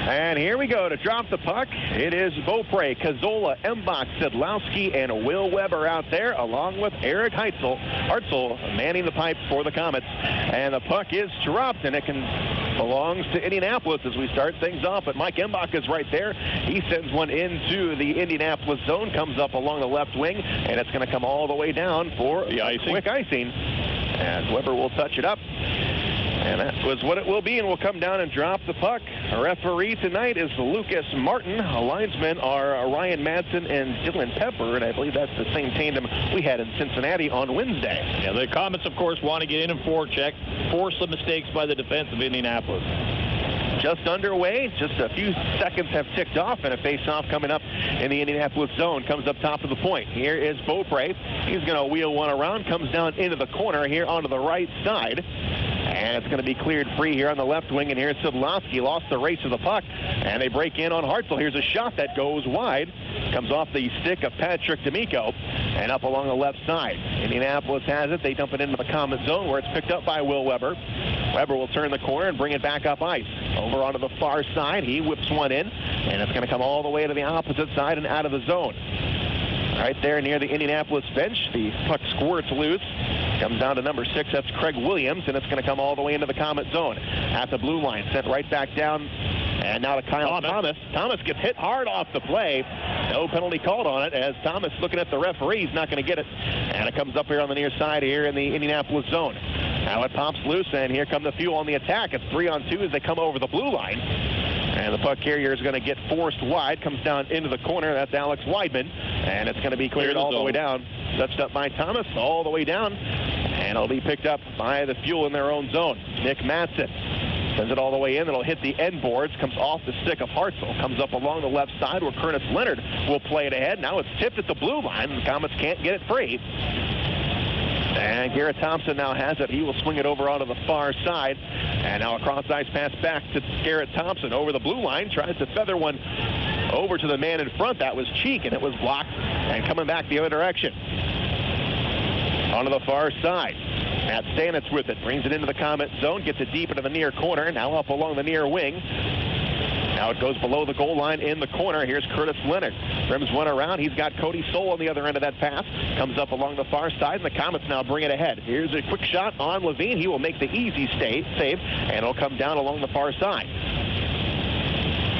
And here we go to drop the puck. It is Beaupré, Cazzola, Embach, Szydlowski, and Will Weber out there, along with Eric Hartzell manning the pipe for the Komets. And the puck is dropped, and it belongs to Indianapolis as we start things off. But Mike Embach is right there. He sends one into the Indianapolis zone, comes up along the left wing, and it's going to come all the way down for the quick icing. And Weber will touch it up. And that was what it will be, and we'll come down and drop the puck. Our referee tonight is Lucas Martin. Linesmen are Ryan Madsen and Dylan Pepper, and I believe that's the same tandem we had in Cincinnati on Wednesday. Yeah, the Komets, of course, want to get in and forecheck, force the mistakes by the defense of Indianapolis. Just underway, just a few seconds have ticked off, and a face-off coming up in the Indianapolis zone. Comes up top of the point. Here is Beaupré. He's going to wheel one around, comes down into the corner here onto the right side. And it's going to be cleared free here on the left wing. And here's Szydlowski, lost the race of the puck. And they break in on Hartzell. Here's a shot that goes wide. Comes off the stick of Patrick D'Amico and up along the left side. Indianapolis has it. They dump it into the Komet zone where it's picked up by Will Weber. Weber will turn the corner and bring it back up ice. Over onto the far side. He whips one in. And it's going to come all the way to the opposite side and out of the zone. Right there near the Indianapolis bench, the puck squirts loose. Comes down to number 6, that's Craig Williams, and it's going to come all the way into the Komet zone. At the blue line, sent right back down, and now to Kyle Thomas. Thomas gets hit hard off the play. No penalty called on it, as Thomas looking at the referee. He's not going to get it. And it comes up here on the near side here in the Indianapolis zone. Now it pops loose, and here come the Fuel on the attack. It's 3-on-2 as they come over the blue line. And the puck carrier is going to get forced wide. Comes down into the corner. That's Alex Weidman. And it's going to be cleared all the way down. Touched up by Thomas all the way down. And it'll be picked up by the Fuel in their own zone. Nick Madsen sends it all the way in. It'll hit the end boards. Comes off the stick of Hartzell. Comes up along the left side where Leonard will play it ahead. Now it's tipped at the blue line. The Komets can't get it free. And Garrett Thompson now has it. He will swing it over onto the far side. And now a cross-ice pass back to Garrett Thompson over the blue line. Tries to feather one over to the man in front. That was Cheek, and it was blocked. And coming back the other direction. Onto the far side. Matt Stanitz with it. Brings it into the Komet zone. Gets it deep into the near corner. Now up along the near wing. Now it goes below the goal line in the corner. Here's Leonard. Rims one around. He's got Cody Soul on the other end of that pass. Comes up along the far side, and the Komets now bring it ahead. Here's a quick shot on Levine. He will make the easy save, and it'll come down along the far side.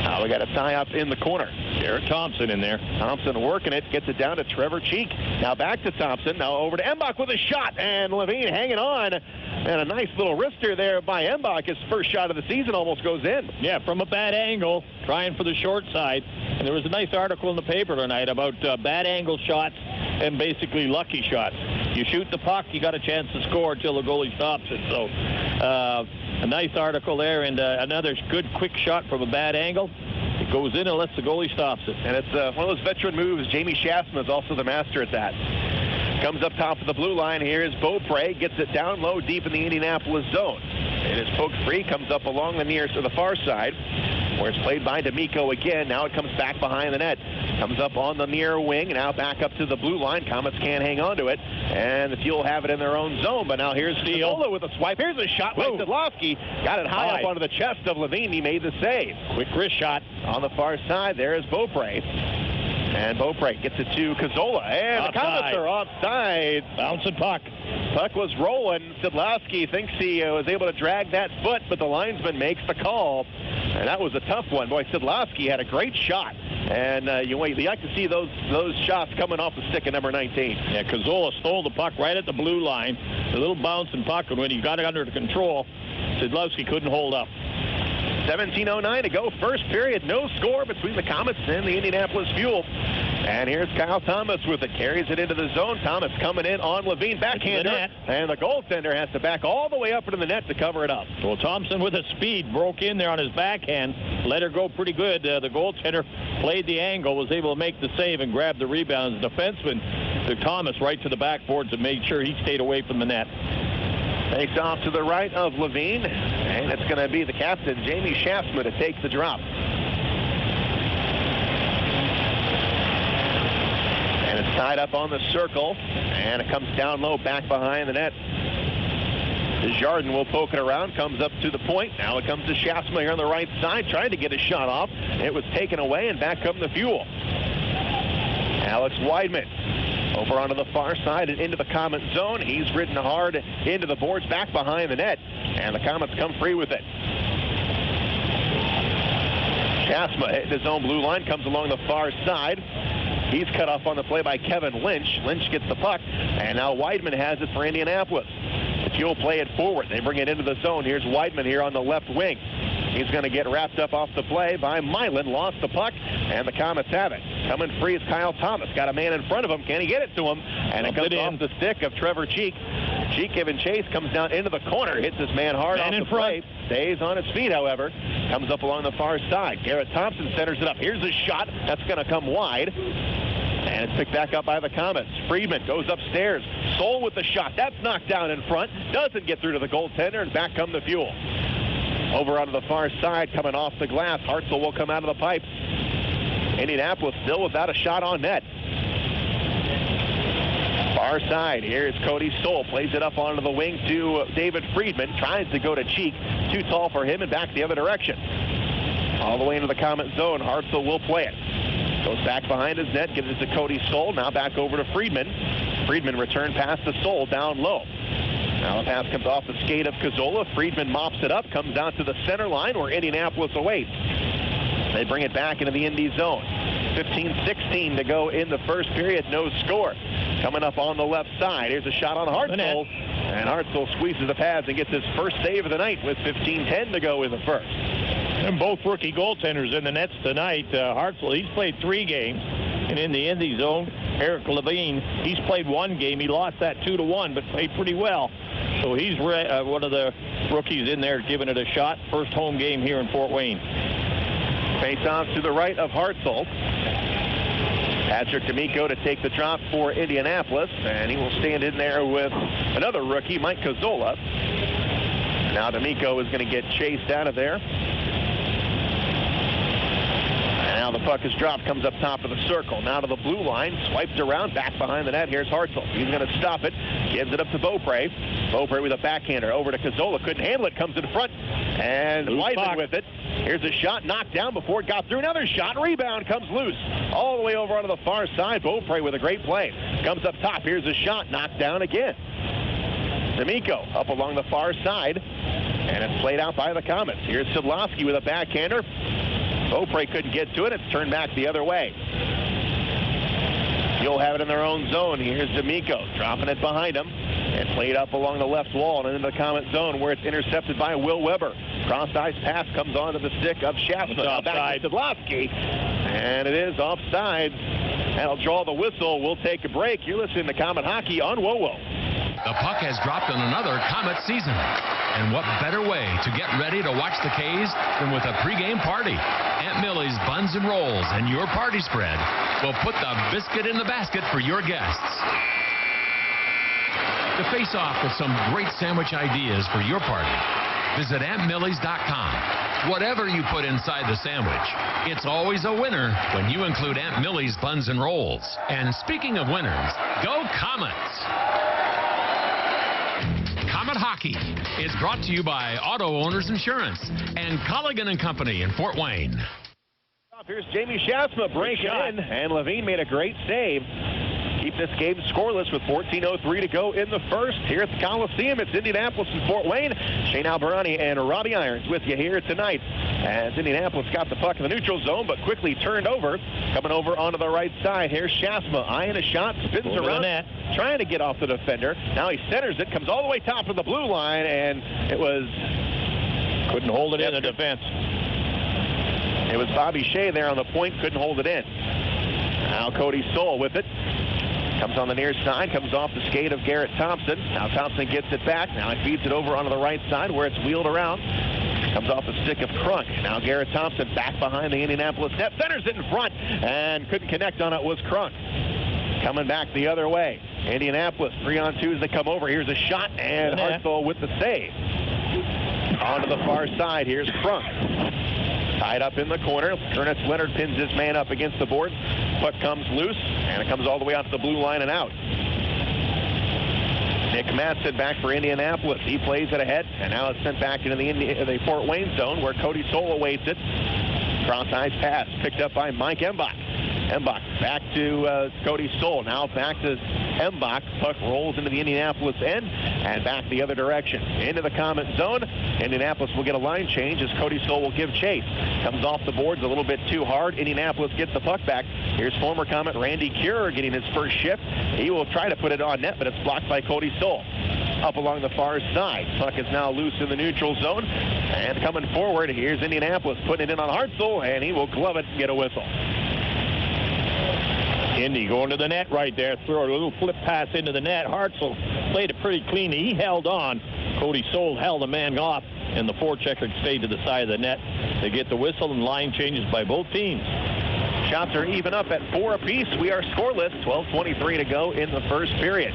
Now we got a tie up in the corner. Garrett Thompson in there. Thompson working it, gets it down to Trevor Cheek. Now back to Thompson. Now over to Embach with a shot, and Levine hanging on. And a nice little wrister there by Embach. His first shot of the season almost goes in. Yeah, from a bad angle, trying for the short side. And there was a nice article in the paper tonight about bad angle shots and basically lucky shots. You shoot the puck, you got a chance to score until the goalie stops it. So a nice article there, and another good quick shot from a bad angle. It goes in and lets the goalie stops it. And it's one of those veteran moves. Jamie Shaftsman is also the master at that. Comes up top of the blue line. Here is Beaupré. Gets it down low deep in the Indianapolis zone. It is poked free. Comes up along the far side, where it's played by D'Amico again. Now it comes back behind the net. Comes up on the near wing. Now back up to the blue line. Komets can't hang on to it. And the Fuel have it in their own zone. But now here's Szydlowski with a swipe. Here's a shot by Szydlowski. Got it high up onto the chest of Levine. He made the save. Quick wrist shot on the far side. There is Beaupré. And Beaupré gets it to Cazzola. And offside. The Komets are offside. Bouncing puck. Puck was rolling. Szydlowski thinks he was able to drag that foot, but the linesman makes the call. And that was a tough one. Boy, Szydlowski had a great shot. And you like to see those shots coming off the stick of number 19. Yeah, Cazzola stole the puck right at the blue line. A little bouncing puck, and when he got it under control, Szydlowski couldn't hold up. 17:09 to go. First period, no score between the Komets and the Indianapolis Fuel. And here's Kyle Thomas with it. Carries it into the zone. Thomas coming in on Levine. Backhander. And the goaltender has to back all the way up into the net to cover it up. Well, Thompson with a speed broke in there on his backhand. Let her go pretty good. The goaltender played the angle, was able to make the save and grab the rebound. The defenseman took Thomas right to the backboards and made sure he stayed away from the net. Face off to the right of Levine, and it's going to be the captain, Jamie Shaftsman, to take the drop. And it's tied up on the circle, and it comes down low back behind the net. Jardin will poke it around, comes up to the point. Now it comes to Shasma here on the right side, trying to get a shot off. It was taken away, and back come the Fuel. Alex Weidman over onto the far side and into the Comet zone. He's ridden hard into the boards, back behind the net, and the Comets come free with it. Shasma hitting his own blue line, comes along the far side. He's cut off on the play by Kevin Lynch. Lynch gets the puck, and now Weidman has it for Indianapolis. The Fuel play it forward. They bring it into the zone. Here's Weidman here on the left wing. He's going to get wrapped up off the play by Milan. Lost the puck, and the Comets have it. Coming free is Kyle Thomas. Got a man in front of him. Can he get it to him? And it comes off the stick of Trevor Cheek. Cheek giving chase, comes down into the corner, hits his man hard off the play. Stays on its feet, however. Comes up along the far side. Garrett Thompson centers it up. Here's a shot. That's going to come wide. And it's picked back up by the Comets. Friedmann goes upstairs. Soul with the shot. That's knocked down in front. Doesn't get through to the goaltender, and back come the Fuel. Over onto the far side, coming off the glass. Hartzell will come out of the pipes. Indianapolis still without a shot on net. Far side, here is Cody Soul. Plays it up onto the wing to David Friedmann. Tries to go to Cheek. Too tall for him, and back the other direction. All the way into the Comet zone. Hartzell will play it. Goes back behind his net, gives it to Cody Soul. Now back over to Friedmann. Friedmann return pass to Soul down low. Now the pass comes off the skate of Cazzola. Friedmann mops it up, comes down to the center line where Indianapolis awaits. They bring it back into the Indy zone. 15-16 to go in the first period. No score. Coming up on the left side. Here's a shot on Hartzell. And Hartzell squeezes the pads and gets his first save of the night with 15-10 to go in the first. And both rookie goaltenders in the nets tonight. Hartzell, he's played 3 games. And in the Indy zone, Eric Levine, he's played 1 game. He lost that 2-1, but played pretty well. So he's one of the rookies in there giving it a shot. First home game here in Fort Wayne. Face-off to the right of Hartzell. Patrick D'Amico to take the drop for Indianapolis, and he will stand in there with another rookie, Mike Cazzola. Now D'Amico is going to get chased out of there. Now the puck is dropped, comes up top of the circle. Now to the blue line, swipes around, back behind the net. Here's Hartzell. He's going to stop it. Gives it up to Beaupré. Beaupré with a backhander over to Cazzola. Couldn't handle it. Comes in front. And Weidman with it. Here's a shot knocked down before it got through. Another shot. Rebound comes loose. All the way over onto the far side. Beaupré with a great play. Comes up top. Here's a shot knocked down again. D'Amico up along the far side. And it's played out by the Comets. Here's Szydlowski with a backhander. Beaupré couldn't get to it. It's turned back the other way. You'll have it in their own zone. Here's D'Amico dropping it behind him and played up along the left wall and into the Comet zone where it's intercepted by Will Weber. Cross-ice pass comes onto the stick of Shasma. Now back to Szydlowski. And it is offside. That'll draw the whistle. We'll take a break. You're listening to Comet Hockey on WoWo. The puck has dropped on another Comet season. And what better way to get ready to watch the K's than with a pregame party? Aunt Millie's Buns and Rolls and your party spread will put the biscuit in the basket for your guests. To face off with some great sandwich ideas for your party, visit AuntMillie's.com. Whatever you put inside the sandwich, it's always a winner when you include Aunt Millie's Buns and Rolls. And speaking of winners, go Comets! Comet Hockey is brought to you by Auto Owners Insurance and Colligan & Company in Fort Wayne. Here's Jamie Shasma breaking in, and Levine made a great save. Keep this game scoreless with 14:03 to go in the first. Here at the Coliseum, it's Indianapolis and Fort Wayne. Shane Alberani and Robbie Irons with you here tonight as Indianapolis got the puck in the neutral zone, but quickly turned over. Coming over onto the right side, here's Shasma eyeing a shot, spins around, trying to get off the defender. Now he centers it, comes all the way top of the blue line, and it was... Couldn't hold it in the defense. It was Bobby Shea there on the point, couldn't hold it in. Now Cody Soul with it. Comes on the near side, comes off the skate of Garrett Thompson. Now Thompson gets it back. Now he feeds it over onto the right side where it's wheeled around. Comes off the stick of Crunk. Now Garrett Thompson back behind the Indianapolis net. Centers it in front and couldn't connect on it was Crunk. Coming back the other way. Indianapolis 3-on-2s that come over. Here's a shot and Hartzell with the save. Onto the far side. Here's Crunk. Tied up in the corner. Ernest Leonard pins his man up against the boards. Puck comes loose, and it comes all the way out to the blue line and out. Nick Madsen back for Indianapolis. He plays it ahead, and now it's sent back into the Fort Wayne zone where Cody Stoll awaits it. Cross-ice pass picked up by Mike Embach. Embach back to Cody Stoll. Now back to Embach. Puck rolls into the Indianapolis end and back the other direction. Into the Comet zone. Indianapolis will get a line change as Cody Stoll will give chase. Comes off the boards a little bit too hard. Indianapolis gets the puck back. Here's former Comet Randy Curer getting his first shift. He will try to put it on net, but it's blocked by Cody Stoll. Up along the far side. Puck is now loose in the neutral zone. And coming forward, here's Indianapolis putting it in on Hartzell, and he will glove it and get a whistle. Indy going to the net right there. Throw a little flip pass into the net. Hartzell played it pretty clean. He held on. Cody Stoll held a man off, and the forechecker stayed to the side of the net. They get the whistle and line changes by both teams. Shots are even up at 4 apiece. We are scoreless. 12:23 to go in the first period.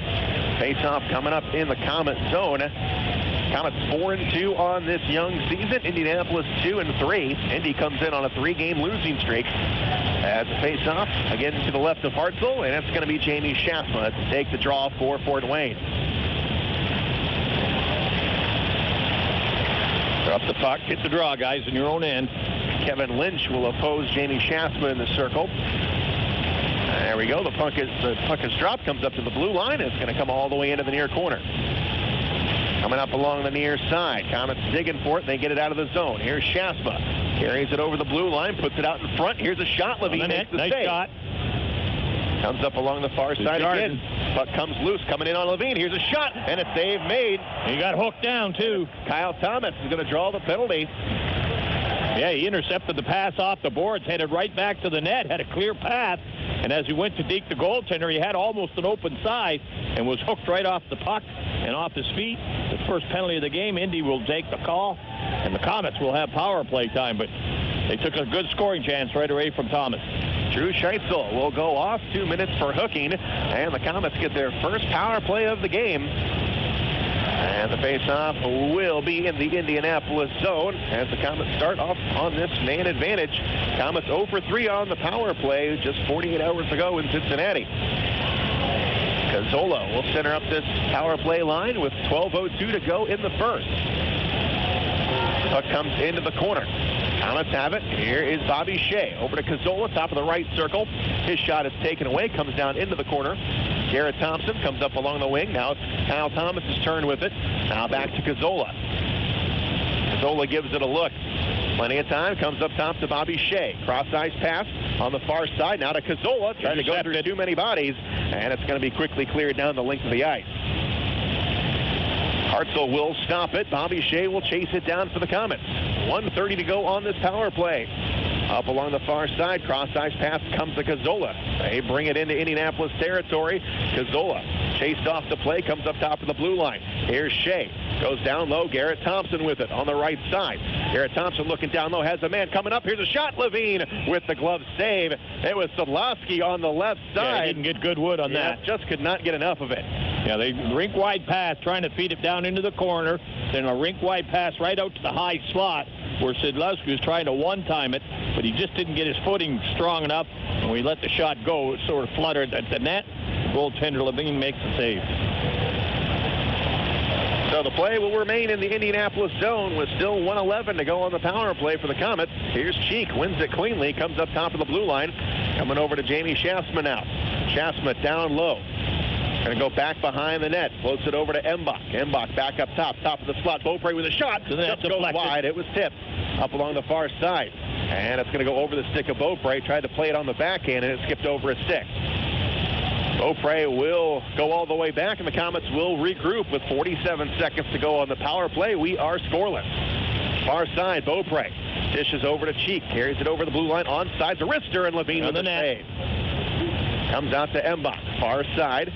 Face-off coming up in the Comet zone. Comets 4-2 on this young season. Indianapolis 2-3. Indy comes in on a 3-game losing streak. As a face-off, again to the left of Hartzell, and that's going to be Jamie Shafma to take the draw for Fort Wayne. Drop the puck, hit the draw, guys, in your own end. Kevin Lynch will oppose Jamie Shafma in the circle. There we go. The puck is dropped, comes up to the blue line, and it's going to come all the way into the near corner. Coming up along the near side. Comets digging for it, and they get it out of the zone. Here's Shafma. Carries it over the blue line, puts it out in front. Here's a shot. Levine makes the nice save. Shot. Comes up along the far side again. Puck comes loose, coming in on Levine. Here's a shot, and a save made. He got hooked down, too. Kyle Thomas is going to draw the penalty. Yeah, he intercepted the pass off the boards, headed right back to the net, had a clear path, and as he went to deke the goaltender, he had almost an open side and was hooked right off the puck and off his feet. The first penalty of the game. Indy will take the call, and the Comets will have power play time, but they took a good scoring chance right away from Thomas. Drew Scheitzel will go off. 2 minutes for hooking, and the Comets get their first power play of the game. And the face-off will be in the Indianapolis zone as the Comets start off on this man advantage. Comets 0 for 3 on the power play just 48 hours ago in Cincinnati. Cazzola will center up this power play line with 12:02 to go in the first. Puck comes into the corner. Comets have it. Here is Bobby Shea. Over to Cazzola, top of the right circle. His shot is taken away, comes down into the corner. Garrett Thompson comes up along the wing. Now it's Kyle Thomas's turn with it. Now back to Cazzola. Cazzola gives it a look. Plenty of time. Comes up top to Bobby Shea. Cross-ice pass on the far side. Now to Cazzola. Trying to go through too many bodies. And it's going to be quickly cleared down the length of the ice. Hartzell will stop it. Bobby Shea will chase it down for the Comets. 1:30 to go on this power play. Up along the far side, cross-ice pass comes to Cazzola. They bring it into Indianapolis territory. Cazzola chased off the play, comes up top of the blue line. Here's Shea. Goes down low. Garrett Thompson with it on the right side. Garrett Thompson looking down low, has a man coming up. Here's a shot. Levine with the glove save. It was Szydlowski on the left side. Yeah, he didn't get good wood on that. Just could not get enough of it. Yeah, they rink-wide pass, trying to feed it down into the corner. Then a rink-wide pass right out to the high slot where Szydlowski was trying to one-time it, but he just didn't get his footing strong enough. And when he let the shot go, it sort of fluttered at the net. The goaltender Levine makes the save. So the play will remain in the Indianapolis zone with still 1:11 to go on the power play for the Comets. Here's Cheek, wins it cleanly, comes up top of the blue line. Coming over to Jamie Shafma now. Shafma down low. Going to go back behind the net. Floats it over to Embach. Embach back up top of the slot. Beaupré with a shot. Just goes wide. It was tipped up along the far side. And it's going to go over the stick of Beaupré. Tried to play it on the backhand, and it skipped over a stick. Beaupré will go all the way back, and the Comets will regroup with 47 seconds to go on the power play. We are scoreless. Far side, Beaupré dishes over to Cheek. Carries it over the blue line. Onside to Rister, and Levine with the save. Comes out to Embach. Far side.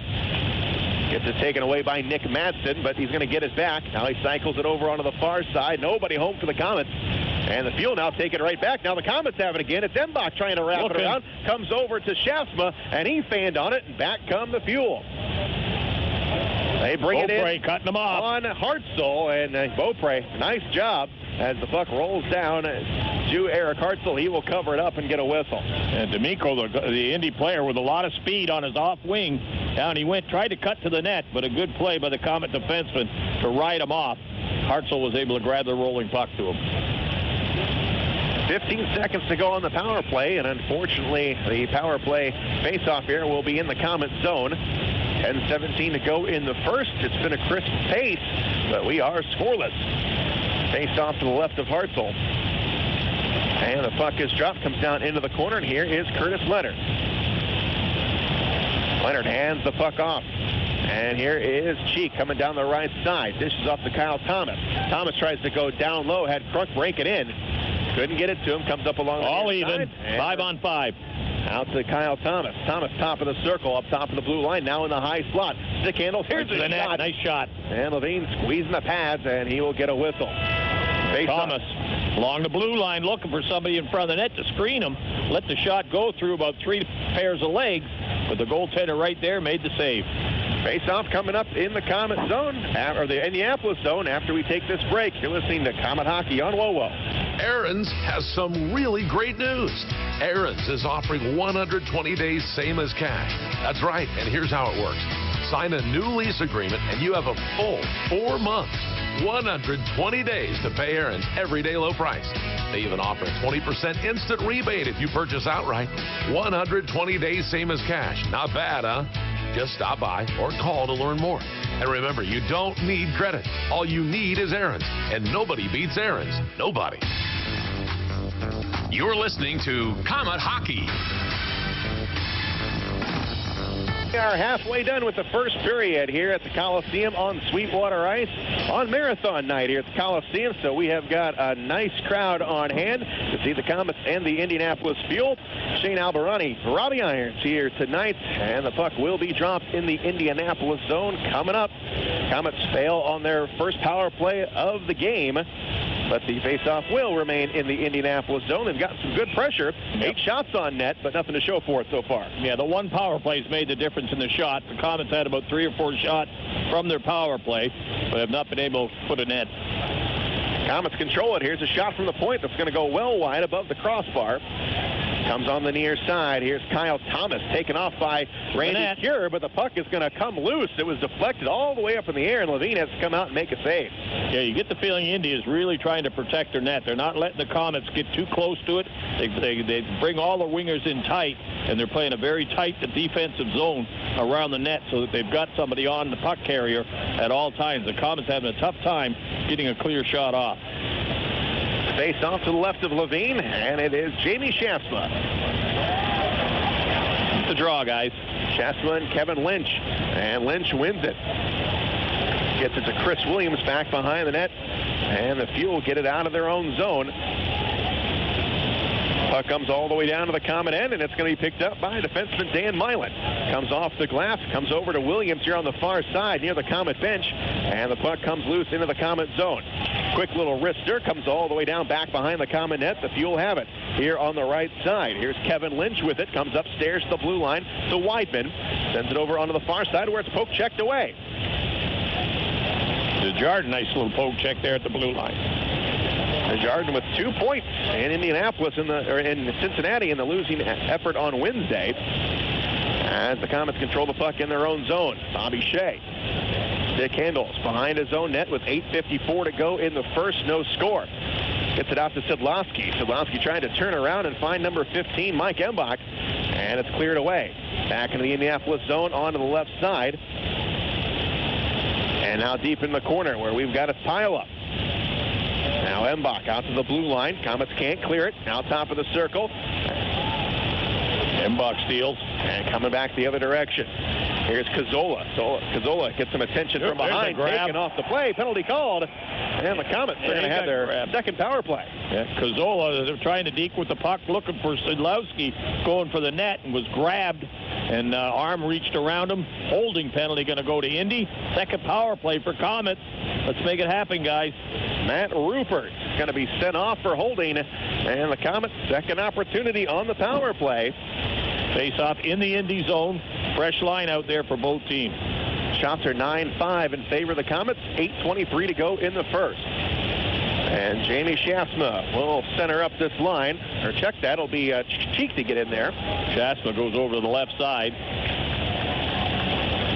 Gets it taken away by Nick Madsen, but he's going to get it back. Now he cycles it over onto the far side. Nobody home for the Comets. And the Fuel now take it right back. Now the Comets have it again. It's Embach trying to wrap it around. Comes over to Shafma, and he fanned on it, and back come the Fuel. They bring it in cutting them off on Hartzell, and Beaupré, nice job as the puck rolls down. to Eric Hartzell. He will cover it up and get a whistle. And D'Amico, the Indy player with a lot of speed on his off wing, down he went, tried to cut to the net, but a good play by the Comet defenseman to ride him off. Hartzell was able to grab the rolling puck to him. 15 seconds to go on the power play, and unfortunately, the power play faceoff here will be in the Comet zone. 10:17 to go in the first. It's been a crisp pace, but we are scoreless. Faceoff to the left of Hartzell. And the puck is dropped, comes down into the corner, and here is Curtis Leonard. Leonard hands the puck off. And here is Cheek coming down the right side. Dishes off to Kyle Thomas. Thomas tries to go down low, had Krunk break it in. Couldn't get it to him, comes up along the all even, 5-on-5. Out to Kyle Thomas. Thomas top of the circle, up top of the blue line, now in the high slot. Stick handles, here's the net. shot. Nice shot. And Levine squeezing the pads, and he will get a whistle. Thomas along the blue line looking for somebody in front of the net to screen him. Let the shot go through about 3 pairs of legs, but the goaltender right there made the save. Face-off coming up in the Comet zone, or the Indianapolis zone, after we take this break. You're listening to Comet Hockey on WoWo. Aaron's has some really great news. Aaron's is offering 120 days same as cash. That's right, and here's how it works. Sign a new lease agreement, and you have a full 4 months, 120 days to pay Aaron's everyday low price. They even offer a 20% instant rebate if you purchase outright. 120 days same as cash. Not bad, huh? Just stop by or call to learn more. And remember, you don't need credit. All you need is Aaron's. And nobody beats Aaron's. Nobody. You're listening to Comet Hockey. We are halfway done with the first period here at the Coliseum on Sweetwater Ice on Marathon Night here at the Coliseum. So we have got a nice crowd on hand to see the Komets and the Indianapolis Fuel. Shane Albarani, Robbie Irons here tonight, and the puck will be dropped in the Indianapolis zone coming up. Komets fail on their first power play of the game, but the faceoff will remain in the Indianapolis zone. They've got some good pressure. 8 shots on net, but nothing to show for it so far. Yeah, the one power play's made the difference in the shot. The Komets had about 3 or 4 shots from their power play, but have not been able to put a net. Komets control it. Here's a shot from the point that's going to go well wide above the crossbar. Comes on the near side. Here's Kyle Thomas taken off by Randy Cure, but the puck is going to come loose. It was deflected all the way up in the air, and Levine has to come out and make a save. Yeah, you get the feeling Indy is really trying to protect their net. They're not letting the Komets get too close to it. They bring all the wingers in tight, and they're playing a very tight defensive zone around the net so that they've got somebody on the puck carrier at all times. The Komets having a tough time getting a clear shot off. Face off to the left of Levine, and it is Jamie Shasma. It's a draw, guys. Shasma and Kevin Lynch, and Lynch wins it. Gets it to Chris Williams back behind the net, and the Fuel get it out of their own zone. Puck comes all the way down to the Comet end, and it's going to be picked up by defenseman Dan Milan. Comes off the glass, comes over to Williams here on the far side near the Comet bench, and the puck comes loose into the Comet zone. Quick little wrister, comes all the way down back behind the Comet net. The Fuel have it here on the right side. Here's Kevin Lynch with it, comes upstairs to the blue line to Weidman, sends it over onto the far side where it's poke checked away. Desjardins, nice little poke check there at the blue line. Desjardins with 2 points in Indianapolis in Cincinnati in the losing effort on Wednesday, as the Komets control the puck in their own zone. Bobby Shea, stick handles behind his own net with 8:54 to go in the first. No score. Gets it out to Szydlowski. Szydlowski trying to turn around and find number 15, Mike Embach, and it's cleared away. Back into the Indianapolis zone onto the left side, and now deep in the corner where we've got a pile-up. Now Embach out to the blue line. Komets can't clear it. Now top of the circle. Embach steals. And coming back the other direction. Here's Cazzola. Cazzola gets some attention from behind. Taken off the play. Penalty called. And the Komets are going to have their second power play. Yeah, Cazzola, they're trying to deke with the puck, looking for Szydlowski, going for the net, and was grabbed. And arm reached around him. Holding penalty going to go to Indy. Second power play for Komets. Let's make it happen, guys. Matt Rupert is going to be sent off for holding. And the Komets' second opportunity on the power play. Face off in the Indy zone. Fresh line out there for both teams. Shots are 9-5 in favor of the Komets. 8:23 to go in the first. And Jamie Shasma will center up this line, or check that. It'll be Cheek to get in there. Shasma goes over to the left side.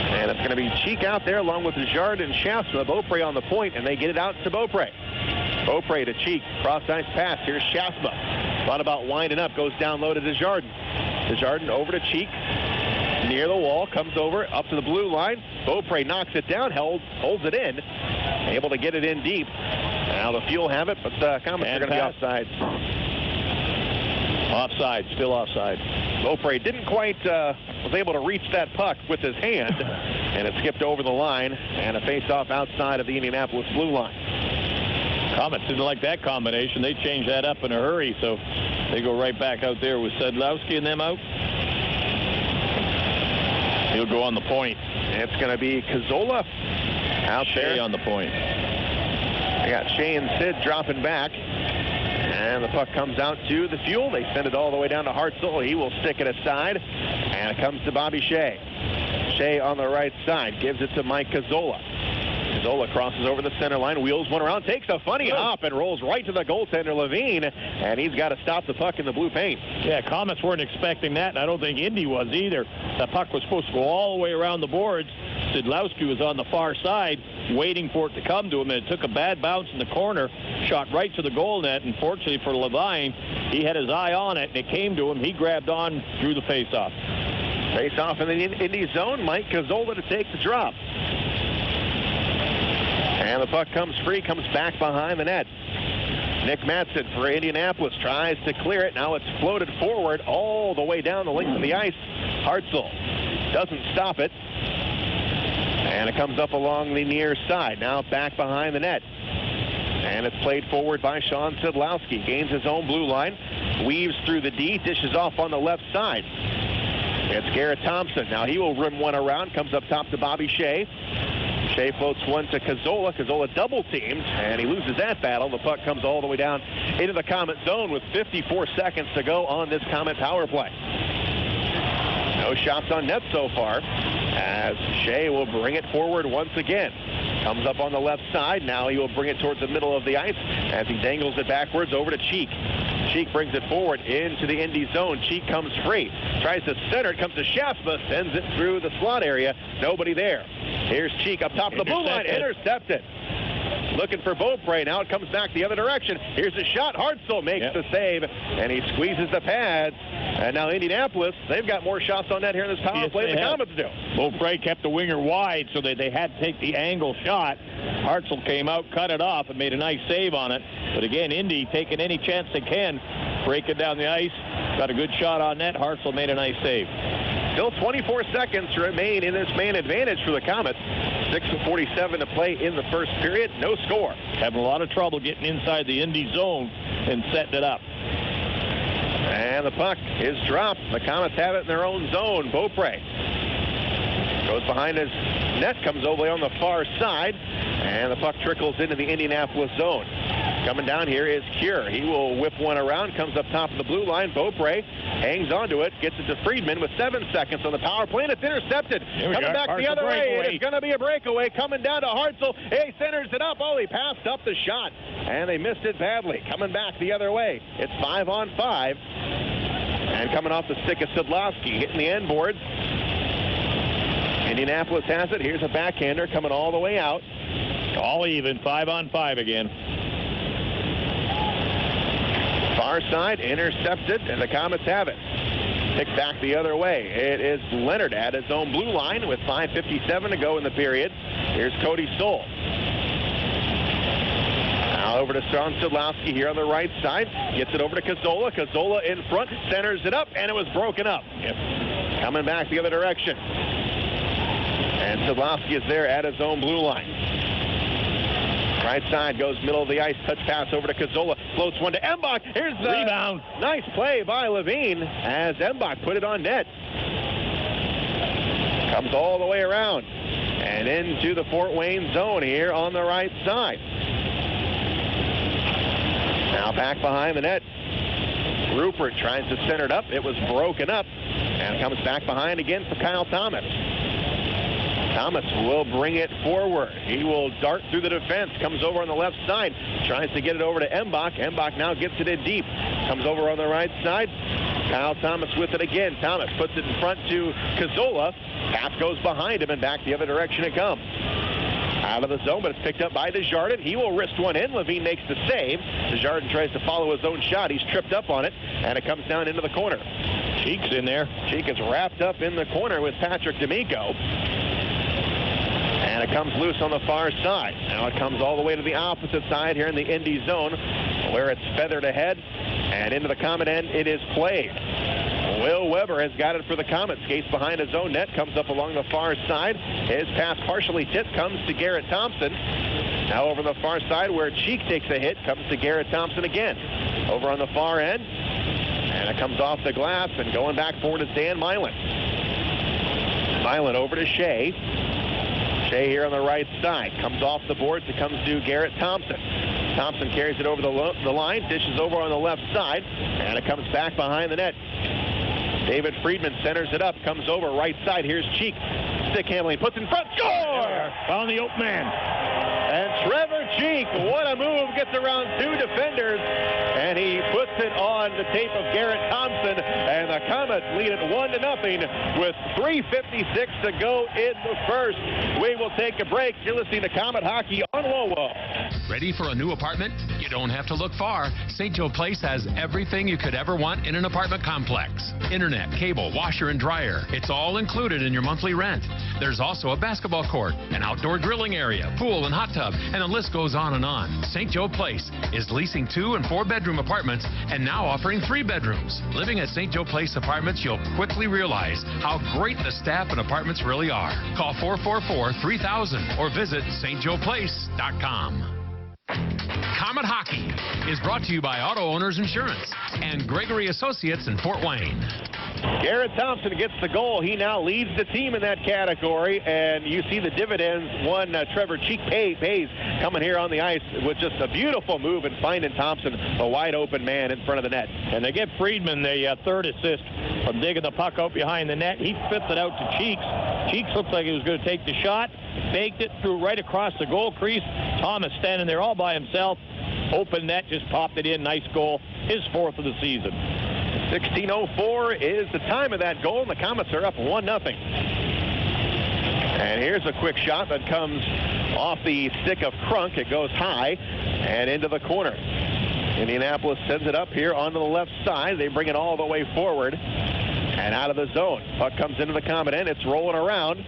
And it's going to be Cheek out there along with Jard and Shasma. Beaupré on the point, and they get it out to Beaupré. Beaupré to Cheek. Cross-ice pass. Here's Shasma. Thought about winding up. Goes down low to Desjardins. Desjardins over to Cheek. Near the wall. Comes over. Up to the blue line. Beaupré knocks it down. Holds it in. Able to get it in deep. Now the Fuel have it, but the Komets are going to be offside. Offside. Still offside. Beaupré didn't quite was able to reach that puck with his hand, and it skipped over the line, and a face-off outside of the Indianapolis blue line. Komets didn't like that combination. They changed that up in a hurry, so they go right back out there with Szydlowski and them out. He'll go on the point. It's going to be Cazzola out there. Shea on the point. I got Shea and Sid dropping back. And the puck comes out to the Fuel. They send it all the way down to Hartzell. He will stick it aside. And it comes to Bobby Shea. Shea on the right side. Gives it to Mike Cazzola. Cazzola crosses over the center line. Wheels one around. Takes a funny hop and rolls right to the goaltender, Levine. And he's got to stop the puck in the blue paint. Yeah, Komets weren't expecting that. And I don't think Indy was either. That puck was supposed to go all the way around the boards. Szydlowski was on the far side waiting for it to come to him, and it took a bad bounce in the corner, shot right to the goal net, and fortunately for Levine, he had his eye on it, and it came to him. He grabbed on, drew the face-off. Face-off in the Indy zone. Mike Cazzola to take the drop. And the puck comes free, comes back behind the net. Nick Madsen for Indianapolis tries to clear it. Now it's floated forward all the way down the length of the ice. Hartzell doesn't stop it. And it comes up along the near side. Now back behind the net. And it's played forward by Sean Szydlowski. Gains his own blue line. Weaves through the D. Dishes off on the left side. It's Garrett Thompson. Now he will rim one around. Comes up top to Bobby Shea. Shea floats one to Cazzola. Cazzola double teams. And he loses that battle. The puck comes all the way down into the Komet zone with 54 seconds to go on this Komet power play. No shots on net so far, as Shea will bring it forward once again. Comes up on the left side. Now he will bring it towards the middle of the ice as he dangles it backwards over to Cheek. Cheek brings it forward into the Indy zone. Cheek comes free. Tries to center it. Comes to Shasma. Sends it through the slot area. Nobody there. Here's Cheek up top of the blue line. Intercepted. Looking for Beaupré. Now it comes back the other direction. Here's a shot. Hartzell makes the save, and he squeezes the pads. And now Indianapolis, they've got more shots on net here in this power play than the Komets do. Beaupré kept the winger wide, so they had to take the angle shot. Hartzell came out, cut it off, and made a nice save on it. But again, Indy taking any chance they can, breaking down the ice. Got a good shot on net. Hartzell made a nice save. Still 24 seconds remain in this man advantage for the Komets. 6:47 to play in the first period. No score. Having a lot of trouble getting inside the Indy zone and setting it up. And the puck is dropped. The Komets have it in their own zone. Beaupré goes behind his net, comes over on the far side, and the puck trickles into the Indianapolis zone. Coming down here is Cure. He will whip one around, comes up top of the blue line. Beaupré hangs onto it, gets it to Friedmann with 7 seconds on the power play, and it's intercepted. Coming back the other way. It is going to be a breakaway. Coming down to Hartzell. He centers it up. Oh, he passed up the shot, and they missed it badly. Coming back the other way. It's 5-on-5. And coming off the stick of Szydlowski, hitting the end boards. Indianapolis has it. Here's a backhander coming all the way out. All even, 5-on-5 again. Far side, intercepted, and the Komets have it. Picked back the other way. It is Leonard at his own blue line with 5:57 to go in the period. Here's Cody Soul. Now over to Sean Szydlowski here on the right side. Gets it over to Cazzola. Cazzola in front, centers it up, and it was broken up. Coming back the other direction. And Szydlowski is there at his own blue line. Right side goes middle of the ice, touch pass over to Cazzola, floats one to Embach. Here's the rebound. Nice play by Levine as Embach put it on net. Comes all the way around and into the Fort Wayne zone here on the right side. Now back behind the net. Rupert tries to center it up. It was broken up and comes back behind again for Kyle Thomas. Thomas will bring it forward. He will dart through the defense, comes over on the left side, tries to get it over to Embach. Embach now gets it in deep, comes over on the right side. Kyle Thomas with it again. Thomas puts it in front to Cazzola. Pass goes behind him and back the other direction it comes. Out of the zone, but it's picked up by Desjardins. He will wrist one in. Levine makes the save. Desjardins tries to follow his own shot. He's tripped up on it, and it comes down into the corner. Cheek's in there. Cheek is wrapped up in the corner with Patrick D'Amico. And it comes loose on the far side. Now it comes all the way to the opposite side here in the Indy zone, where it's feathered ahead and into the Comet end. It is played. Will Weber has got it for the Comets. Skates behind his own net, comes up along the far side. His pass partially tipped, comes to Garrett Thompson. Now over on the far side where Cheek takes a hit, comes to Garrett Thompson again. Over on the far end, and it comes off the glass, and going back forward is Dan Milan. Milan over to Shea. Shea here on the right side. Comes off the boards. It comes to Garrett Thompson. Thompson carries it over the line, dishes over on the left side, and it comes back behind the net. David Friedmann centers it up, comes over right side. Here's Cheek. Stick handling, puts in front, score! Found the open man. And Trevor Cheek, what a move, gets around two defenders, and he puts it on the tape of Garrett Thompson, and the Comets lead it 1-0 with 3:56 to go in the first. We will take a break. You're listening to Comet Hockey on Lowell. Ready for a new apartment? You don't have to look far. St. Joe Place has everything you could ever want in an apartment complex. Internet, cable, washer and dryer. It's all included in your monthly rent. There's also a basketball court, an outdoor grilling area, pool and hot tub, and the list goes on and on. St. Joe Place is leasing 2- and 4-bedroom apartments and now offering 3 bedrooms. Living at St. Joe Place Apartments, you'll quickly realize how great the staff and apartments really are. Call 444-3000 or visit stjoeplace.com. Comet Hockey is brought to you by Auto Owners Insurance and Gregory Associates in Fort Wayne. Garrett Thompson gets the goal. He now leads the team in that category, and you see the dividends. One, Trevor Cheek pays coming here on the ice with just a beautiful move and finding Thompson, a wide open man in front of the net. And they give Friedmann the third assist from digging the puck out behind the net. He spits it out to Cheeks. Cheeks looks like he was going to take the shot, faked it, threw right across the goal crease. Thomas standing there all by himself. Open net, just popped it in. Nice goal. His 4th of the season. 16:04 is the time of that goal, and the Comets are up 1-0. And here's a quick shot that comes off the stick of Crunk. It goes high and into the corner. Indianapolis sends it up here onto the left side. They bring it all the way forward and out of the zone. Puck comes into the Comet end. It's rolling around.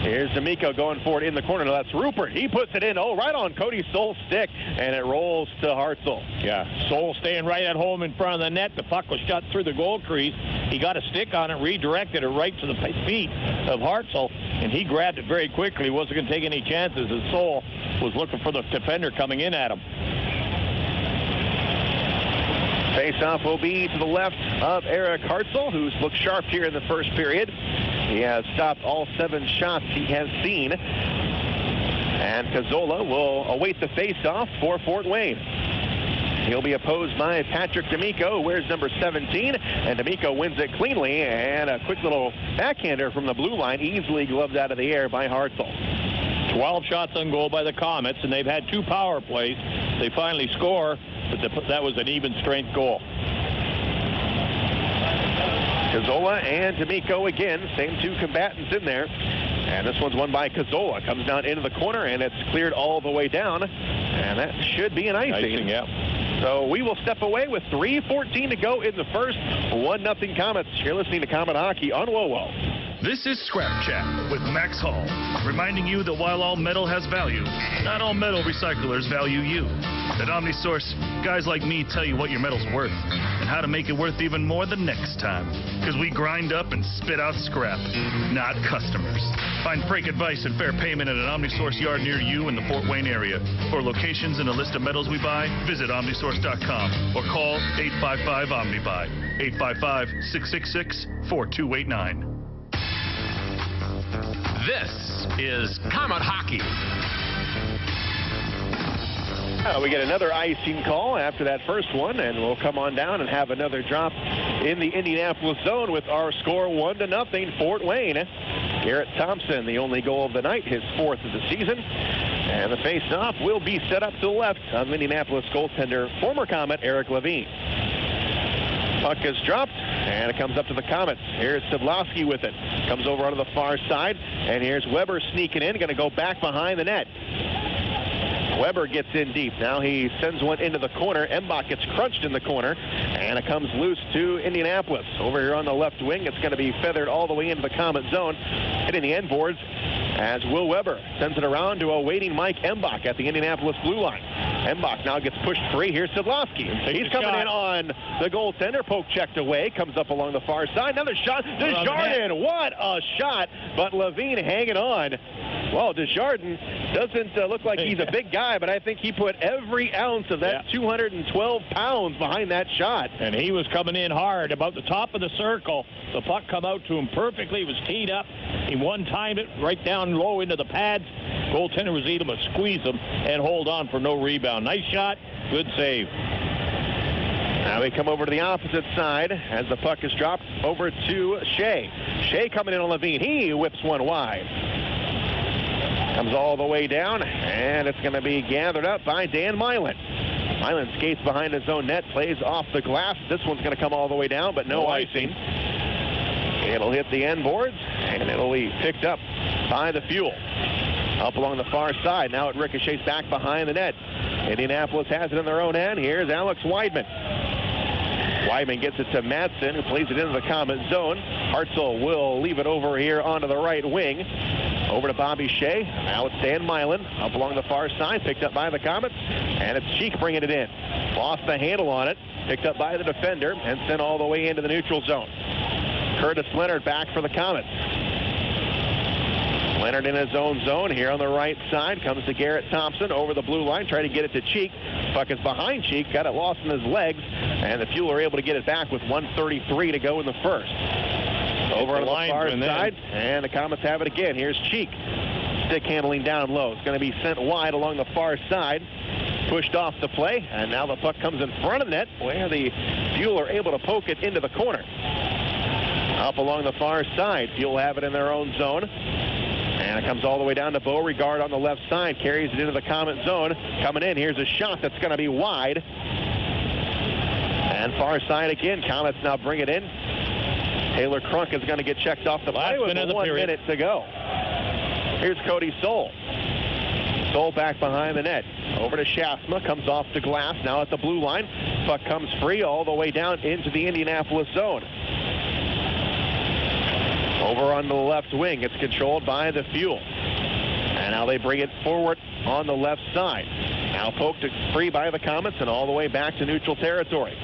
Here's D'Amico going forward in the corner. Now that's Rupert. He puts it in, right on Cody Soul's stick, and it rolls to Hartzell. Yeah, Soul staying right at home in front of the net. The puck was shot through the goal crease. He got a stick on it, redirected it right to the feet of Hartzell, and he grabbed it very quickly. He wasn't going to take any chances, as Soul was looking for the defender coming in at him. Face-off will be to the left of Eric Hartzell, who's looked sharp here in the first period. He has stopped all 7 shots he has seen. And Cazzola will await the face-off for Fort Wayne. He'll be opposed by Patrick D'Amico, who wears number 17. And D'Amico wins it cleanly. And a quick little backhander from the blue line, easily gloved out of the air by Hartzell. 12 shots on goal by the Comets, and they've had 2 power plays. They finally score, but that was an even strength goal. Cazzola and D'Amico again, same 2 combatants in there. And this one's won by Cazzola. Comes down into the corner, and it's cleared all the way down. And that should be an icing. Yeah. So we will step away with 3:14 to go in the first. 1-0 Comets. You're listening to Comet Hockey on Lowell. This is Scrap Chat with Max Hall, reminding you that while all metal has value, not all metal recyclers value you. At OmniSource, guys like me tell you what your metal's worth and how to make it worth even more the next time. Because we grind up and spit out scrap, not customers. Find freight advice and fair payment at an OmniSource yard near you in the Fort Wayne area. For locations and a list of metals we buy, visit OmniSource.com or call 855-OmniBuy, 855-666-4289. This is Comet Hockey. We get another icing call after that first one, and we'll come on down and have another drop in the Indianapolis zone with our score 1-0 Fort Wayne. Garrett Thompson, the only goal of the night, his 4th of the season. And the face-off will be set up to the left of Indianapolis goaltender, former Comet Eric Levine. Puck is dropped, and it comes up to the Komets. Here's Szydlowski with it. Comes over onto the far side, and here's Weber sneaking in, going to go back behind the net. Weber gets in deep. Now he sends one into the corner. Embach gets crunched in the corner, and it comes loose to Indianapolis. Over here on the left wing, it's going to be feathered all the way into the Comet zone, hitting the end boards as Will Weber sends it around to a waiting Mike Embach at the Indianapolis blue line. Embach now gets pushed free. Here's Szydlowski. He's coming in on the goaltender. Poke checked away. Comes up along the far side. Another shot. Desjardins. What a shot. But Levine hanging on. Well, Desjardins doesn't look like he's a big guy, but I think he put every ounce of that 212 pounds behind that shot. And he was coming in hard about the top of the circle. The puck come out to him perfectly. He was teed up. He one-timed it right down low into the pads. Goaltender was able to squeeze him and hold on for no rebound. Nice shot. Good save. Now we come over to the opposite side as the puck is dropped over to Shea. Shea coming in on Levine. He whips one wide. Comes all the way down, and it's going to be gathered up by Dan Milan. Milan skates behind his own net, plays off the glass. This one's going to come all the way down, but no icing. It'll hit the end boards, and it'll be picked up by the Fuel. Up along the far side. Now it ricochets back behind the net. Indianapolis has it in their own end. Here's Alex Weidman. Weidman gets it to Madsen, who plays it into the Comet zone. Hartzell will leave it over here onto the right wing. Over to Bobby Shea. Now it's Dan Milan up along the far side, picked up by the Komets, and it's Cheek bringing it in. Lost the handle on it, picked up by the defender, and sent all the way into the neutral zone. Curtis Leonard back for the Komets. Leonard in his own zone here on the right side. Comes to Garrett Thompson over the blue line, trying to get it to Cheek. Puck is behind Cheek, got it lost in his legs, and the Fuel are able to get it back with 1:33 to go in the first. Over on the far side, and the Komets have it again. Here's Cheek. Stick handling down low. It's going to be sent wide along the far side. Pushed off the play, and now the puck comes in front of the net, where the Fuel are able to poke it into the corner. Up along the far side, Fuel have it in their own zone. And it comes all the way down to Beauregard on the left side, carries it into the Comet zone. Coming in, here's a shot that's going to be wide. And far side again, Komets now bring it in. Taylor Crunk is going to get checked off the play with 1 minute to go. Here's Cody Soul. Soul back behind the net. Over to Shasma, comes off the glass, now at the blue line. Puck comes free all the way down into the Indianapolis zone. Over on the left wing, it's controlled by the Fuel. And now they bring it forward on the left side. Now poked free by the Komets and all the way back to neutral territory.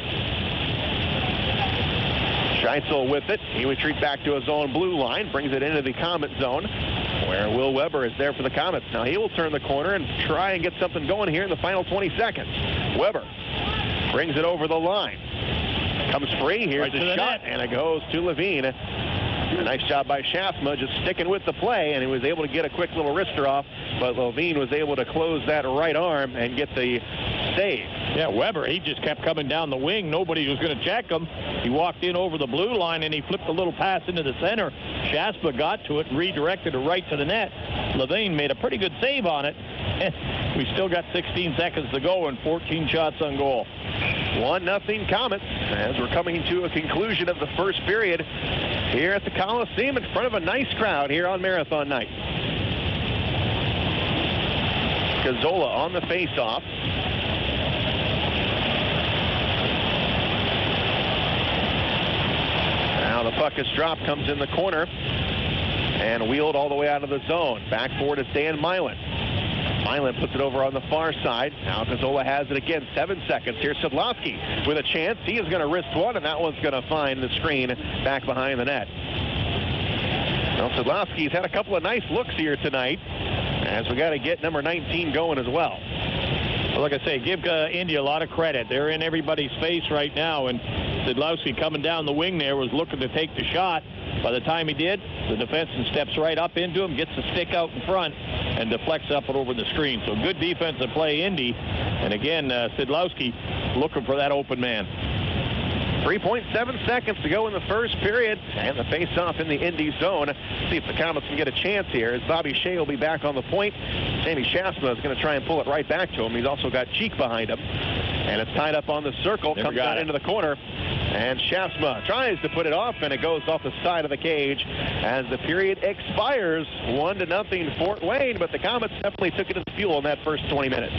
Szydlowski with it. He retreats back to his own blue line, brings it into the Comet zone, where Will Weber is there for the Komets. Now he will turn the corner and try and get something going here in the final 20 seconds. Weber brings it over the line. Comes free. Here's the shot, and it goes to Levine. A nice job by Shasma, just sticking with the play, and he was able to get a quick little wrister off, but Levine was able to close that right arm and get the save. Yeah, Weber, he just kept coming down the wing. Nobody was going to check him. He walked in over the blue line, and he flipped a little pass into the center. Shasma got to it and redirected it right to the net. Levine made a pretty good save on it. We still got 16 seconds to go and 14 shots on goal. 1-0 Komets as we're coming to a conclusion of the first period here at the Coliseum in front of a nice crowd here on Marathon Night. Gazzola on the face-off. Now the puck is dropped, comes in the corner, and wheeled all the way out of the zone. Back forward is Dan Milan. Milan puts it over on the far side. Now Gazzola has it again. 7 seconds. Here's Szydlowski with a chance. He is going to wrist one, and that one's going to find the screen back behind the net. Well, Szydlowski's had a couple of nice looks here tonight, as we got to get number 19 going as well. Well, like I say, give Indy a lot of credit. They're in everybody's face right now, and Szydlowski coming down the wing there was looking to take the shot. By the time he did, the defenseman steps right up into him, gets the stick out in front, and deflects up and over the screen. So good defensive play, Indy. And again, Szydlowski looking for that open man. 3.7 seconds to go in the first period, and the face-off in the Indy zone. See if the Komets can get a chance here, as Bobby Shea will be back on the point. Sammy Shasma is going to try and pull it right back to him. He's also got Cheek behind him. And it's tied up on the circle, comes out into the corner. And Shasma tries to put it off, and it goes off the side of the cage as the period expires. 1-0 Fort Wayne, but the Komets definitely took it to the fuel in that first 20 minutes.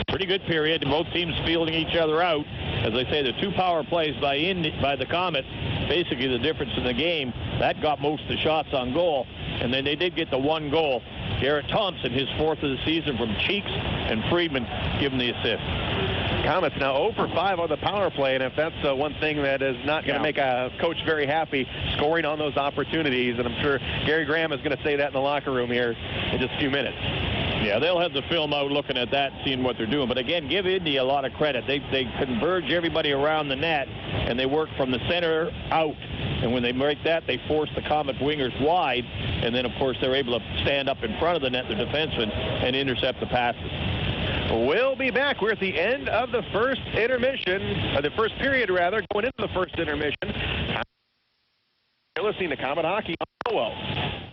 Pretty good period. Both teams feeling each other out. As I say, the 2 power plays by the Komets, basically the difference in the game. That got most of the shots on goal. And then they did get the 1 goal. Garrett Thompson, his 4th of the season from Cheeks, and Friedmann give him the assist. Komets now 0 for 5 on the power play, and if that's one thing that is not going to make a coach very happy, scoring on those opportunities, and I'm sure Gary Graham is going to say that in the locker room here in just a few minutes. Yeah, they'll have the film out looking at that, seeing what they're doing. But again, give Indy a lot of credit. They converge everybody around the net, and they work from the center out. And when they break that, they force the Komet wingers wide. And then, of course, they're able to stand up in front of the net, the defenseman, and intercept the passes. We'll be back. We're at the end of the first intermission, the first period, rather, going into the first intermission. You're listening to Komet Hockey on Hello.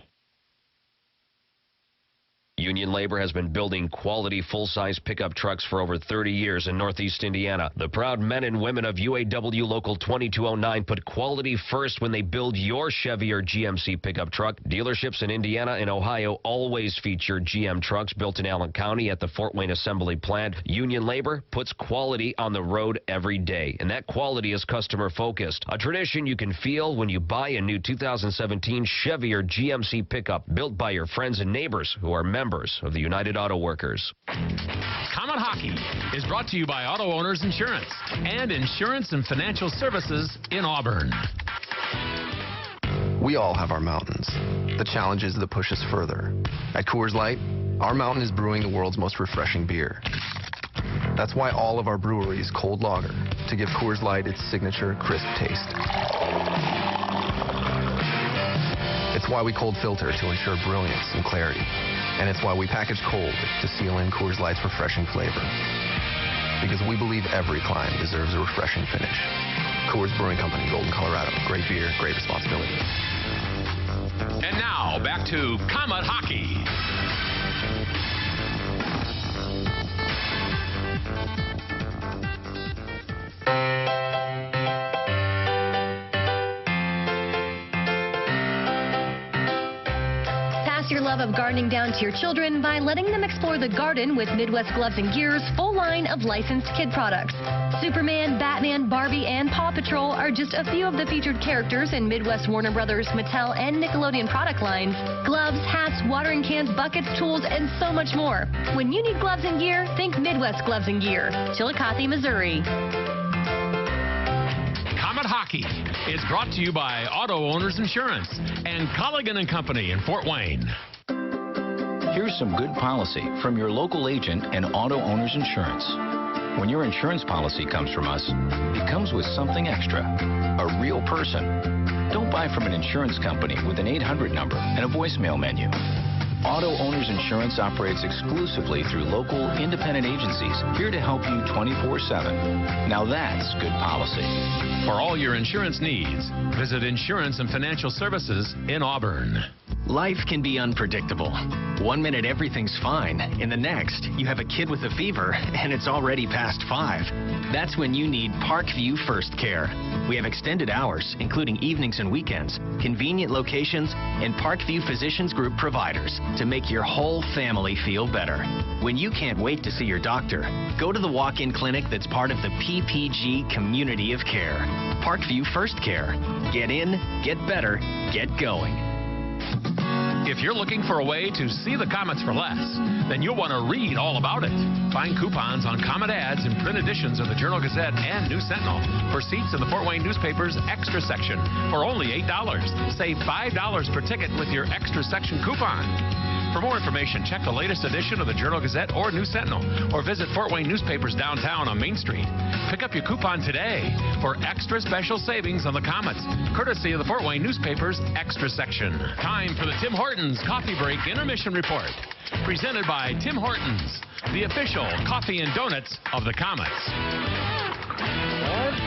Union Labor has been building quality full-size pickup trucks for over 30 years in Northeast Indiana. The proud men and women of UAW Local 2209 put quality first when they build your Chevy or GMC pickup truck. Dealerships in Indiana and Ohio always feature GM trucks built in Allen County at the Fort Wayne Assembly Plant. Union Labor puts quality on the road every day, and that quality is customer-focused. A tradition you can feel when you buy a new 2017 Chevy or GMC pickup built by your friends and neighbors who are members of the United Auto Workers. Komet Hockey is brought to you by Auto Owners Insurance and Insurance and Financial Services in Auburn. We all have our mountains, the challenges that push us further. At Coors Light, our mountain is brewing the world's most refreshing beer. That's why all of our breweries cold lager to give Coors Light its signature crisp taste. It's why we cold filter to ensure brilliance and clarity. And it's why we package cold to seal in Coors Light's refreshing flavor. Because we believe every climb deserves a refreshing finish. Coors Brewing Company, Golden, Colorado. Great beer, great responsibility. And now, back to Komet Hockey. Your love of gardening down to your children by letting them explore the garden with Midwest Gloves and Gear's full line of licensed kid products. Superman, Batman, Barbie, and Paw Patrol are just a few of the featured characters in Midwest Warner Brothers, Mattel, and Nickelodeon product lines. Gloves, hats, watering cans, buckets, tools, and so much more. When you need gloves and gear, think Midwest Gloves and Gear. Chillicothe, Missouri. Komet Hockey is brought to you by Auto Owners Insurance and Colligan & Company in Fort Wayne. Here's some good policy from your local agent and Auto Owners Insurance. When your insurance policy comes from us, it comes with something extra, a real person. Don't buy from an insurance company with an 800 number and a voicemail menu. Auto Owners Insurance operates exclusively through local independent agencies here to help you 24/7. Now that's good policy. For all your insurance needs, visit Insurance and Financial Services in Auburn. Life can be unpredictable. One minute everything's fine, and the next you have a kid with a fever and it's already past 5. That's when you need Parkview First Care. We have extended hours, including evenings and weekends, convenient locations, and Parkview Physicians Group providers to make your whole family feel better. When you can't wait to see your doctor, go to the walk-in clinic that's part of the PPG community of care. Parkview First Care. Get in, get better, get going. If you're looking for a way to see the Komets for less, then you'll want to read all about it. Find coupons on Komet ads in print editions of the Journal-Gazette and News Sentinel for seats in the Fort Wayne newspaper's extra section for only $8. Save $5 per ticket with your extra section coupon. For more information, check the latest edition of the Journal-Gazette or News Sentinel, or visit Fort Wayne Newspapers downtown on Main Street. Pick up your coupon today for extra special savings on the Komets, courtesy of the Fort Wayne Newspapers Extra Section. Time for the Tim Hortons Coffee Break Intermission Report, presented by Tim Hortons, the official coffee and donuts of the Komets.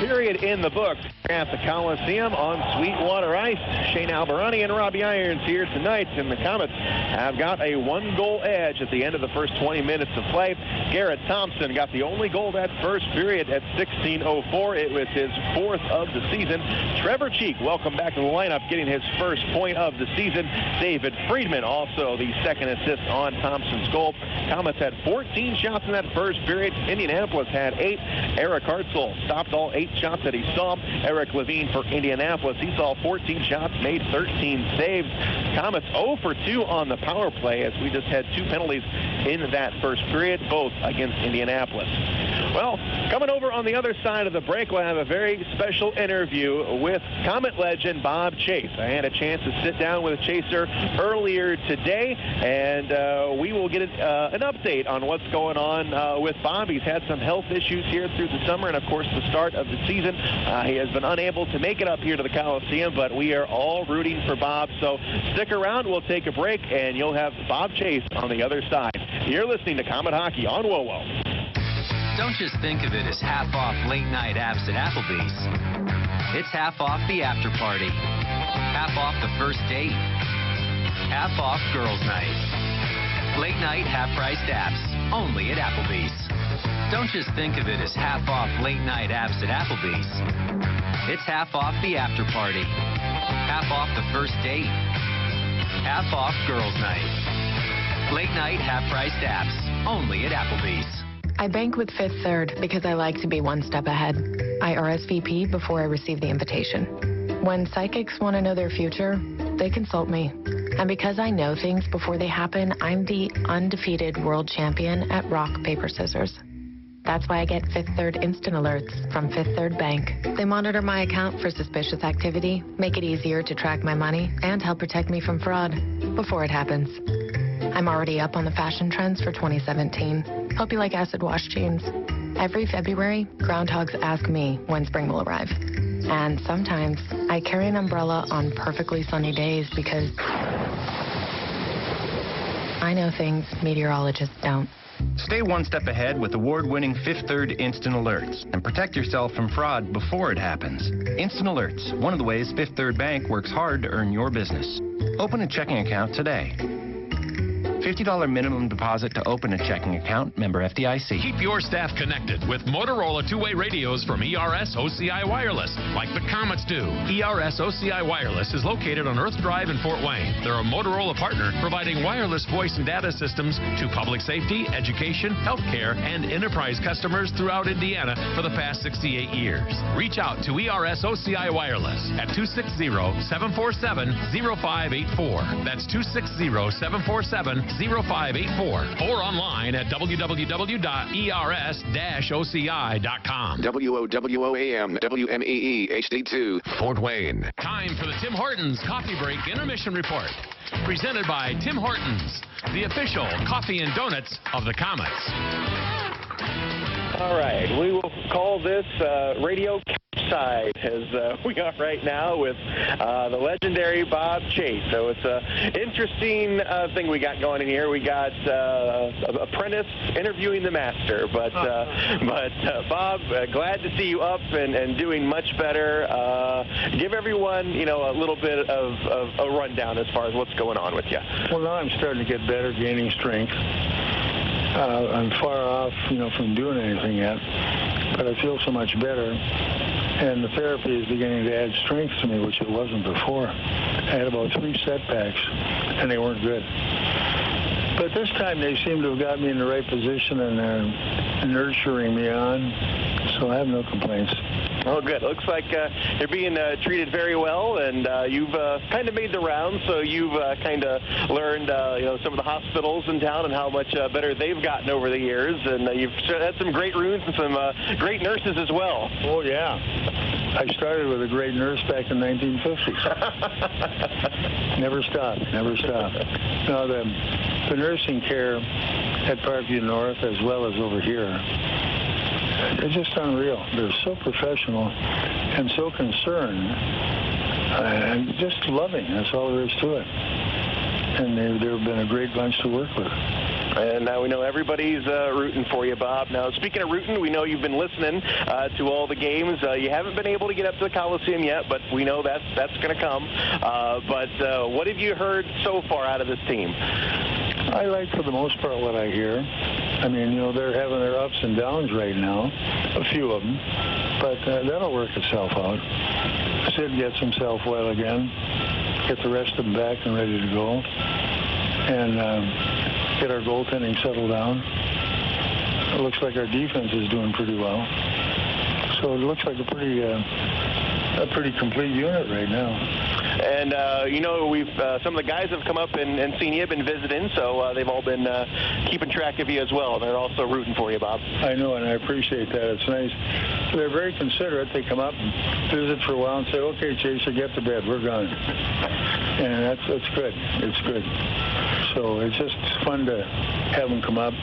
period in the books at the Coliseum on Sweetwater Ice. Shane Albarani and Robbie Irons here tonight, and the Komets have got a 1-goal edge at the end of the first 20 minutes of play. Garrett Thompson got the only goal that first period at 16:04. It was his 4th of the season. Trevor Cheek, welcome back to the lineup, getting his first point of the season. David Friedmann, also the second assist on Thompson's goal. Komets had 14 shots in that first period. Indianapolis had 8. Eric Hartzell stopped all 8 shots that he saw. Eric Levine for Indianapolis, he saw 14 shots, made 13 saves. Komets 0 for 2 on the power play, as we just had 2 penalties in that first period, both against Indianapolis. Well, coming over on the other side of the break, we'll have a very special interview with Komet legend Bob Chase. I had a chance to sit down with Chaser earlier today, and we will get an update on what's going on with Bob. He's had some health issues here through the summer and, of course, the start of the season. He has been unable to make it up here to the Coliseum, but we are all rooting for Bob. So stick around. We'll take a break, and you'll have Bob Chase on the other side. You're listening to Komet Hockey on WoWo. Don't just think of it as half off late night apps at Applebee's. It's half off the after party, half off the first date, half off girls' night. Late night half-priced apps, only at Applebee's. Don't just think of it as half off late night apps at Applebee's. It's half off the after party, half off the first date, half off girls' night. Late night half-priced apps, only at Applebee's. I bank with Fifth Third because I like to be one step ahead. I RSVP before I receive the invitation. When psychics want to know their future, they consult me. And because I know things before they happen, I'm the undefeated world champion at rock, paper, scissors. That's why I get Fifth Third instant alerts from Fifth Third Bank. They monitor my account for suspicious activity, make it easier to track my money, and help protect me from fraud before it happens. I'm already up on the fashion trends for 2017. Hope you like acid wash jeans. Every February, groundhogs ask me when spring will arrive. And sometimes I carry an umbrella on perfectly sunny days because I know things meteorologists don't. Stay one step ahead with award-winning Fifth Third Instant Alerts and protect yourself from fraud before it happens. Instant Alerts, one of the ways Fifth Third Bank works hard to earn your business. Open a checking account today. $50 minimum deposit to open a checking account. Member FDIC. Keep your staff connected with Motorola two-way radios from ERS OCI Wireless, like the Komets do. ERS OCI Wireless is located on Earth Drive in Fort Wayne. They're a Motorola partner providing wireless voice and data systems to public safety, education, healthcare, and enterprise customers throughout Indiana for the past 68 years. Reach out to ERS OCI Wireless at 260-747-0584. That's 260-747-0584 or online at www.ers-oci.com. WOWOAM, WMEE, HD2, Fort Wayne. Time for the Tim Hortons Coffee Break Intermission Report. Presented by Tim Hortons, the official coffee and donuts of the Komets. All right, we will call this Radio Side as we are right now with the legendary Bob Chase. So it's an interesting thing we got going in here. We got apprentice interviewing the master, but Bob, glad to see you up and doing much better. Give everyone, a little bit of a rundown as far as what's going on with you. Well, now I'm starting to get better, gaining strength. I'm far off, from doing anything yet, but I feel so much better. And the therapy is beginning to add strength to me, which it wasn't before. I had about 3 setbacks, and they weren't good. But this time they seem to have got me in the right position, and they're nurturing me on, so I have no complaints. Oh, good. Looks like you're being treated very well, and you've kind of made the rounds, so you've kind of learned, some of the hospitals in town and how much better they've gotten over the years, and you've had some great runes and some great nurses as well. Oh, yeah. I started with a great nurse back in 1950. Never stopped. No, the nursing care at Parkview North as well as over here, it's just unreal. They're so professional and so concerned and just loving. That's all there is to it. And they've been a great bunch to work with. And now we know everybody's rooting for you, Bob. Now, speaking of rooting, we know you've been listening to all the games. You haven't been able to get up to the Coliseum yet, but we know that's going to come. But what have you heard so far out of this team? I like, for the most part, what I hear. I mean, they're having their ups and downs right now, a few of them, but that'll work itself out. Sid gets himself well again, get the rest of them back and ready to go, and get our goaltending settled down. It looks like our defense is doing pretty well. So it looks like a pretty complete unit right now. And, we've some of the guys have come up and seen you, been visiting, so they've all been keeping track of you as well. They're also rooting for you, Bob. I know, and I appreciate that. It's nice. They're very considerate. They come up and visit for a while and say, okay, Chaser, get to bed. We're gone. And that's good. It's good. So it's just fun to have them come up,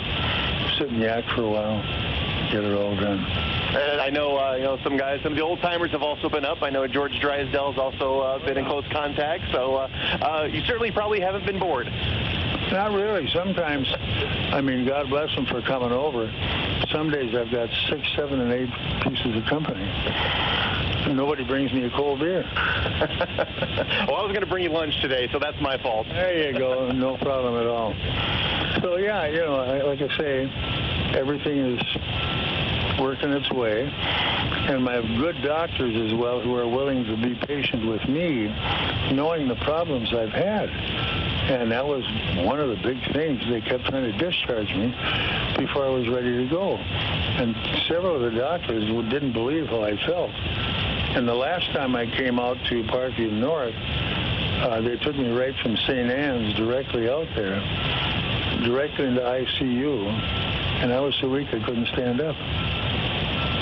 sit and yak for a while, get it all done. And I know, some guys, some of the old-timers have also been up. I know George Drysdale's also been in close contact. So you certainly probably haven't been bored. Not really. Sometimes, I mean, God bless them for coming over. Some days I've got 6, 7, and 8 pieces of company. Nobody brings me a cold beer. Well, I was going to bring you lunch today, so that's my fault. There you go. No problem at all. So, yeah, like I say, everything is working its way, and I have good doctors as well who are willing to be patient with me, knowing the problems I've had. And that was one of the big things. They kept trying to discharge me before I was ready to go. And several of the doctors didn't believe how I felt. And the last time I came out to Parkview North, they took me right from St. Anne's directly out there, directly into ICU, and I was so weak I couldn't stand up.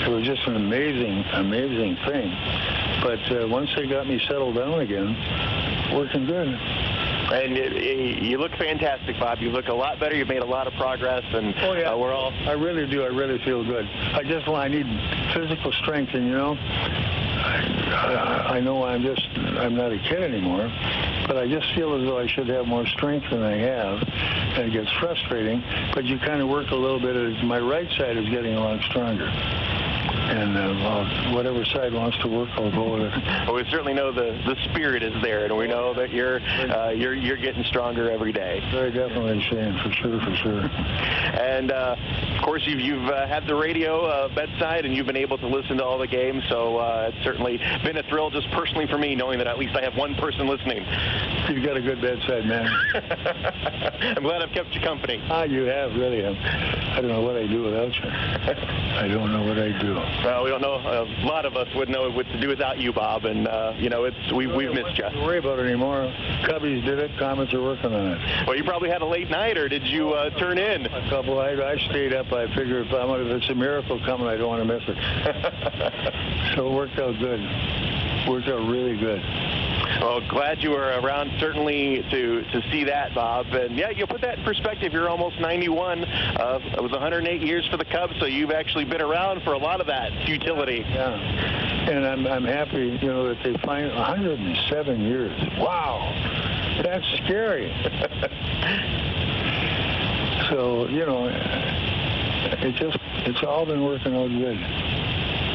It was just an amazing, amazing thing. But once they got me settled down again, working good. And you look fantastic, Bob. You look a lot better. You've made a lot of progress, and we're all. I really do. I really feel good. I need physical strength, and I know I'm not a kid anymore, but I just feel as though I should have more strength than I have, and it gets frustrating. But you kind of work a little bit. My right side is getting a lot stronger. And whatever side wants to work, I'll go with it. Well, we certainly know the spirit is there, and we know that you're getting stronger every day. Very definitely, Shane, for sure. And of course, you've had the radio bedside, and you've been able to listen to all the games. So it's certainly been a thrill, just personally for me, knowing that at least I have one person listening. You've got a good bedside, man. I'm glad I've kept you company. You have, really. I don't know what I'd do without you. I don't know what I'd do. Well, we don't know. A lot of us wouldn't know what to do without you, Bob. And we've missed you. Don't worry about it anymore. Cubbies did it. Komets are working on it. Well, you probably had a late night, or did you turn in? A couple. I stayed up. I figured if it's a miracle coming, I don't want to miss it. So it worked out good. Worked out really good. Well, glad you were around, certainly, to see that, Bob. And, yeah, you put that in perspective. You're almost 91. It was 108 years for the Cubs, so you've actually been around for a lot of that futility. Yeah. And I'm happy, that they find 107 years. Wow. That's scary. So, it's all been working out good.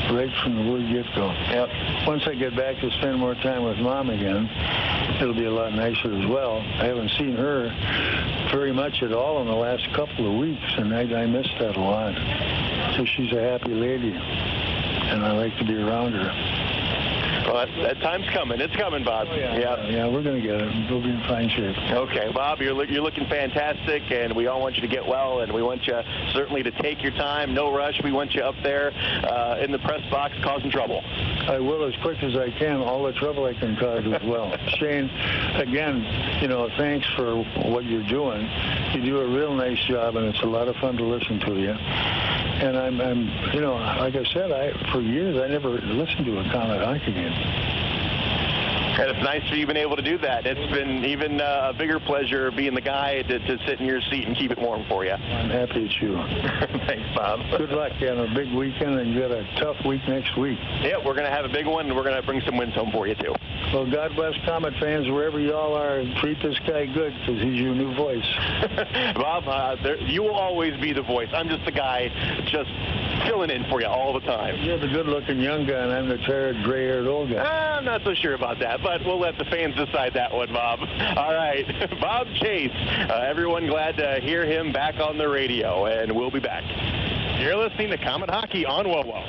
Right from the word get-go. Yep. Once I get back to spend more time with Mom again, it'll be a lot nicer as well. I haven't seen her very much at all in the last couple of weeks, and I miss that a lot. So she's a happy lady, and I like to be around her. Well, that time's coming. It's coming, Bob. Oh, yeah, we're going to get it. We'll be in fine shape. Okay, Bob, you're looking fantastic, and we all want you to get well, and we want you certainly to take your time, no rush. We want you up there in the press box causing trouble. I will as quick as I can, all the trouble I can cause as well. Shane, again, thanks for what you're doing. You do a real nice job, and it's a lot of fun to listen to you. And I'm like I said, for years I never listened to a Komet hockey game. And it's nice for you being able to do that. It's been even a bigger pleasure being the guy to sit in your seat and keep it warm for you. I'm happy it's you. Thanks, Bob. Good luck. You have a big weekend, and you got a tough week next week. Yeah, we're going to have a big one, and we're going to bring some wins home for you, too. Well, God bless Comet fans wherever y'all are. Treat this guy good, because he's your new voice. Bob, you will always be the voice. I'm just the guy just filling in for you all the time. You're the good-looking young guy, and I'm the tired, gray-haired old guy. I'm not so sure about that, but we'll let the fans decide that one, Bob. All right, Bob Chase. Everyone glad to hear him back on the radio, and we'll be back. You're listening to Comet Hockey on WOWO.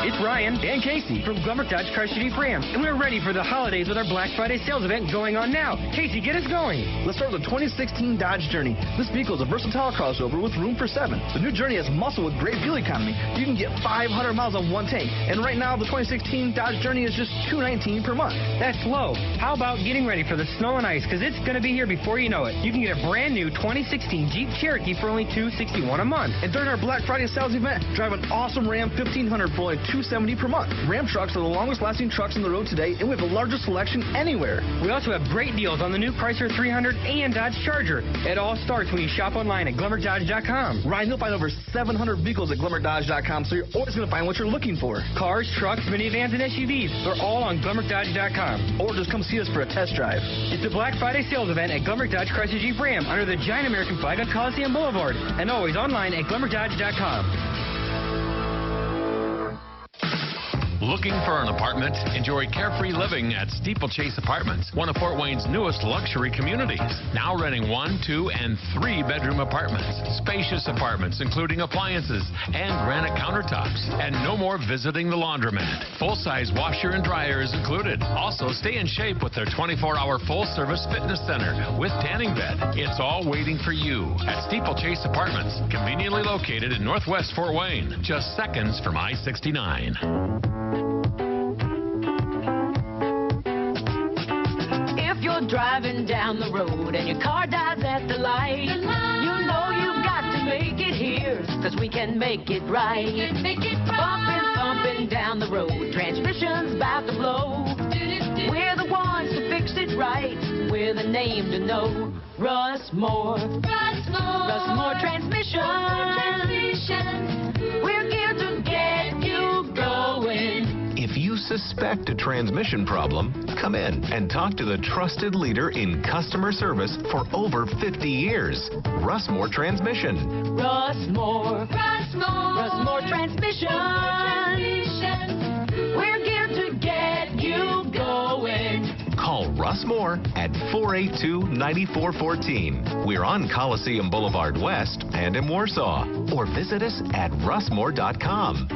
It's Ryan and Casey from Glenbrook Dodge Chrysler Jeep Ram, and we're ready for the holidays with our Black Friday sales event going on now. Casey, get us going. Let's start with the 2016 Dodge Journey. This vehicle is a versatile crossover with room for 7. The new Journey has muscle with great fuel economy. You can get 500 miles on one tank, and right now the 2016 Dodge Journey is just $219 per month. That's low. How about getting ready for the snow and ice, because it's going to be here before you know it. You can get a brand new 2016 Jeep Cherokee for only $261 a month. And during our Black Friday sales event, drive an awesome Ram 1500 for only $270 per month. Ram trucks are the longest lasting trucks on the road today, and we have the largest selection anywhere. We also have great deals on the new Chrysler 300 and Dodge Charger. It all starts when you shop online at GlenbrookDodge.com. Ryan, you'll find over 700 vehicles at GlenbrookDodge.com, so you're always going to find what you're looking for. Cars, trucks, minivans, and SUVs. They're all on GlenbrookDodge.com. Or just come see us for a test drive. It's the Black Friday sales event at Glenbrook Dodge Chrysler Jeep Ram under the giant American flag on Coliseum Boulevard, and always online at GlenbrookDodge.com. Looking for an apartment? Enjoy carefree living at Steeplechase Apartments, one of Fort Wayne's newest luxury communities. Now renting 1, 2, and 3 bedroom apartments. Spacious apartments including appliances and granite countertops. And no more visiting the laundromat. Full-size washer and dryer is included. Also, stay in shape with their 24-hour full-service fitness center with tanning bed. It's all waiting for you at Steeplechase Apartments, conveniently located in Northwest Fort Wayne, just seconds from I-69. Driving down the road and your car dies at the light, you know you've got to make it here, cause we can make it right. Bumping, thumping down the road, transmission's about to blow. We're the ones to fix it right, we're the name to know. Russ Moore Transmission. We're here to get you going. If you suspect a transmission problem, come in and talk to the trusted leader in customer service for over 50 years, Russ Moore Transmission. Russ Moore Transmission. We're here to get you going. Call Russ Moore at 482-9414. We're on Coliseum Boulevard West and in Warsaw. Or visit us at russmore.com.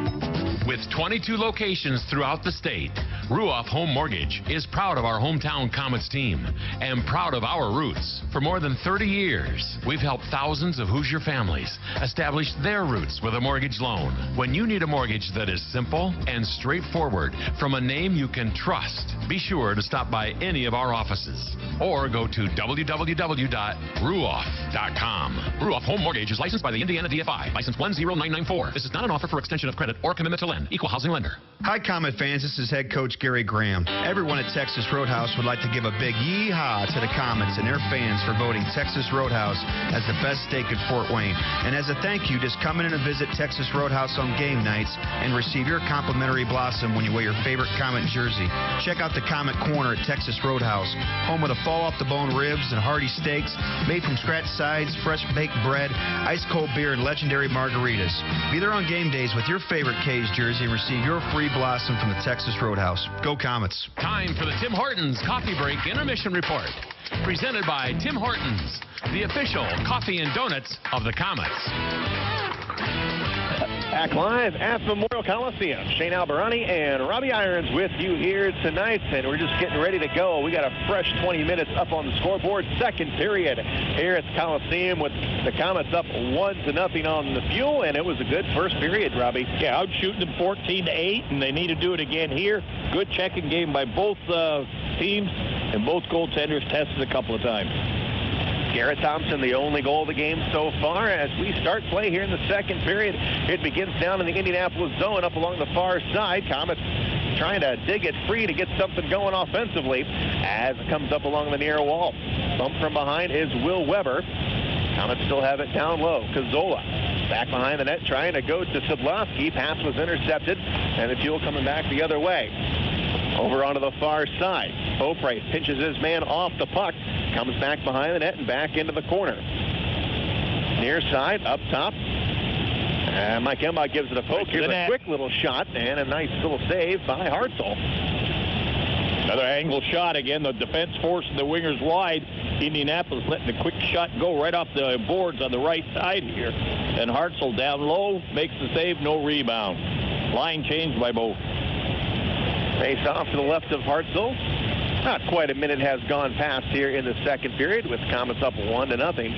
With 22 locations throughout the state, Ruoff Home Mortgage is proud of our hometown Komets team and proud of our roots. For more than 30 years, we've helped thousands of Hoosier families establish their roots with a mortgage loan. When you need a mortgage that is simple and straightforward from a name you can trust, be sure to stop by any of our offices or go to www.ruoff.com. Ruoff Home Mortgage is licensed by the Indiana DFI, license 10994. This is not an offer for extension of credit or commitment to lend. Equal housing lender. Hi, Comet fans. This is head coach Gary Graham. Everyone at Texas Roadhouse would like to give a big yee-haw to the Komets and their fans for voting Texas Roadhouse as the best steak in Fort Wayne. And as a thank you, just come in and visit Texas Roadhouse on game nights and receive your complimentary blossom when you wear your favorite Komet jersey. Check out the Komet Corner at Texas Roadhouse, home of the fall-off-the-bone ribs and hearty steaks, made from scratch sides, fresh baked bread, ice-cold beer, and legendary margaritas. Be there on game days with your favorite K's jersey and receive your free blossom from the Texas Roadhouse. Go Komets. Time for the Tim Hortons Coffee Break Intermission Report. Presented by Tim Hortons, the official coffee and donuts of the Komets. Back live at Memorial Coliseum. Shane Albarani and Robbie Irons with you here tonight, and we're just getting ready to go. We got a fresh 20 minutes up on the scoreboard. Second period here at the Coliseum with the Komets up 1-0 on the Fuel, and it was a good first period, Robbie. Yeah, out shooting them 14-8, and they need to do it again here. Good checking game by both teams, and both goaltenders tested a couple of times. Garrett Thompson, the only goal of the game so far. As we start play here in the second period, it begins down in the Indianapolis zone up along the far side. Komets trying to dig it free to get something going offensively as it comes up along the near wall. Bump from behind is Will Weber. Komets still have it down low. Cazzola back behind the net trying to go to Szydlowski. Pass was intercepted, and the Fuel coming back the other way. Over onto the far side. Beaupré pinches his man off the puck. Comes back behind the net and back into the corner. Near side, up top. And Mike Embach gives it a poke. Here's a quick little shot and a nice little save by Hartzell. Another angle shot again. The defense forcing the wingers wide. Indianapolis letting the quick shot go right off the boards on the right side here. And Hartzell down low, makes the save, no rebound. Line changed by both. Face off to the left of Hartzell. Not quite a minute has gone past here in the second period with Komets up 1-0.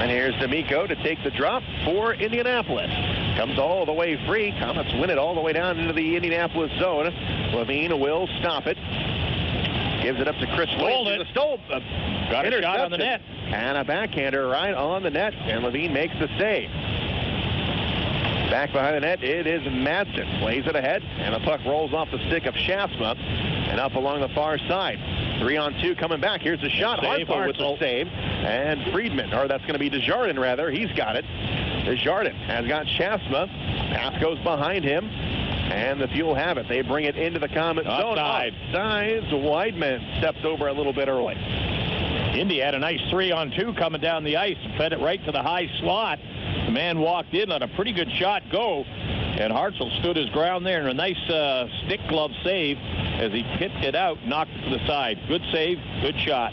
And here's D'Amico to take the drop for Indianapolis. Comes all the way free. Komets win it all the way down into the Indianapolis zone. Levine will stop it. Gives it up to Chris Williams. Got a shot on the net. And a backhander right on the net. And Levine makes the save. Back behind the net, it is Madsen. Plays it ahead, and the puck rolls off the stick of Shasma and up along the far side. 3-on-2 coming back. Here's the shot. Hartzell with the save. And Friedmann, or that's going to be Desjardins, rather. He's got it. Desjardins has got Shasma. Pass goes behind him, and the Fuel have it. They bring it into the Komets zone. Offsides. Weidman steps over a little bit early. Indy had a nice 3-on-2 coming down the ice and fed it right to the high slot. The man walked in on a pretty good shot go, and Hartzell stood his ground there, and a nice stick glove save as he tipped it out, knocked it to the side. Good save, good shot.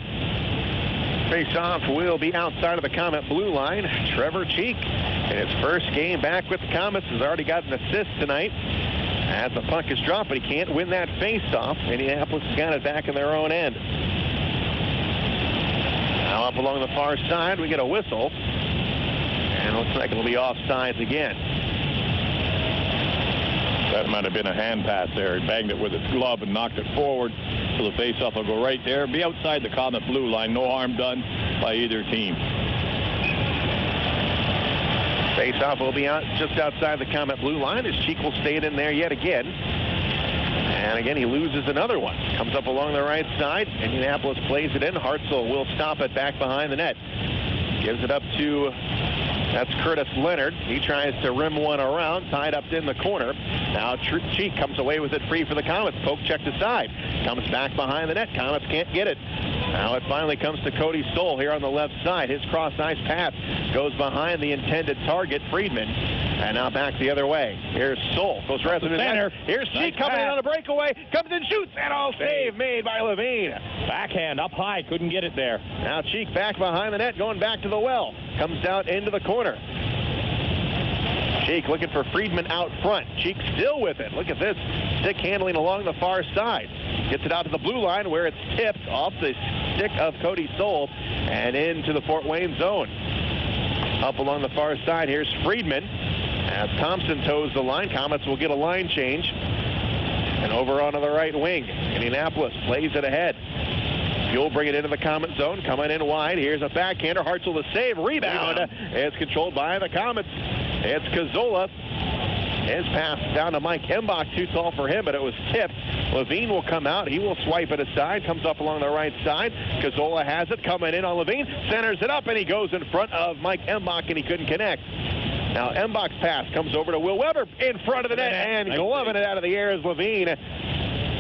Face-off will be outside of the Komet blue line. Trevor Cheek, in his first game back with the Komets, has already got an assist tonight as the puck is dropped, but he can't win that face-off. Indianapolis has got it back in their own end. Now up along the far side, we get a whistle. And it looks like it'll be offsides again. That might have been a hand pass there. He banged it with his glove and knocked it forward. So the faceoff will go right there. Be outside the Komet blue line. No harm done by either team. Faceoff will be out just outside the Komet blue line as Cheek will stay in there yet again. And again, he loses another one. Comes up along the right side. Indianapolis plays it in. Hartzell will stop it back behind the net. Gives it up to... That's Curtis Leonard. He tries to rim one around, tied up in the corner. Now Cheek comes away with it free for the Komets. Poke checked aside. Comes back behind the net. Komets can't get it. Now it finally comes to Cody Stoll here on the left side. His cross-ice pass goes behind the intended target, Friedmann. And now back the other way. Here's Stoll. Goes right to the center. Here's Cheek coming in on a breakaway. Comes in, shoots, and all save made by Levine. Backhand up high. Couldn't get it there. Now Cheek back behind the net, going back to the well. Comes down into the corner. Cheek looking for Friedmann out front. Cheek still with it. Look at this. Stick handling along the far side. Gets it out to the blue line where it's tipped off the stick of Cody Stoll and into the Fort Wayne zone. Up along the far side, here's Friedmann. As Thompson toes the line, Komets will get a line change. And over onto the right wing, Indianapolis plays it ahead. Fuel bring it into the Komet zone, coming in wide. Here's a backhander. Hartzell the save. Rebound. It's controlled by the Komets. It's Cazzola. His pass down to Mike Embach. Too tall for him, but it was tipped. Levine will come out. He will swipe it aside. Comes up along the right side. Cazzola has it. Coming in on Levine. Centers it up, and he goes in front of Mike Embach, and he couldn't connect. Now Embach's pass comes over to Will Weber in front of the net, and gloving it out of the air is Levine.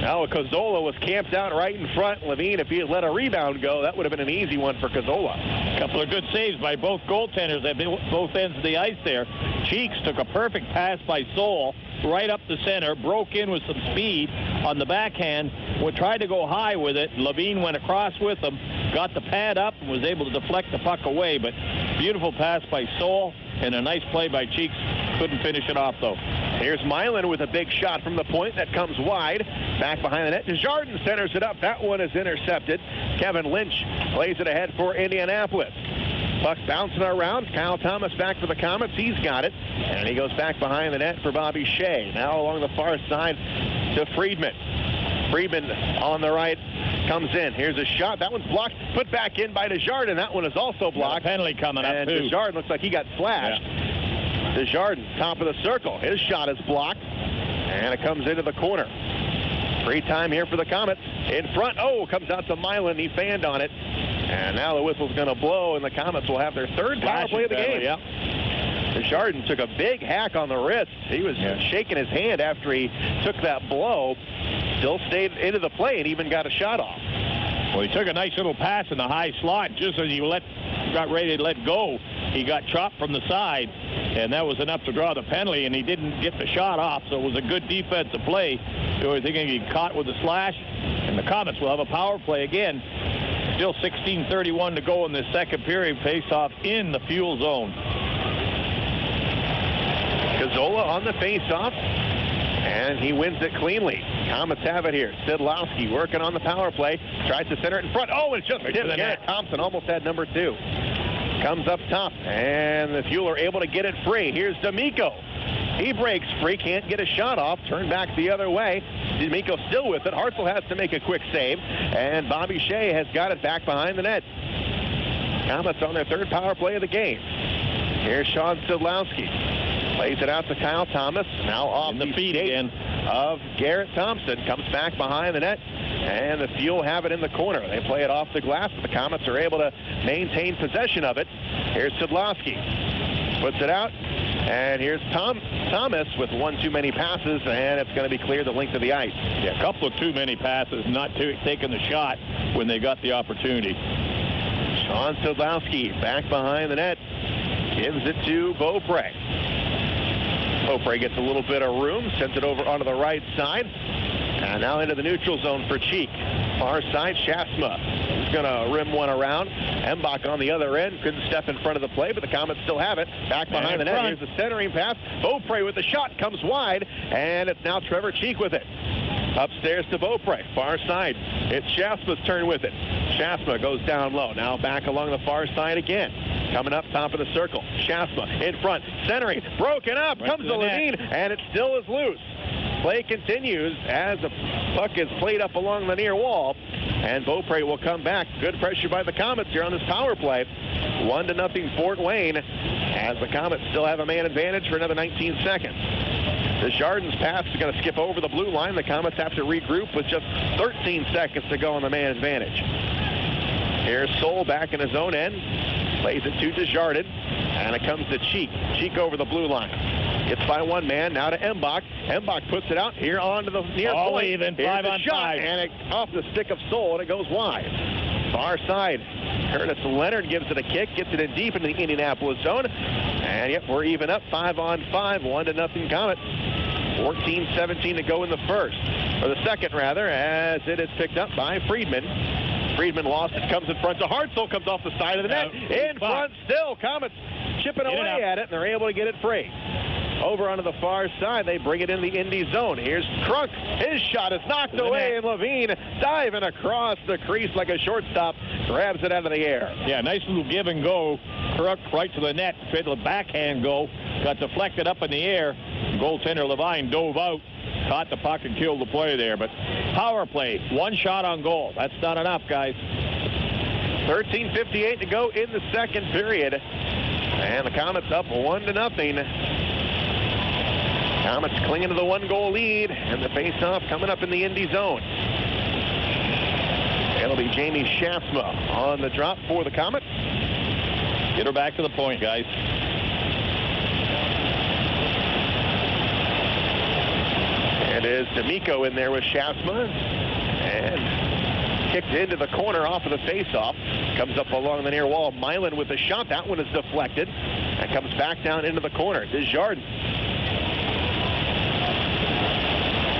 Now Cazzola was camped out right in front. Levine, if he had let a rebound go, that would have been an easy one for Cazzola. A couple of good saves by both goaltenders at both ends of the ice there. Cheeks took a perfect pass by Stoll right up the center, broke in with some speed on the backhand, tried to go high with it. Levine went across with him, got the pad up, and was able to deflect the puck away. But beautiful pass by Stoll and a nice play by Cheeks. Couldn't finish it off, though. Here's Milan with a big shot from the point that comes wide. Back behind the net. Desjardins centers it up. That one is intercepted. Kevin Lynch plays it ahead for Indianapolis. Puck bouncing around. Kyle Thomas back for the Komets. He's got it. And he goes back behind the net for Bobby Shea. Now along the far side to Friedmann. Friedmann on the right comes in. Here's a shot. That one's blocked. Put back in by Desjardins. That one is also blocked. Penalty coming up, too. And Desjardins looks like he got slashed. Desjardins, top of the circle. His shot is blocked, and it comes into the corner. Free time here for the Komets. In front, comes out to Milan. He fanned on it. And now the whistle's going to blow, and the Komets will have their third power play of the game. Yep. Desjardins took a big hack on the wrist. He was shaking his hand after he took that blow. Still stayed into the play and even got a shot off. Well, he took a nice little pass in the high slot. Just as he got ready to let go, he got chopped from the side, and that was enough to draw the penalty, and he didn't get the shot off, so it was a good defensive play. They were thinking he caught with a slash, and the Komets will have a power play again. Still 16:31 to go in this second period. Face-off in the fuel zone. Gazzola on the face-off, and he wins it cleanly. Komets have it here. Szydlowski working on the power play. Tries to center it in front. Oh, it's just tipped. Garrett Thompson almost had number 2. Comes up top, and the Fuel are able to get it free. Here's D'Amico. He breaks free, can't get a shot off. Turned back the other way. D'Amico still with it. Hartzell has to make a quick save, and Bobby Shea has got it back behind the net. Komets on their third power play of the game. Here's Sean Szydlowski. Plays it out to Kyle Thomas. Now off the feet again of Garrett Thompson. Comes back behind the net, and the Fuel have it in the corner. They play it off the glass, but the Komets are able to maintain possession of it. Here's Szydlowski. Puts it out, and here's Thomas with one too many passes, and it's going to be cleared the length of the ice. Yeah, a couple of too many passes, not taking the shot when they got the opportunity. Sean Szydlowski back behind the net. Gives it to Beaupré. Beaupré gets a little bit of room, sends it over onto the right side. And now into the neutral zone for Cheek. Far side, Shasma is going to rim one around. Embach on the other end. Couldn't step in front of the play, but the Komets still have it. Back behind the net. Here's the centering pass. Beaupré with the shot. Comes wide. And it's now Trevor Cheek with it. Upstairs to Beaupré. Far side. It's Shasma's turn with it. Shasma goes down low. Now back along the far side again. Coming up top of the circle. Shasma in front. Centering. Broken up. Comes to Levine. And it still is loose. Play continues as the puck is played up along the near wall. And Beaupré will come back. Good pressure by the Komets here on this power play. 1-0 Fort Wayne. As the Komets still have a man advantage for another 19 seconds. Desjardins' pass is going to skip over the blue line. The Komets have to regroup with just 13 seconds to go on the man advantage. Here's Soul back in his own end. Plays it to Desjardins. And it comes to Cheek. Cheek over the blue line. Gets by one man. Now to Embach. Embach puts it out here onto the near point. Even. Here's 5 on shot, 5. and it off the stick of Soul, and it goes wide. Far side. Curtis Leonard gives it a kick. Gets it in deep into the Indianapolis zone. And yep, we're even up 5 on 5. 1-0 Komets. 14-17 to go in the first. Or the second, rather, as it is picked up by Friedmann. Friedmann lost it, comes in front to Hartzell, comes off the side of the net. In front still, Komets chipping away at it, and they're able to get it free. Over onto the far side, they bring it in the Indy zone. Here's Krunk. His shot is knocked away, and Levine diving across the crease like a shortstop, grabs it out of the air. Yeah, nice little give and go. Krunk right to the net, tried to backhand go, got deflected up in the air. Goaltender Levine dove out, caught the puck and killed the play there. But power play, one shot on goal. That's not enough, guys. 13:58 to go in the second period. And the Komets up 1-0. Komets clinging to the 1-goal lead, and the face-off coming up in the Indy zone. It'll be Jamie Shasma on the drop for the Komets. Get her back to the point, guys. It is D'Amico in there with Shasma, and kicked into the corner off of the face-off. Comes up along the near wall. Milan with the shot. That one is deflected. And comes back down into the corner. Desjardins.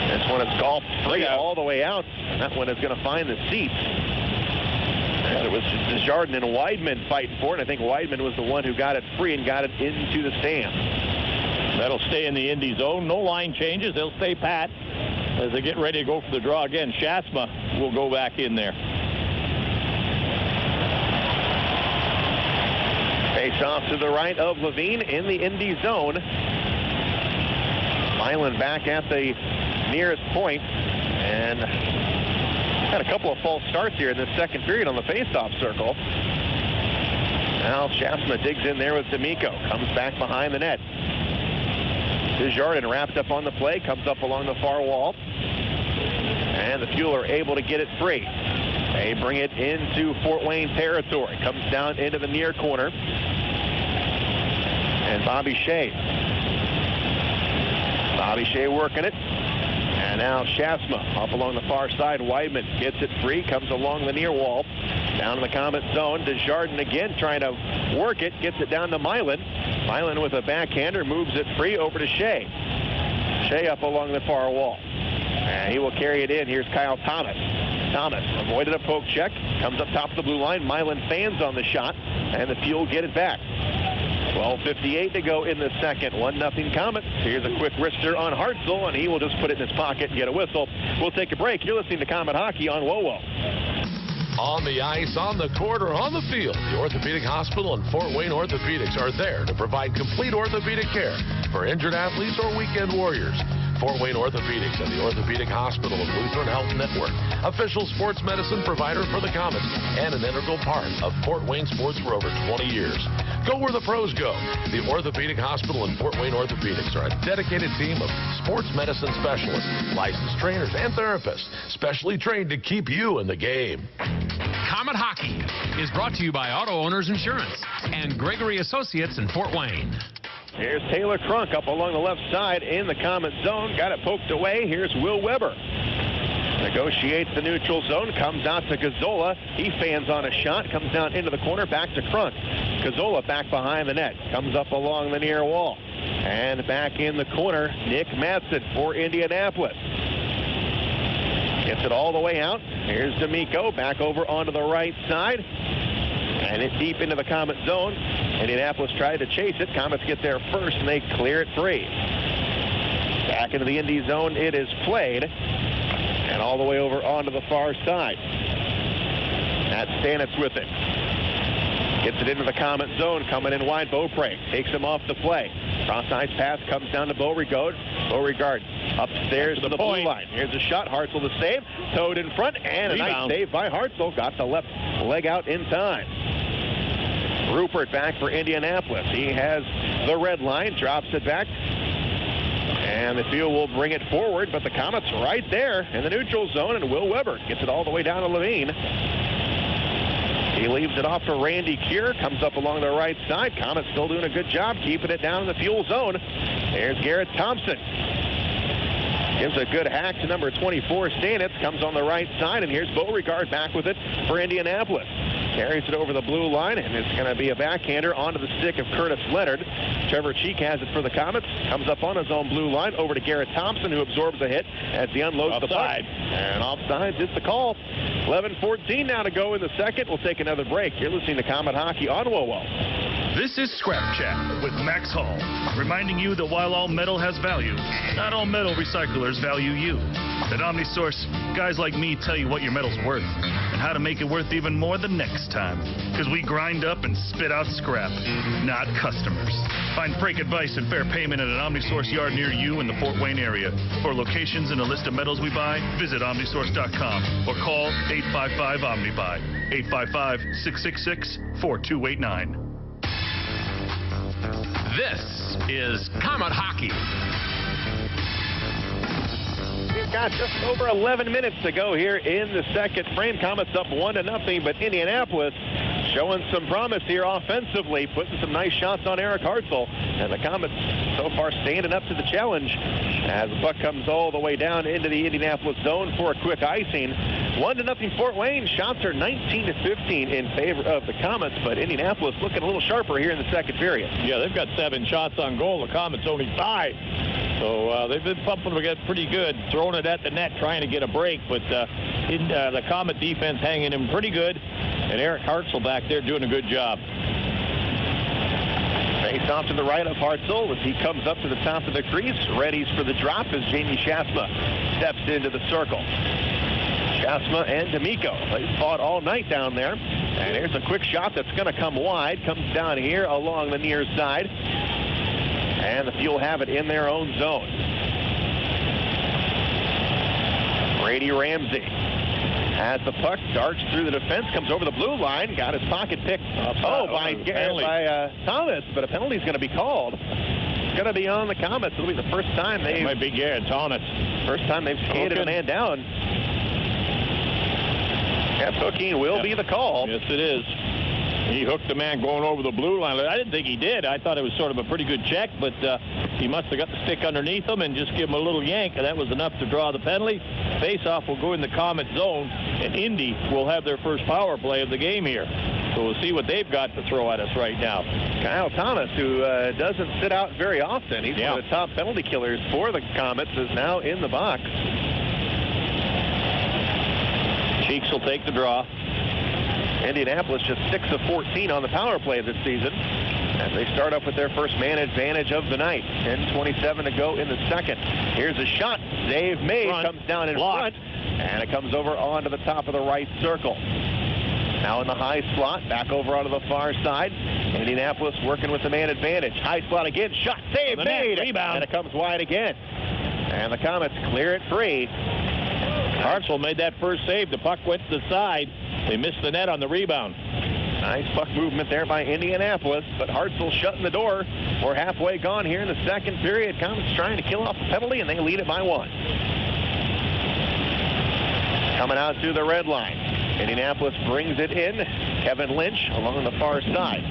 This one is golfed free all the way out. And that one is going to find the seats. And it was Desjardins and Weidman fighting for it. I think Weidman was the one who got it free and got it into the stand. That'll stay in the Indy zone. No line changes. They'll stay pat as they get ready to go for the draw again. Shasma will go back in there. Face off to the right of Levine in the Indy zone. Milan back at the nearest point, and had a couple of false starts here in the second period on the face-off circle. Now Shasma digs in there with D'Amico. Comes back behind the net. Desjardins wrapped up on the play, comes up along the far wall. And the Fuel are able to get it free. They bring it into Fort Wayne territory. Comes down into the near corner. And Bobby Shea. Bobby Shea working it. And now Shasma up along the far side. Weidman gets it free, comes along the near wall. Down in the Comet zone. Desjardins again trying to work it. Gets it down to Milan. Milan with a backhander moves it free over to Shea. Shea up along the far wall. And he will carry it in. Here's Kyle Thomas. Thomas avoided a poke check. Comes up top of the blue line. Milan fans on the shot. And the Fuel get it back. 12:58 to go in the second. 1-0 Komets. Here's a quick wrister on Hartzell, and he will just put it in his pocket and get a whistle. We'll take a break. You're listening to Komet Hockey on WOWO. On the ice, on the court, or on the field, the Orthopedic Hospital and Fort Wayne Orthopedics are there to provide complete orthopedic care for injured athletes or weekend warriors. Fort Wayne Orthopedics and the Orthopedic Hospital of Lutheran Health Network, official sports medicine provider for the Komets and an integral part of Fort Wayne sports for over 20 years. Go where the pros go. The Orthopedic Hospital and Fort Wayne Orthopedics are a dedicated team of sports medicine specialists, licensed trainers, and therapists, specially trained to keep you in the game. Komet Hockey is brought to you by Auto Owners Insurance and Gregory Associates in Fort Wayne. Here's Taylor Crunk up along the left side in the Komet zone. Got it poked away. Here's Will Weber. Negotiates the neutral zone. Comes out to Gazzola. He fans on a shot. Comes down into the corner. Back to Crunk. Gazzola back behind the net. Comes up along the near wall. And back in the corner, Nick Madsen for Indianapolis. Gets it all the way out. Here's D'Amico back over onto the right side. And it's deep into the Komet zone. Indianapolis tried to chase it. Komets get there first, and they clear it free. Back into the Indy zone, it is played. And all the way over onto the far side. That's Stanitz with it. Gets it into the Komet zone, coming in wide. Beaupré takes him off the play. Cross-ice pass comes down to Beauregard. Beauregard upstairs to the blue line. Here's a shot. Hartzell to save. Towed in front, and a nice save by Hartzell. Got the left leg out in time. Rupert back for Indianapolis. He has the red line, drops it back. And the Fuel will bring it forward, but the Komets right there in the neutral zone, and Will Weber gets it all the way down to Levine. He leaves it off to Randy Keir, comes up along the right side. Komets still doing a good job keeping it down in the Fuel zone. There's Garrett Thompson. Gives a good hack to number 24, Stanitz. Comes on the right side, and here's Beauregard back with it for Indianapolis. Carries it over the blue line, and it's going to be a backhander onto the stick of Curtis Leonard. Trevor Cheek has it for the Komets. Comes up on his own blue line over to Garrett Thompson, who absorbs a hit as he unloads the puck. And offside is the call. 11:14 now to go in the second. We'll take another break. You're listening to Komet Hockey on WOWO. This is Scrap Chat with Max Hall, reminding you that while all metal has value, not all metal recyclers value you. At OmniSource, guys like me tell you what your metal's worth and how to make it worth even more the next time. Because we grind up and spit out scrap, not customers. Find freight advice and fair payment at an OmniSource yard near you in the Fort Wayne area. For locations and a list of metals we buy, visit OmniSource.com or call 855-OMNIBUY, 855-666-4289. This is Komet Hockey. We've got just over 11 minutes to go here in the second frame. Komets up 1-0, but Indianapolis showing some promise here offensively, putting some nice shots on Eric Hartzell. And the Komets so far standing up to the challenge as the puck comes all the way down into the Indianapolis zone for a quick icing. 1-0 Fort Wayne. Shots are 19-15 in favor of the Komets, but Indianapolis looking a little sharper here in the second period. Yeah, they've got 7 shots on goal. The Komets only 5. So they've been pumping them pretty good, throwing it at the net, trying to get a break. But the Komet defense hanging him pretty good, and Eric Hartzell back there doing a good job. Face off to the right of Hartzell as he comes up to the top of the crease. Readies for the drop as Jamie Shasma steps into the circle. Shasma and D'Amico, they fought all night down there. And here's a quick shot that's going to come wide. Comes down here along the near side. And the Fuel have it in their own zone. Brady Ramsey has the puck, darts through the defense, comes over the blue line, got his pocket picked by Thomas, but a penalty is going to be called. going to be on the Komets. It'll be the first time It might be Garrett Thomas. First time they've skated a man down. Cap hooking will be the call. Yes, it is. He hooked the man going over the blue line. I didn't think he did. I thought it was sort of a pretty good check, but he must have got the stick underneath him and just give him a little yank, and that was enough to draw the penalty. Face-off will go in the Komet zone, and Indy will have their first power play of the game here. So we'll see what they've got to throw at us right now. Kyle Thomas, who doesn't sit out very often. He's one of the top penalty killers for the Komets, is now in the box. Cheeks will take the draw. Indianapolis just 6 of 14 on the power play this season as they start off with their first man advantage of the night. 10:27 to go in the second. Here's a shot. Save made. Comes down in front, and it comes over onto the top of the right circle. Now in the high slot, back over onto the far side. Indianapolis working with the man advantage. High slot again. Shot. Save made. Rebound. And it comes wide again. And the Komets clear it free. Hartzell made that first save. The puck went to the side. They missed the net on the rebound. Nice puck movement there by Indianapolis, but Hartzell shutting the door. We're halfway gone here in the second period. Komets trying to kill off the penalty, and they lead it by 1. Coming out to the red line. Indianapolis brings it in. Kevin Lynch along the far side.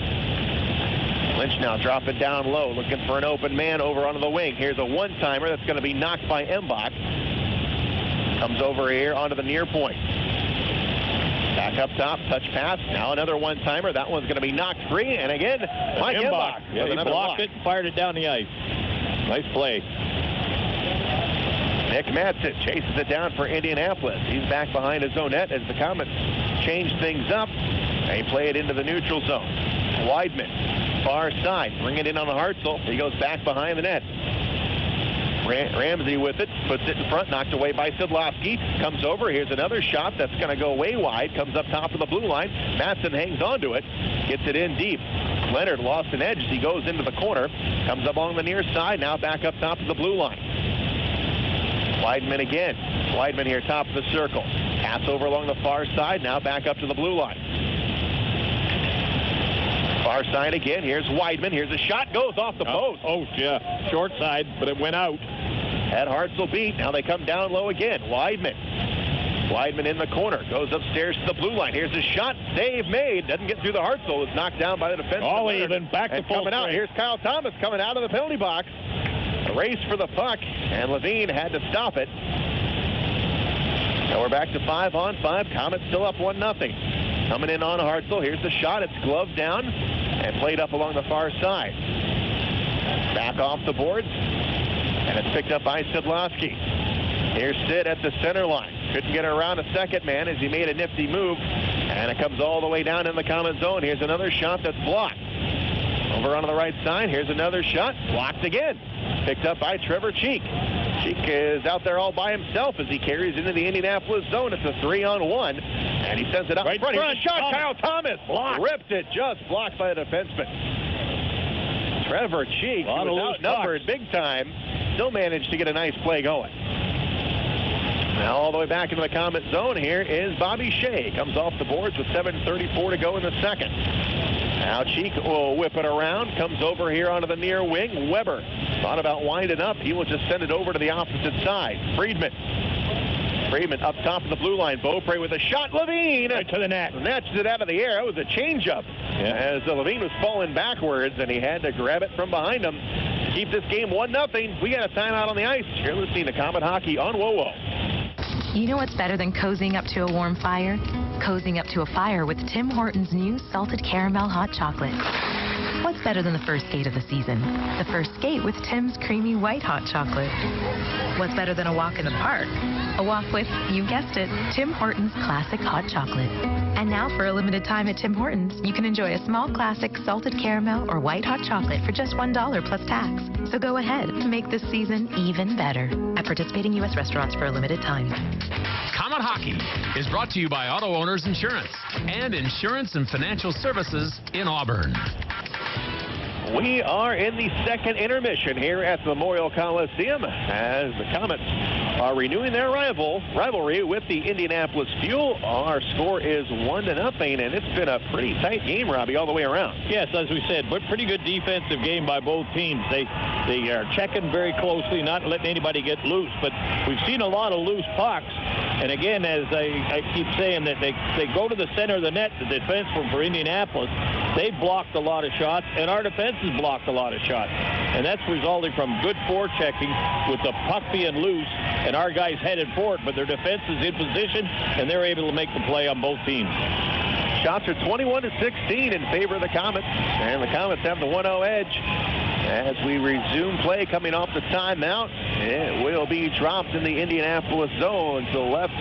Lynch now dropping down low, looking for an open man over onto the wing. Here's a one-timer that's going to be knocked by Embach. Comes over here onto the near point. Back up top, touch pass. Now another one-timer. That one's going to be knocked free. And again, Mike Embach. Yeah, he blocked it and fired it down the ice. Nice play. Nick Madsen chases it down for Indianapolis. He's back behind his own net as the Komets change things up. They play it into the neutral zone. Weidman, far side, bring it in on the Hartzell. He goes back behind the net. Ramsey with it, puts it in front, knocked away by Szydlowski. Comes over, here's another shot that's going to go way wide. Comes up top of the blue line. Madsen hangs onto it, gets it in deep. Leonard lost an edge as he goes into the corner. Comes up along the near side, now back up top of the blue line. Weidman again. Weidman here, top of the circle. Pass over along the far side, now back up to the blue line. Far side again. Here's Weidman. Here's a shot. Goes off the post. Yeah. Short side, but it went out. Had Hartzell beat. Now they come down low again. Weidman in the corner. Goes upstairs to the blue line. Here's a shot. Save made. Doesn't get through the Hartzell. It's knocked down by the defenseman. All even. Back to full coming out. Here's Kyle Thomas coming out of the penalty box. A race for the puck, and Levine had to stop it. So we're back to 5-on-5. Komets still up 1-0. Coming in on Hartzell. Here's the shot. It's gloved down and played up along the far side. Back off the boards, and it's picked up by Szydlowski. Here's Sid at the center line. Couldn't get around a second man as he made a nifty move, and it comes all the way down in the Komet zone. Here's another shot that's blocked. Over onto the right side. Here's another shot. Blocked again. Picked up by Trevor Cheek. Cheek is out there all by himself as he carries into the Indianapolis zone. It's a 3-on-1, and he sends it up right front. Here's a shot. Thomas. Kyle Thomas blocked. Ripped it, just blocked by the defenseman. Trevor Cheek, who was outnumbered big time, still managed to get a nice play going. Now all the way back into the Komet zone, here is Bobby Shea. Comes off the boards with 7:34 to go in the second. Now Cheek will whip it around, comes over here onto the near wing. Weber thought about winding up. He will just send it over to the opposite side. Friedmann up top of the blue line. Beaupré with a shot. Levine right to the net. Snatched it out of the air. It was a changeup. As Levine was falling backwards, and he had to grab it from behind him to keep this game 1-0. We got a timeout on the ice. You're listening to Komet Hockey on WoWo. You know what's better than cozying up to a warm fire? Cozying up to a fire with Tim Hortons' new salted caramel hot chocolate. What's better than the first skate of the season? The first skate with Tim's creamy white hot chocolate. What's better than a walk in the park? A walk with, you guessed it, Tim Hortons classic hot chocolate. And now for a limited time at Tim Hortons, you can enjoy a small classic salted caramel or white hot chocolate for just $1 plus tax. So go ahead to make this season even better at participating U.S. restaurants for a limited time. Komet Hockey is brought to you by Auto Owners Insurance and Insurance and Financial Services in Auburn. We are in the second intermission here at the Memorial Coliseum as the Komets are renewing their rivalry with the Indianapolis Fuel. Our score is 1-0, and it's been a pretty tight game, Robbie, all the way around. Yes, as we said, but pretty good defensive game by both teams. They are checking very closely, not letting anybody get loose, but we've seen a lot of loose pucks. And again, as I keep saying, that they go to the center of the net, the defense for Indianapolis, they blocked a lot of shots, and our defense has blocked a lot of shots. And that's resulting from good forechecking with the puck being loose and our guys headed for it, but their defense is in position, and they're able to make the play on both teams. Shots are 21-16 in favor of the Komets, and the Komets have the 1-0 edge. As we resume play coming off the timeout, it will be dropped in the Indianapolis zone to the left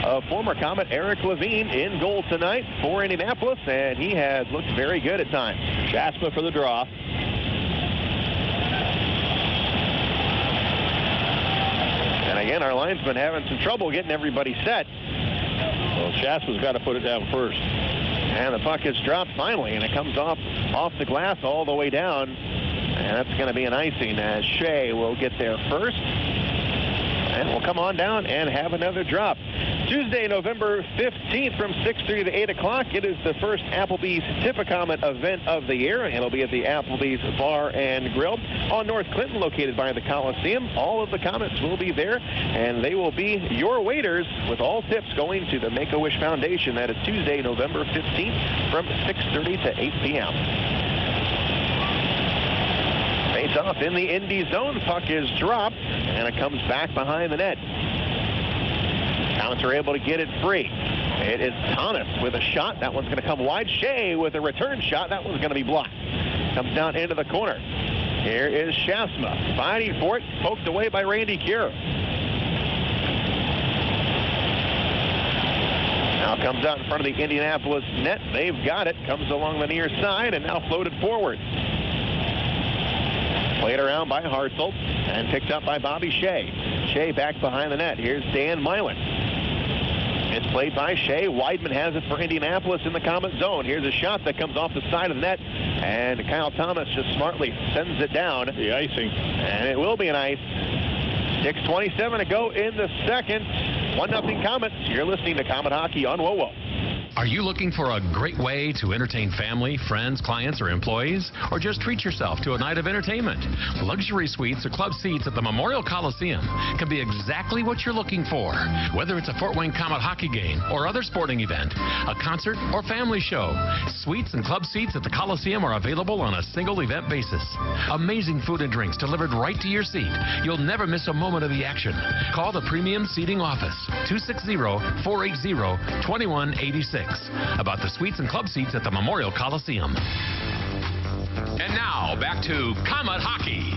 of former Komet Eric Levine in goal tonight for Indianapolis, and he has looked very good at times. Jasper for the draw. And again, our linesman having some trouble getting everybody set. Well, Jasper's got to put it down first. And the puck is dropped finally, and it comes off the glass all the way down. And that's going to be an icing as Shea will get there first. And we'll come on down and have another drop. Tuesday, November 15th from 6:30 to 8 o'clock. It is the first Applebee's Tip-A-Comet event of the year. It'll be at the Applebee's Bar and Grill on North Clinton, located by the Coliseum. All of the Komets will be there, and they will be your waiters with all tips going to the Make-A-Wish Foundation. That is Tuesday, November 15th from 6:30 to 8 p.m. Face off in the Indy zone. Puck is dropped, and it comes back behind the net. Komets are able to get it free. It is Thomas with a shot. That one's going to come wide. Shea with a return shot. That one's going to be blocked. Comes down into the corner. Here is Shasma fighting for it. Poked away by Randy Cure. Now comes out in front of the Indianapolis net. They've got it. Comes along the near side and now floated forward. Played around by Hartzell and picked up by Bobby Shea. Shea back behind the net. Here's Dan Milan. It's played by Shea. Weidman has it for Indianapolis in the Komet zone. Here's a shot that comes off the side of the net, and Kyle Thomas just smartly sends it down. The icing. And it will be an ice. 6:27 to go in the second. 1-0 Komets. You're listening to Komet Hockey on WOWO. Are you looking for a great way to entertain family, friends, clients, or employees? Or just treat yourself to a night of entertainment? Luxury suites or club seats at the Memorial Coliseum can be exactly what you're looking for. Whether it's a Fort Wayne Komet hockey game or other sporting event, a concert or family show, suites and club seats at the Coliseum are available on a single event basis. Amazing food and drinks delivered right to your seat. You'll never miss a moment of the action. Call the Premium Seating Office, 260-480-2186. About the suites and club seats at the Memorial Coliseum. And now, back to Komet Hockey.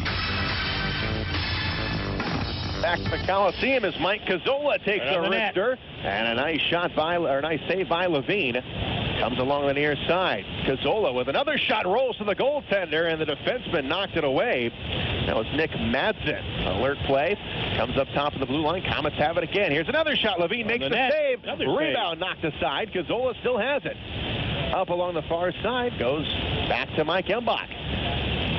Back to the Coliseum as Mike Cazzola takes a wrister. And a nice shot nice save by Levine. Comes along the near side. Cazzola with another shot, rolls to the goaltender, and the defenseman knocked it away. That was Nick Madsen. Alert play. Comes up top of the blue line. Komets have it again. Here's another shot. Levine makes the save. Rebound knocked aside. Cazzola still has it. Up along the far side goes back to Mike Embach.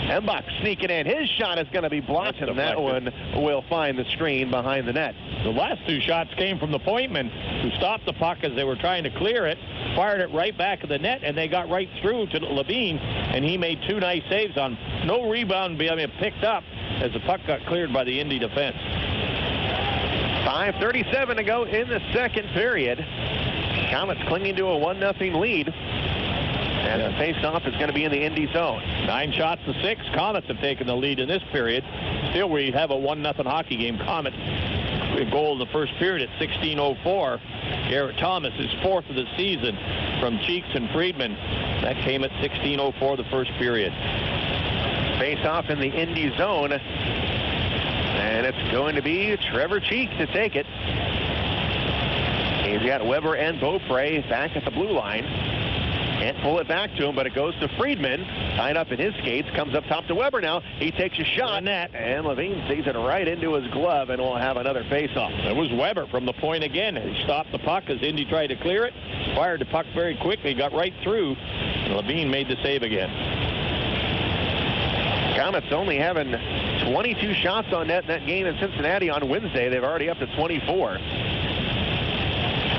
Embach sneaking in. His shot is going to be blocked, and that one will find the screen behind the net. The last two shots came from the pointman, who stopped the puck as they were trying to clear it, fired it right back of the net, and they got right through to Levine, and he made two nice saves on no rebound being picked up as the puck got cleared by the Indy defense. 5:37 to go in the second period. Komets clinging to a 1-0 lead. And the face-off is going to be in the Indy zone. 9 shots to 6. Komets have taken the lead in this period. Still, we have a 1-0 hockey game. Komets goal in the first period at 16:04. Garrett Thomas is 4th of the season from Cheeks and Friedmann. That came at 16:04 the first period. Face-off in the Indy zone. And it's going to be Trevor Cheek to take it. He's got Weber and Beaupré back at the blue line. Can't pull it back to him, but it goes to Friedmann. Tied up in his skates. Comes up top to Weber now. He takes a shot. And Levine sees it right into his glove, and we'll have another face-off. It was Weber from the point again. He stopped the puck as Indy tried to clear it. Fired the puck very quickly. Got right through. And Levine made the save again. Komets only having 22 shots on net in that game in Cincinnati on Wednesday. They've already up to 24.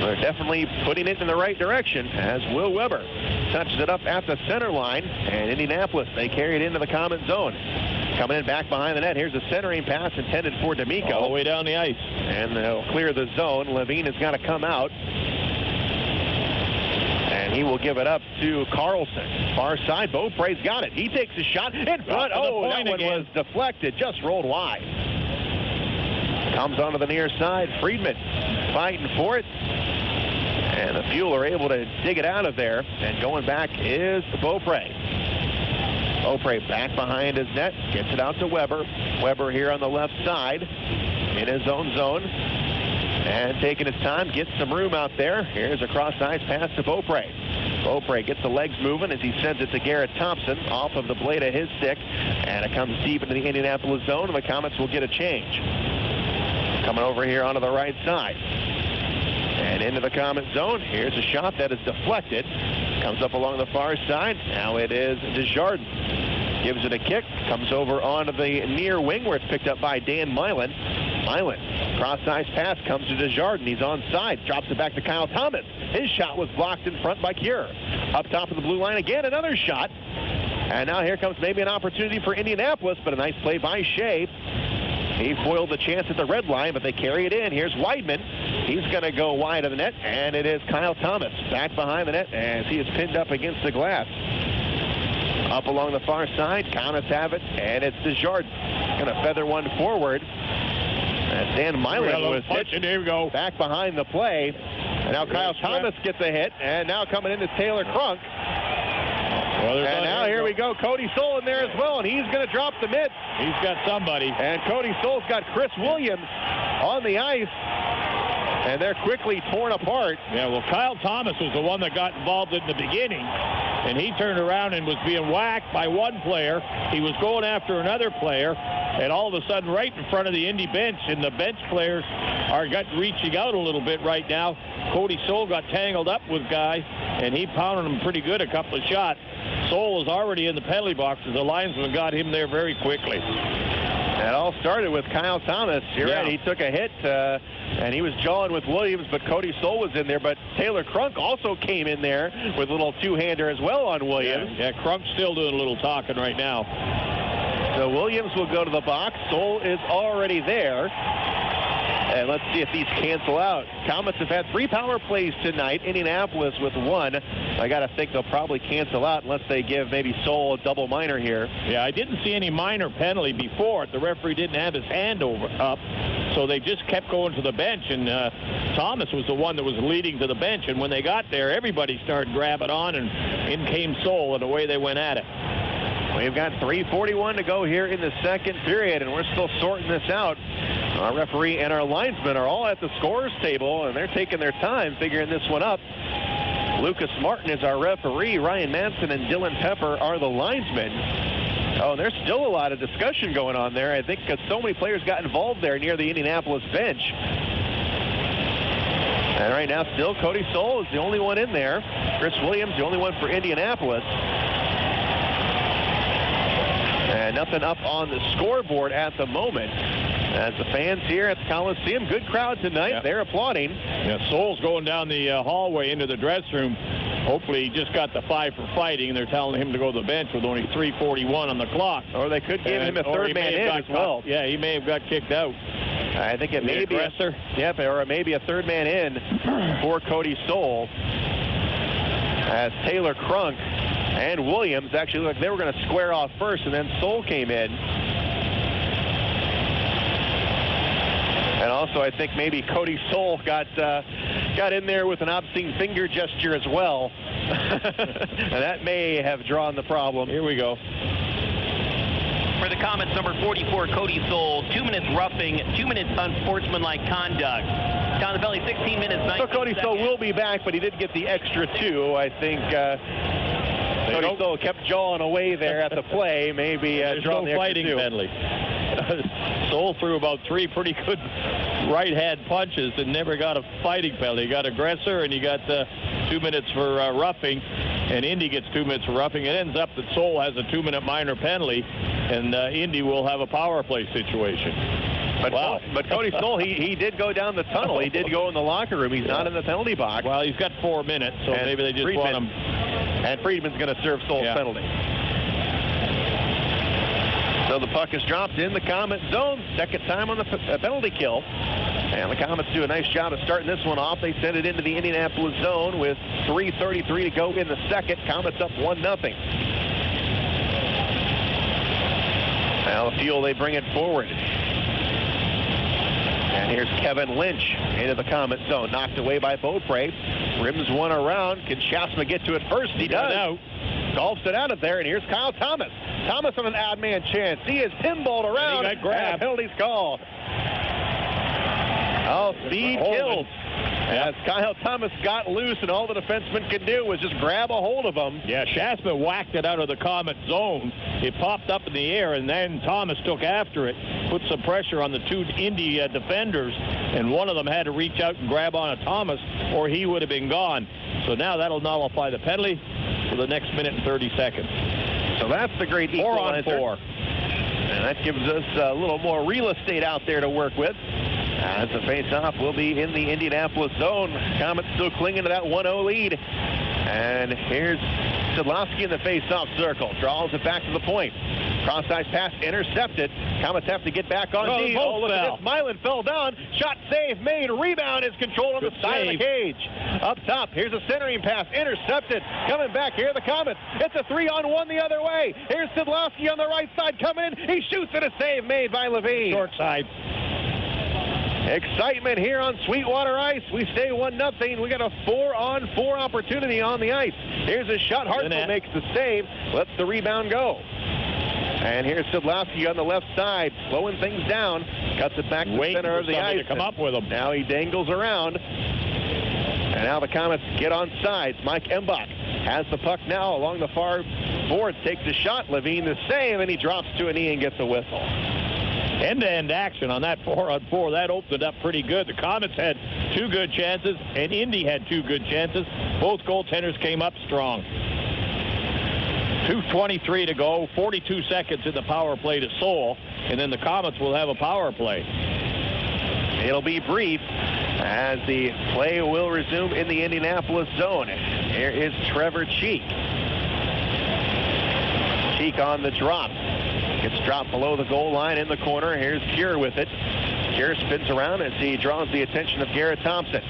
They're definitely putting it in the right direction as Will Weber touches it up at the center line. And Indianapolis, they carry it into the Komets zone. Coming in back behind the net. Here's a centering pass intended for D'Amico. All the way down the ice. And they'll clear the zone. Levine has got to come out. And he will give it up to Carlson. Far side, Beaupré's got it. He takes a shot in front. Oh, that one was deflected. Just rolled wide. Comes onto the near side. Friedmann fighting for it. And the Fuel are able to dig it out of there. And going back is Beaupré. Beaupré back behind his net. Gets it out to Weber. Weber here on the left side in his own zone. And taking his time, gets some room out there. Here's a cross-ice pass to Beaupré. Beaupré gets the legs moving as he sends it to Garrett Thompson off of the blade of his stick. And it comes deep into the Indianapolis zone, and the Komets will get a change. Coming over here onto the right side. And into the Komets zone. Here's a shot that is deflected. Comes up along the far side. Now it is Desjardins. Gives it a kick. Comes over onto the near wing where it's picked up by Dan Milan. Milan, cross-ice pass comes to Desjardins. He's onside. Drops it back to Kyle Thomas. His shot was blocked in front by Cure. Up top of the blue line again, another shot. And now here comes maybe an opportunity for Indianapolis, but a nice play by Shea. He foiled the chance at the red line, but they carry it in. Here's Weidman. He's going to go wide of the net, and it is Kyle Thomas back behind the net as he is pinned up against the glass. Up along the far side, Komets have it, and it's Desjardins. Going to feather one forward. And Dan Milan was hit. Here we go. Back behind the play. And now Kyle Thomas gets a hit, and now coming in is Taylor Crunk. And now here we go. Cody Soul in there as well, and he's going to drop the mitt. He's got somebody. And Cody Soul's got Chris Williams on the ice. And they're quickly torn apart. Yeah, well, Kyle Thomas was the one that got involved in the beginning. And he turned around and was being whacked by one player. He was going after another player. And all of a sudden, right in front of the Indy bench, and the bench players are reaching out a little bit right now. Cody Soul got tangled up with Guy, and he pounded him pretty good, a couple of shots. Soul was already in the penalty box as the linesman got him there very quickly. It all started with Kyle Thomas. You're right, he took a hit, and he was jawing with Williams, but Cody Soul was in there. But Taylor Crunk also came in there with a little two-hander as well on Williams. Yeah, Crunk's still doing a little talking right now. So Williams will go to the box. Soul is already there. And let's see if these cancel out. Komets have had 3 power plays tonight. Indianapolis with 1. I got to think they'll probably cancel out unless they give maybe Soul a double minor here. Yeah, I didn't see any minor penalty before. The referee didn't have his hand up, so they just kept going to the bench. And Thomas was the one that was leading to the bench. And when they got there, everybody started grabbing on, and in came Soul, and away they went at it. We've got 3:41 to go here in the second period, and we're still sorting this out. Our referee and our linesmen are all at the scorer's table, and they're taking their time figuring this one up. Lucas Martin is our referee. Ryan Manson and Dylan Pepper are the linesmen. Oh, and there's still a lot of discussion going on there, I think, because so many players got involved there near the Indianapolis bench. And right now, still Cody Soul is the only one in there. Chris Williams, the only one for Indianapolis. And nothing up on the scoreboard at the moment. As the fans here at the Coliseum, good crowd tonight. Yeah. They're applauding. Yeah, Soul's going down the hallway into the dressing room. Hopefully he just got the 5 for fighting, and they're telling him to go to the bench with only 3:41 on the clock. Or they could give him a third man in as well. Yeah, he may have got kicked out. I think it may be or maybe a third man in for Cody Soul. As Taylor Crunk and Williams actually looked like they were going to square off first, and then Soul came in. And also, I think maybe Cody Soul got in there with an obscene finger gesture as well. And that may have drawn the problem. Here we go. For the Komets, number 44, Cody Soul, 2 minutes roughing, 2 minutes unsportsmanlike conduct. Down the belly, 16 minutes, 19 So Cody Soul will be back, but he did get the extra 2. I think Cody Soul kept jawing away there at the play, maybe drawn the extra 2. There's no fighting penalty. Soul threw about 3 pretty good right-hand punches and never got a fighting penalty. He got aggressor, and he got 2 minutes for roughing, and Indy gets 2 minutes for roughing. It ends up that Soul has a 2-minute minor penalty. and Indy will have a power play situation. But, wow. But Cody Stoll, he did go down the tunnel. He did go in the locker room. He's not in the penalty box. Well, he's got 4 minutes, so and maybe they just want him. And Friedman's going to serve Stoll's penalty. So the puck is dropped in the Komet zone. Second time on the penalty kill. And the Komets do a nice job of starting this one off. They send it into the Indianapolis zone with 3:33 to go in the second. Komets up 1-0. Now the fuel, they bring it forward. And here's Kevin Lynch into the Komet zone. Knocked away by Beaupré. Rims one around. Can Shasma get to it first? He does. Golfs it out of there. And here's Kyle Thomas. Thomas on an odd man chance. He is pinballed around. And he got grabbed. Penalty's call. Oh, speed kills. As Kyle Thomas got loose, and all the defenseman could do was just grab a hold of him. Yeah, Shasma whacked it out of the Komet zone. It popped up in the air, and then Thomas took after it, put some pressure on the two Indy defenders, and one of them had to reach out and grab on Thomas, or he would have been gone. So now that'll nullify the penalty for the next minute and 30 seconds. So that's the great equalizer. 4 on 4. And that gives us a little more real estate out there to work with. As the face-off will be in the Indianapolis zone. Komets still clinging to that 1-0 lead. And here's Szydlowski in the face-off circle. Draws it back to the point. Cross-ice pass intercepted. Komets have to get back on D. Oh, look at this. Milan fell down. Shot save made. Rebound is controlled on the side of the cage. Up top, here's a centering pass. Intercepted. Coming back here, the Komets. It's a 3-on-1 the other way. Here's Szydlowski on the right side coming in. He shoots at a save made by Levine. Short side. Excitement here on Sweetwater Ice. We stay 1-0. We got a 4-on-4 opportunity on the ice. Here's a shot. Hartzell makes the save. Lets the rebound go. And here's Szydlowski on the left side, slowing things down. Cuts it back to the center of the ice. To come up with him. Now he dangles around. And now the Komets get on sides. Mike Embach has the puck now along the far boards. Takes a shot. Levine the save, and he drops to a knee and gets a whistle. End-to-end action on that 4-on-4. That opened it up pretty good. The Komets had 2 good chances, and Indy had 2 good chances. Both goaltenders came up strong. 2:23 to go, 42 seconds in the power play to Seoul, and then the Komets will have a power play. It'll be brief as the play will resume in the Indianapolis zone. Here is Trevor Cheek. Cheek on the drop. Gets dropped below the goal line in the corner. Here's Cure with it. Cure spins around as he draws the attention of Garrett Thompson.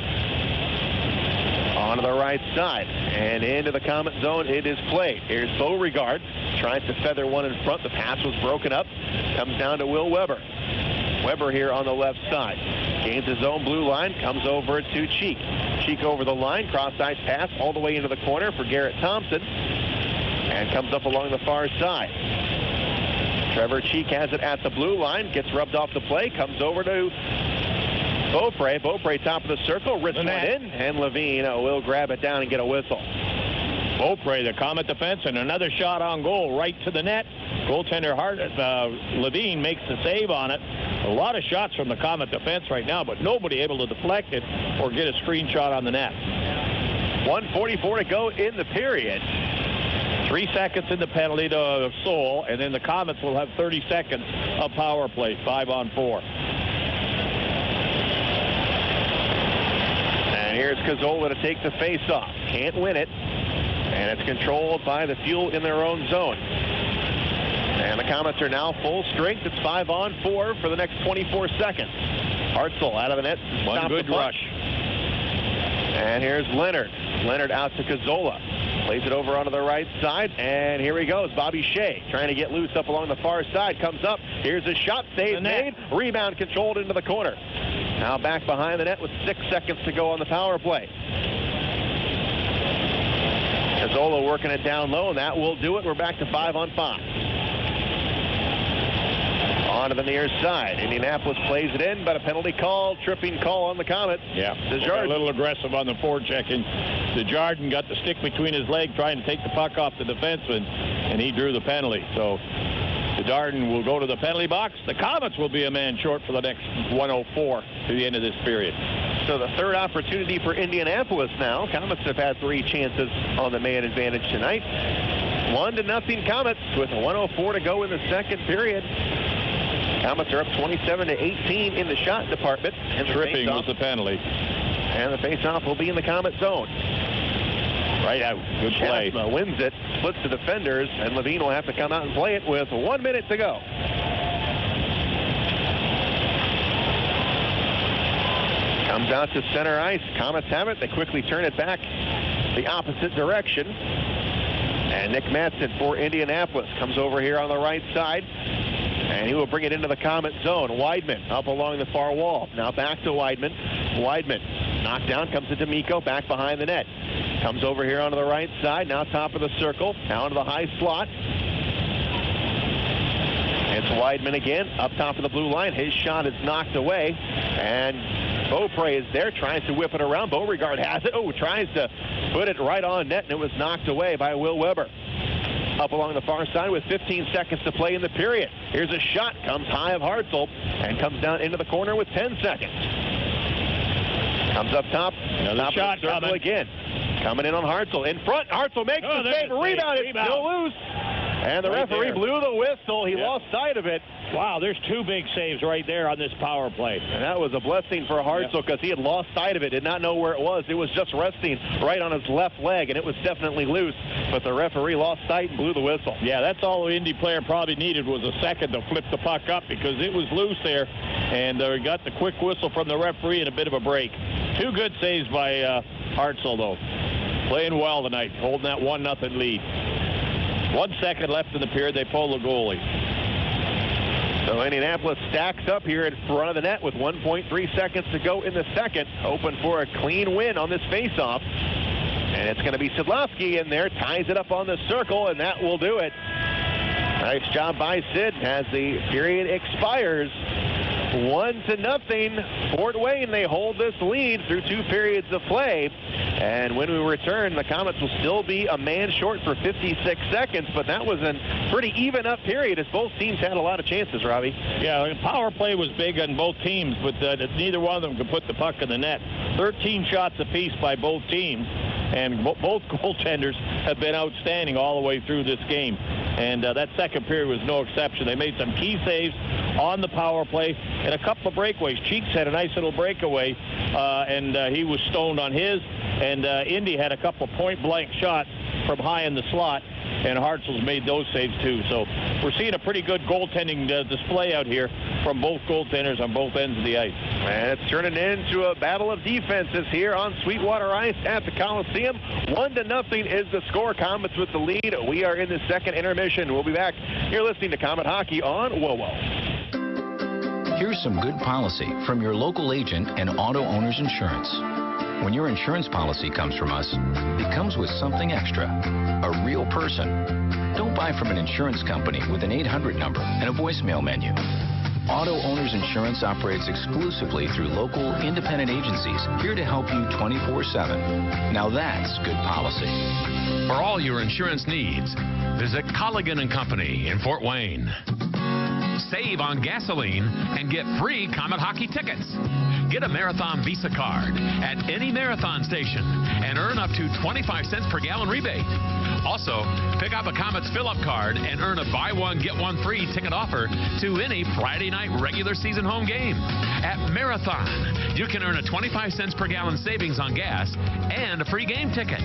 On the right side and into the Komet zone it is played. Here's Beauregard. Tries to feather one in front. The pass was broken up. Comes down to Will Weber. Weber here on the left side. Gains his own blue line. Comes over to Cheek. Cheek over the line. Cross-ice pass all the way into the corner for Garrett Thompson. And comes up along the far side. Trevor Cheek has it at the blue line, gets rubbed off the play, comes over to Beaupré. Beaupré top of the circle, wrists one in, and Levine will grab it down and get a whistle. Beaupré, the Komet defense, and another shot on goal right to the net. Goaltender Levine makes the save on it. A lot of shots from the Komet defense right now, but nobody able to deflect it or get a screenshot on the net. 1:44 to go in the period. 3 seconds in the penalty to Seoul, and then the Komets will have 30 seconds of power play, 5-on-4. And here's Cazzola to take the face-off. Can't win it, and it's controlled by the Fuel in their own zone. And the Komets are now full strength. It's 5-on-4 for the next 24 seconds. Hartzell out of the net. One good rush. And here's Leonard. Leonard out to Cazzola. Plays it over onto the right side, and here he goes. Bobby Shea trying to get loose up along the far side. Comes up. Here's a shot. Save made. Rebound controlled into the corner. Now back behind the net with 6 seconds to go on the power play. Cazzola working it down low, and that will do it. We're back to 5-on-5. On to the near side. Indianapolis plays it in, but a penalty call, tripping call on the Komets. Yeah, a little aggressive on the forechecking. Desjardins got the stick between his leg trying to take the puck off the defenseman, and he drew the penalty. So Desjardins will go to the penalty box. The Komets will be a man short for the next 1:04 to the end of this period. So the third opportunity for Indianapolis now. Komets have had 3 chances on the man advantage tonight. 1-0 Komets with 1:04 to go in the second period. Komets are up 27-18 in the shot department. And Tripping was the penalty. And the faceoff will be in the Komet zone. Right out. Good play. Chasma wins it, splits the defenders, and Levine will have to come out and play it with 1 minute to go. Comes out to center ice. Komets have it. They quickly turn it back the opposite direction. And Nick Madsen for Indianapolis comes over here on the right side. And he will bring it into the Komet zone. Weidman up along the far wall. Now back to Weidman. Weidman knocked down, comes to D'Amico, back behind the net. Comes over here onto the right side. Now top of the circle. Now into the high slot. It's Weidman again, up top of the blue line. His shot is knocked away. And Beaupré is there, tries to whip it around. Beauregard has it. Oh, tries to put it right on net, and it was knocked away by Will Weber. Up along the far side with 15 seconds to play in the period. Here's a shot, comes high of Hartzell, and comes down into the corner with 10 seconds. Comes up top. Another shot coming again. Coming in on Hartzell. In front, Hartzell makes the save. Rebound. It's still loose. And the referee blew the whistle. He lost sight of it. Wow, there's two big saves right there on this power play. And that was a blessing for Hartzell because he had lost sight of it, did not know where it was. It was just resting right on his left leg, and it was definitely loose. But the referee lost sight and blew the whistle. Yeah, that's all the Indy player probably needed was a second to flip the puck up because it was loose there. And they got the quick whistle from the referee and a bit of a break. Two good saves by Hartzell, though. Playing well tonight, holding that 1-0 lead. 1 second left in the period. They pull the goalie. So Indianapolis stacks up here in front of the net with 1.3 seconds to go in the second. Open for a clean win on this faceoff. And it's going to be Szydlowski in there. Ties it up on the circle, and that will do it. Nice job by Sid as the period expires. 1-0. Fort Wayne, they hold this lead through 2 periods of play. And when we return, the Komets will still be a man short for 56 seconds, but that was a pretty even up period as both teams had a lot of chances, Robbie. Yeah, the power play was big on both teams, but neither one of them could put the puck in the net. 13 shots apiece by both teams, and both goaltenders have been outstanding all the way through this game. And that second period was no exception. They made some key saves on the power play and a couple of breakaways. Cheeks had a nice little breakaway, and he was stoned on his. And Indy had a couple of point-blank shots from high in the slot, and Hartzell's made those saves too. So we're seeing a pretty good goaltending display out here from both goaltenders on both ends of the ice. And it's turning into a battle of defenses here on Sweetwater Ice at the Coliseum. 1-0 is the score. Komets with the lead. We are in the second intermission. We'll be back. You're listening to Komet Hockey on WOWO. Here's some good policy from your local agent and Auto Owners Insurance. When your insurance policy comes from us, it comes with something extra, a real person. Don't buy from an insurance company with an 800 number and a voicemail menu. Auto Owners Insurance operates exclusively through local independent agencies here to help you 24/7. Now that's good policy. For all your insurance needs, visit Colligan & Company in Fort Wayne. Save on gasoline and get free Komet Hockey tickets. Get a Marathon Visa card at any Marathon station and earn up to 25 cents per gallon rebate. Also, pick up a Komets fill-up card and earn a buy one, get one free ticket offer to any Friday night regular season home game. At Marathon, you can earn a 25 cents per gallon savings on gas and a free game ticket.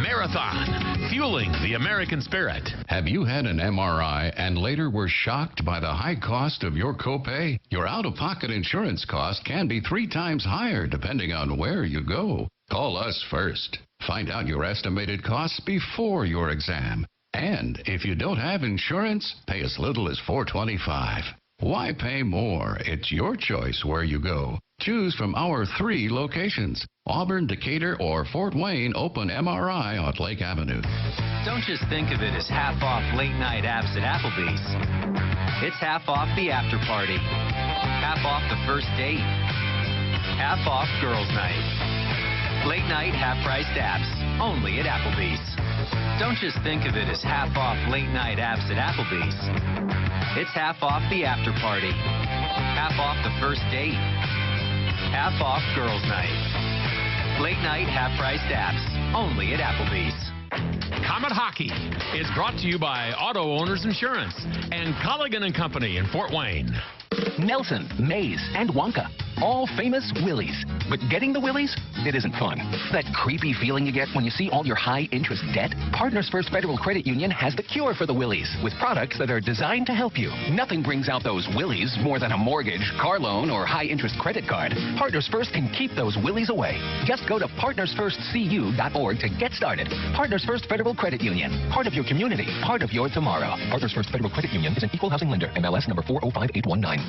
Marathon, fueling the American spirit. Have you had an MRI and later were shocked by the high cost of your copay? Your out-of-pocket insurance cost can be 3 times higher depending on where you go. Call us first. Find out your estimated costs before your exam. And if you don't have insurance, pay as little as $4.25. Why pay more? It's your choice where you go. Choose from our 3 locations. Auburn, Decatur, or Fort Wayne open MRI on Lake Avenue. Don't just think of it as half off late night apps at Applebee's. It's half off the after party. Half off the first date. Half off girls' night. Late night half-priced apps only at Applebee's. Don't just think of it as half off late night apps at Applebee's. It's half off the after party. Half off the first date. Half off girls' night. Late night half-priced apps only at Applebee's. Comet Hockey is brought to you by Auto Owners Insurance and Colligan & Company in Fort Wayne. Nelson, Mays, and Wonka. All famous Willies. But getting the Willies, it isn't fun. That creepy feeling you get when you see all your high-interest debt? Partners First Federal Credit Union has the cure for the Willies, with products that are designed to help you. Nothing brings out those Willies more than a mortgage, car loan, or high-interest credit card. Partners First can keep those Willies away. Just go to partnersfirstcu.org to get started. Partners First Federal Credit Union. Part of your community. Part of your tomorrow. Partners First Federal Credit Union is an equal housing lender. MLS number 405819.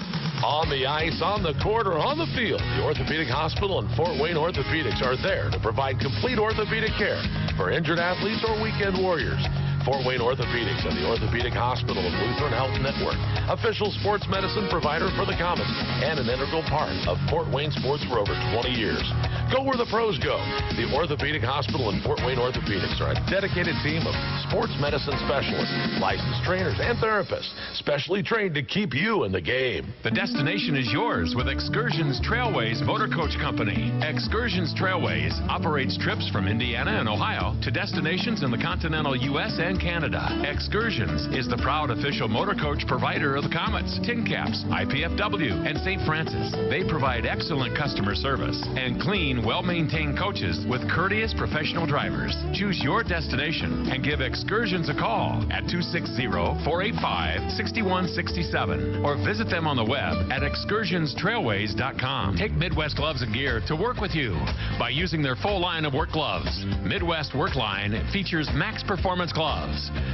On the ice, on the court, or on the field, the Orthopedic Hospital and Fort Wayne Orthopedics are there to provide complete orthopedic care for injured athletes or weekend warriors. Fort Wayne Orthopedics and the Orthopedic Hospital of Lutheran Health Network, official sports medicine provider for the Komets, and an integral part of Fort Wayne sports for over 20 years. Go where the pros go. The Orthopedic Hospital and Fort Wayne Orthopedics are a dedicated team of sports medicine specialists, licensed trainers, and therapists, specially trained to keep you in the game. The destination is yours with Excursions Trailways Motor Coach Company. Excursions Trailways operates trips from Indiana and Ohio to destinations in the continental U.S. and Canada. Excursions is the proud official motor coach provider of the Komets, Tin Caps, IPFW, and St. Francis. They provide excellent customer service and clean, well-maintained coaches with courteous professional drivers. Choose your destination and give Excursions a call at 260-485-6167 or visit them on the web at excursionstrailways.com. Take Midwest Gloves and Gear to work with you by using their full line of work gloves. Midwest Work Line features Max Performance gloves,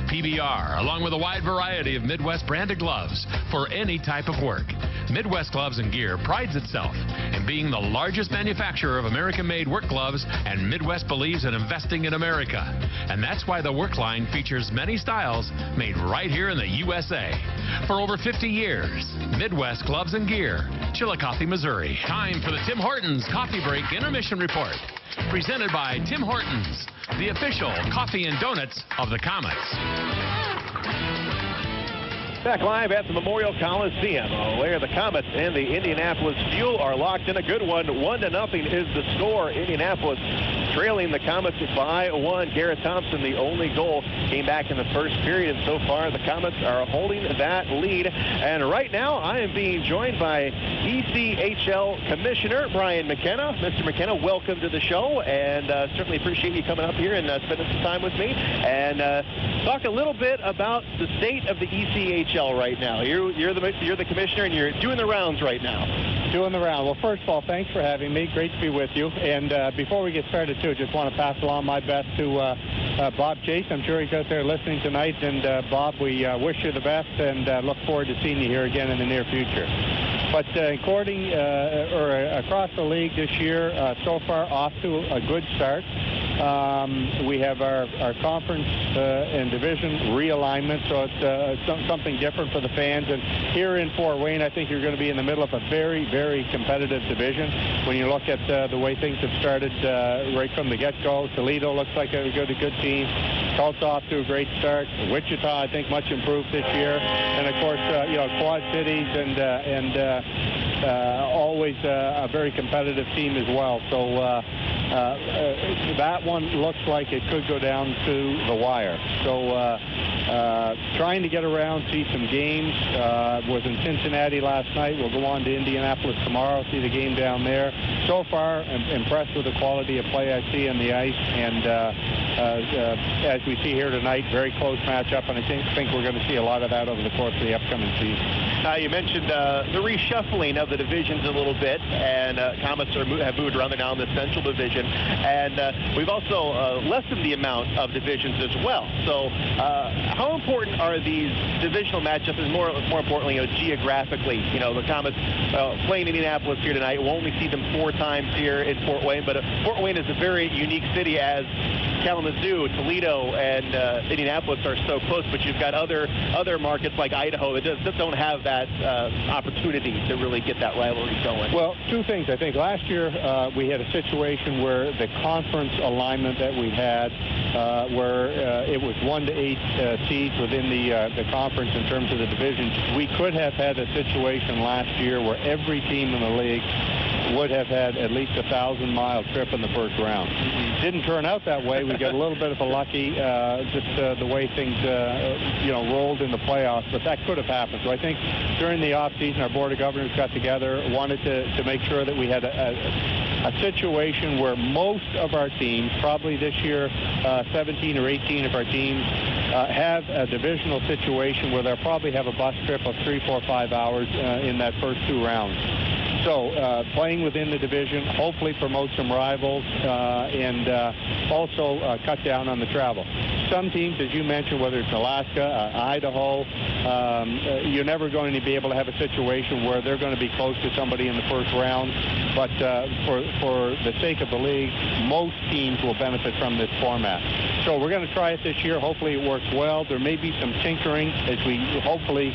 PBR, along with a wide variety of Midwest branded gloves for any type of work. Midwest Gloves and Gear prides itself in being the largest manufacturer of American-made work gloves, and Midwest believes in investing in America. And that's why the work line features many styles made right here in the USA. For over 50 years, Midwest Gloves and Gear, Chillicothe, Missouri. Time for the Tim Hortons Coffee Break Intermission Report. Presented by Tim Hortons, the official coffee and donuts of the Komets. Back live at the Memorial Coliseum, where the Komets and the Indianapolis Fuel are locked in a good one. 1-0 is the score. Indianapolis trailing the Komets by 1. Garrett Thompson, the only goal, came back in the first period, and so far the Komets are holding that lead. And right now I am being joined by ECHL Commissioner Brian McKenna. Mr. McKenna, welcome to the show, and certainly appreciate you coming up here and spending some time with me. And talk a little bit about the state of the ECHL right now. You're the commissioner, and you're doing the rounds right now. Doing the round. Well, first of all, thanks for having me. Great to be with you. And before we get started, too, just want to pass along my best to Bob Chase. I'm sure he's out there listening tonight. And Bob, we wish you the best and look forward to seeing you here again in the near future. But across the league this year, so far off to a good start. We have our conference and division realignment, so it's something different for the fans. And here in Fort Wayne, I think you're going to be in the middle of a very, very competitive division. When you look at the way things have started right from the get-go, Toledo looks like a good team. Tulsa off to a great start. Wichita, I think, much improved this year. And of course, Quad Cities and always a very competitive team as well. So that one looks like it could go down to the wire. So trying to get around, see some games. Was in Cincinnati last night. We'll go on to Indianapolis tomorrow, see the game down there. So far, I'm impressed with the quality of play I see on the ice. And as we see here tonight, very close matchup. And I think we're going to see a lot of that over the course of the upcoming season. You mentioned the reshuffling of the divisions a little bit, and Komets have moved around. They're now in the Central Division, and we've also lessened the amount of divisions as well. So how important are these divisional matchups, and more importantly, geographically? The Komets playing Indianapolis here tonight. We'll only see them 4 times here in Fort Wayne, but Fort Wayne is a very unique city, as Kalamazoo, Toledo, and Indianapolis are so close, but you've got other markets like Idaho that just don't have that opportunity to really get that rivalry going. Well, 2 things. I think last year we had a situation where the conference alignment that we had, where it was 1 to 8 seeds within the conference in terms of the divisions. We could have had a situation last year where every team in the league would have had at least a 1,000-mile trip in the first round. Didn't turn out that way. We got a little bit of a lucky, the way things, rolled in the playoffs, but that could have happened. So I think during the offseason, our Board of Governors got together, wanted to make sure that we had a situation where most of our teams, probably this year 17 or 18 of our teams, have a divisional situation where they'll probably have a bus trip of 3, 4, 5 hours in that first 2 rounds. So playing within the division, hopefully promote some rivals, and also cut down on the travel. Some teams, as you mentioned, whether it's Alaska, Idaho, you're never going to be able to have a situation where they're going to be close to somebody in the first round. But for the sake of the league, most teams will benefit from this format. So we're going to try it this year. Hopefully it works well. There may be some tinkering as we hopefully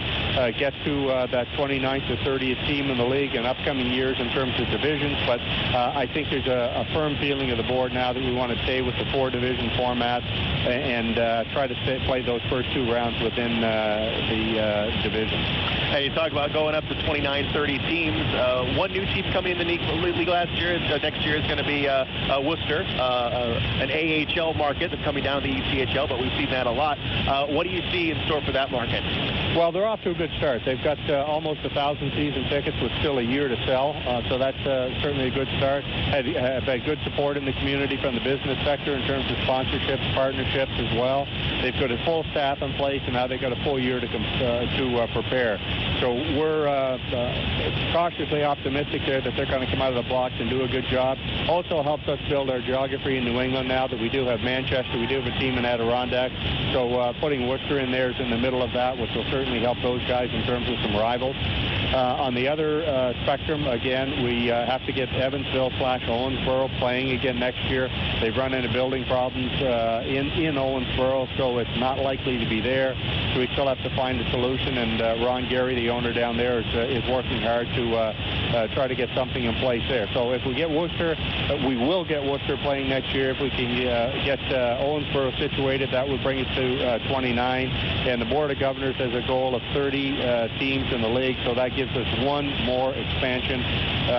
get to that 29th or 30th team in the league in upcoming years in terms of divisions. But I think there's a firm feeling of the board now that we want to stay with the 4-division format and try to play those first 2 rounds within the division. Hey, you talk about going up to 29, 30 teams. One new team coming in the league next year is going to be Worcester, an AHL market that's coming down to the ECHL, but we've seen that a lot. What do you see in store for that market? Well, they're off to a good start. They've got almost 1,000 season tickets with still a year to sell, so that's certainly a good start. Have had good support in the community from the business sector in terms of sponsorships, partnerships as well. They've got a full staff in place, and now they've got a full year to prepare. So we're cautiously optimistic there that they're going to come out of the blocks and do a good job. Also helps us build our geography in New England now that we do have Manchester, we do have a team in Adirondack. So putting Worcester in there is in the middle of that, which will certainly help those guys in terms of some rivals. On the other spectrum, again, we have to get Evansville/Owensboro playing again next year. They've run into building problems in Owensboro, so it's not likely to be there. So we still have to find a solution, and Ron Gary, the owner down there, is working hard to try to get something in place there. So if we get Worcester, we will get Worcester playing next year. If we can get Owensboro situated, that would bring it to 29. And the Board of Governors has a goal of 30 teams in the league, so that gives us one more expansion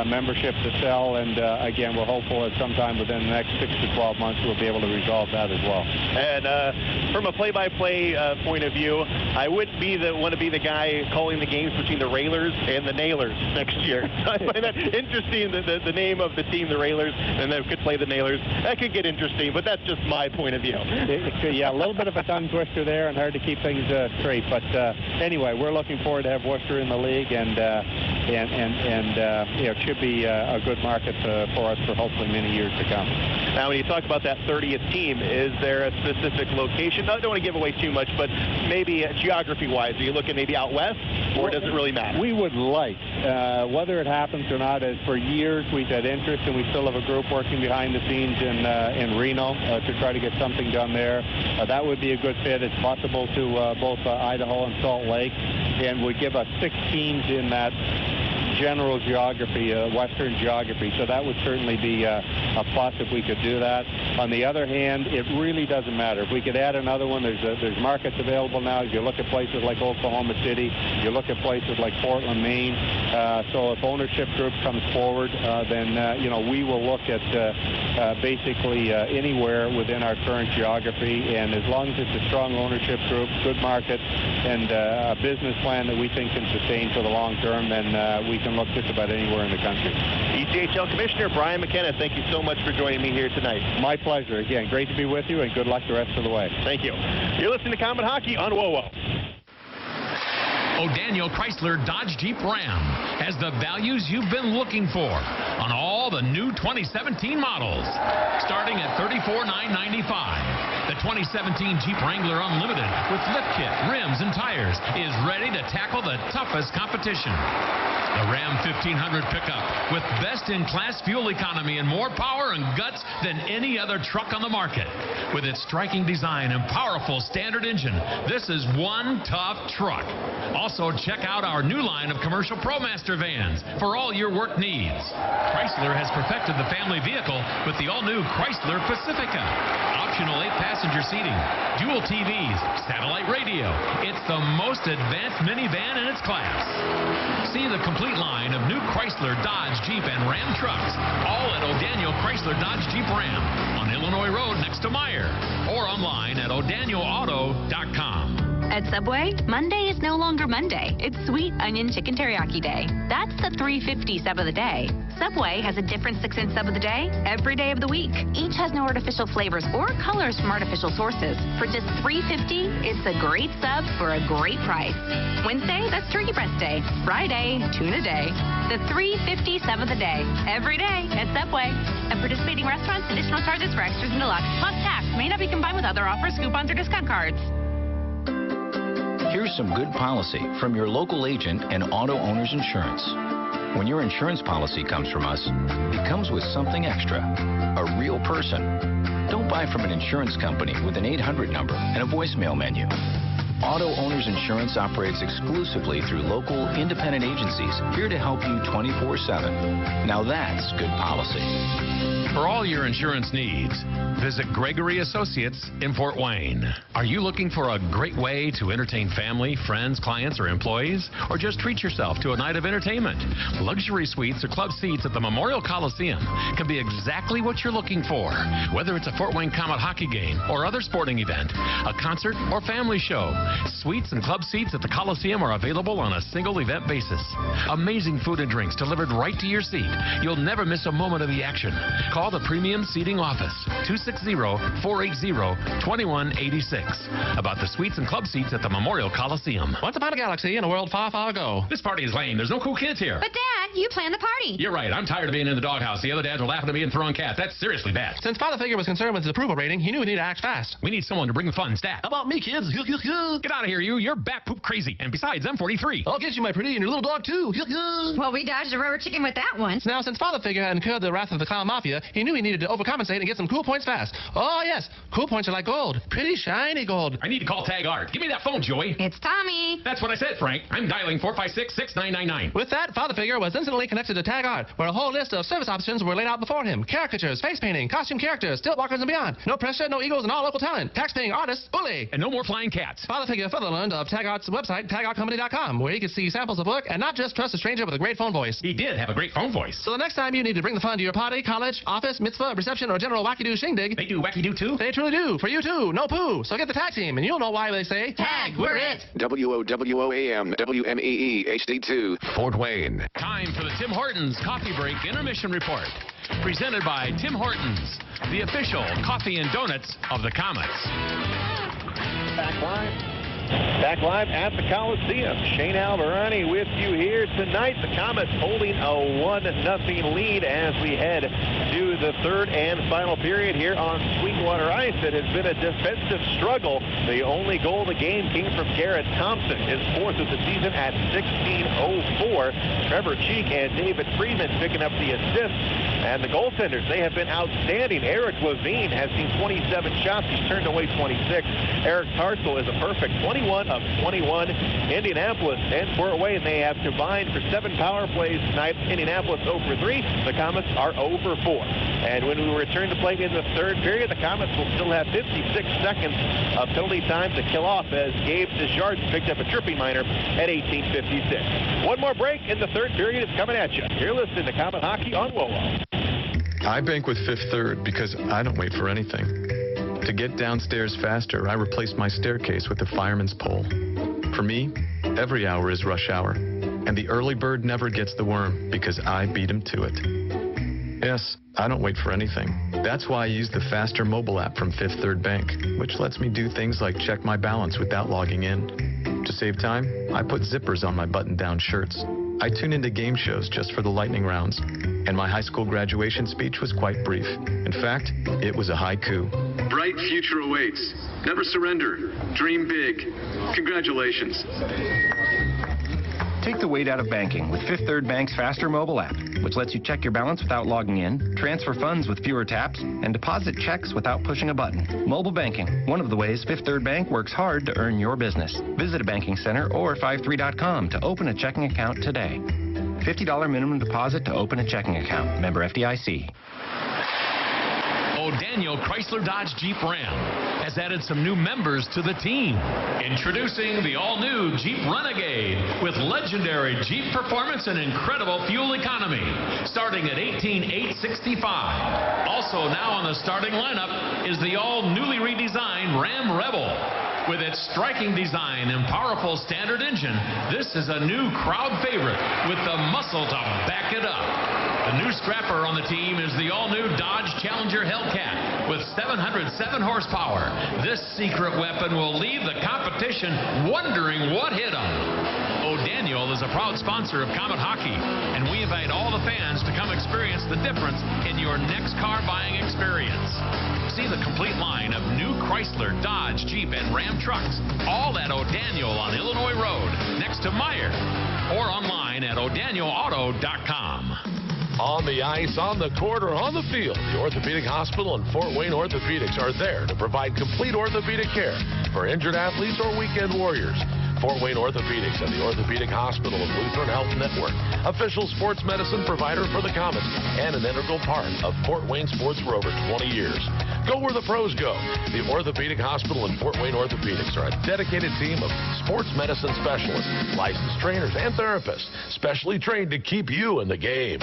membership to sell. And again, we're hopeful that sometime within the next 6 to 12 months we'll be able to resolve that as well. And from a play-by-play point of view, I wouldn't want to be the guy calling the games between the Railers and the Nailers next year. I find that interesting, the name of the team, the Railers, and they could play the Nailers. That could get interesting, but that's just my point of view. Yeah, a little bit of a tongue twister there and hard to keep things straight. But anyway, we're looking forward to have Worcester in the league, and it should be a good market for us for hopefully many years to come. Now, when you talk about that 30th team, is there a specific location? I don't want to give away too much, but maybe geography-wise, are you looking maybe out west, or does it really matter? We would like, whether it happens or not, for years we've had interest, and we still have a group working behind the scenes in Reno to try to get something done there. That would be a good fit. It's possible to both Idaho and Salt Lake, and would give us 6 teams in that general geography, Western geography. So that would certainly be a plus if we could do that. On the other hand, it really doesn't matter. If we could add another one, there's markets available now. You look at places like Oklahoma City, you look at places like Portland, Maine. So if ownership group comes forward, then we will look at basically anywhere within our current geography. And as long as it's a strong ownership group, good market, and a business plan that we think can sustain for the long term, then we can look just about anywhere in the country. ECHL Commissioner Brian McKenna, thank you so much for joining me here tonight. My pleasure. Again, great to be with you, and good luck the rest of the way. Thank you. You're listening to Comet Hockey on WOWO. O'Daniel Chrysler Dodge Jeep Ram has the values you've been looking for on all the new 2017 models, starting at $34,995. The 2017 Jeep Wrangler Unlimited with lift kit, rims, and tires is ready to tackle the toughest competition. The Ram 1500 pickup with best-in-class fuel economy and more power and guts than any other truck on the market. With its striking design and powerful standard engine, this is one tough truck. Also, check out our new line of commercial ProMaster vans for all your work needs. Chrysler has perfected the family vehicle with the all-new Chrysler Pacifica. Optional 8-passenger seating, dual TVs, satellite radio. It's the most advanced minivan in its class. See the complete complete line of new Chrysler, Dodge, Jeep, and Ram trucks. All at O'Daniel Chrysler, Dodge, Jeep, Ram on Illinois Road next to Meyer. Or online at o'danielauto.com. At Subway, Monday is no longer Monday. It's Sweet Onion Chicken Teriyaki Day. That's the $3.50 sub of the day. Subway has a different 6-inch sub of the day every day of the week. Each has no artificial flavors or colors from artificial sources. For just $3.50, it's a great sub for a great price. Wednesday, that's Turkey Breast Day. Friday, Tuna Day. The $3.50 sub of the day every day at Subway. At participating restaurants, additional charges for extras and deluxe plus tax may not be combined with other offers, coupons, or discount cards. Here's some good policy from your local agent and Auto Owners Insurance. When your insurance policy comes from us, it comes with something extra, a real person. Don't buy from an insurance company with an 800 number and a voicemail menu. Auto Owners Insurance operates exclusively through local, independent agencies here to help you 24/7. Now that's good policy. For all your insurance needs, visit Gregory Associates in Fort Wayne. Are you looking for a great way to entertain family, friends, clients, or employees? Or just treat yourself to a night of entertainment? Luxury suites or club seats at the Memorial Coliseum can be exactly what you're looking for. Whether it's a Fort Wayne Komet hockey game or other sporting event, a concert or family show, suites and club seats at the Coliseum are available on a single event basis. Amazing food and drinks delivered right to your seat. You'll never miss a moment of the action. Call the Premium Seating Office, 260-480-2186. About the suites and club seats at the Memorial Coliseum. Once upon a galaxy in a world far, far ago. This party is lame. There's no cool kids here. But, Dad, you planned the party. You're right. I'm tired of being in the doghouse. The other dads were laughing at me and throwing cats. That's seriously bad. Since Father Figure was concerned with his approval rating, he knew he needed to act fast. We need someone to bring the fun stat. How about me, kids? Get out of here, you. You're bat poop crazy. And besides, I'm 43. I'll get you, my pretty, and your little dog, too. Well, we dodged a rubber chicken with that one. Now, since Father Figure had incurred the wrath of the Clown Mafia, he knew he needed to overcompensate and get some cool points fast. Oh, yes. Cool points are like gold. Pretty shiny gold. I need to call Tag Art. Give me that phone, Joey. It's Tommy. That's what I said, Frank. I'm dialing 456-6999. With that, Father Figure was instantly connected to Tag Art, where a whole list of service options were laid out before him. Caricatures, face painting, costume characters, stilt walkers, and beyond. No pressure, no egos, and all local talent. Tax-paying artists, bully. And no more flying cats. Father Figure further learned of Tag Art's website, tagartcompany.com, where he could see samples of work and not just trust a stranger with a great phone voice. He did have a great phone voice. So the next time you need to bring the fun to your party, college, office, mitzvah, reception, or general wacky-doo shindig. They do wacky-doo too? They truly do. For you too. No poo. So get the tag team, and you'll know why they say, Tag, we're it. WOWOAM, WMEE, HD2, Fort Wayne. Time for the Tim Hortons Coffee Break Intermission Report. Presented by Tim Hortons, the official coffee and donuts of the Komets. Back live at the Coliseum. Shane Alvarani with you here tonight. The Komets holding a 1-0 lead as we head to the third and final period here on Sweetwater Ice. It has been a defensive struggle. The only goal of the game came from Garrett Thompson, his fourth of the season at 16:04. Trevor Cheek and David Friedmann picking up the assists. And the goaltenders, they have been outstanding. Eric Levine has seen 27 shots. He's turned away 26. Eric Hartzell is a perfect 21 of 21. Indianapolis and Fort Wayne, they have combined for 7 power plays tonight. Indianapolis 0-for-3. The Komets are 0-for-4. And when we return to play in the third period, the Komets will still have 56 seconds of penalty time to kill off as Gabe Desjardins picked up a tripping minor at 18:56. One more break in the third period is coming at you. You're listening to Komet Hockey on WOWO. I bank with Fifth Third because I don't wait for anything. To get downstairs faster, I replaced my staircase with a fireman's pole. For me, every hour is rush hour, and the early bird never gets the worm because I beat him to it. Yes, I don't wait for anything. That's why I use the faster mobile app from Fifth Third Bank, which lets me do things like check my balance without logging in. To save time, I put zippers on my button-down shirts. I tune into game shows just for the lightning rounds, and my high school graduation speech was quite brief. In fact, it was a haiku. Bright future awaits. Never surrender. Dream big. Congratulations. Take the weight out of banking with Fifth Third Bank's faster mobile app, which lets you check your balance without logging in, transfer funds with fewer taps, and deposit checks without pushing a button. Mobile banking, one of the ways Fifth Third Bank works hard to earn your business. Visit a banking center or 53.com to open a checking account today. $50 minimum deposit to open a checking account. Member FDIC. O'Daniel Chrysler Dodge Jeep Ram has added some new members to the team. Introducing the all-new Jeep Renegade with legendary Jeep performance and incredible fuel economy, starting at $18,865. Also now on the starting lineup is the all-newly redesigned Ram Rebel. With its striking design and powerful standard engine, this is a new crowd favorite with the muscle to back it up. The new scrapper on the team is the all-new Dodge Challenger Hellcat with 707 horsepower. This secret weapon will leave the competition wondering what hit them. O'Daniel is a proud sponsor of Komet Hockey, and we invite all the fans to come experience the difference in your next car buying experience. See the complete line of new Chrysler, Dodge, Jeep, and Ram trucks, all at O'Daniel on Illinois Road, next to Meyer, or online at o'danielauto.com. On the ice, on the court, or on the field, the Orthopedic Hospital and Fort Wayne Orthopedics are there to provide complete orthopedic care for injured athletes or weekend warriors. Fort Wayne Orthopedics and the Orthopedic Hospital of Lutheran Health Network, official sports medicine provider for the Komets, and an integral part of Fort Wayne sports for over 20 years. Go where the pros go. The Orthopedic Hospital and Fort Wayne Orthopedics are a dedicated team of sports medicine specialists, licensed trainers, and therapists, specially trained to keep you in the game.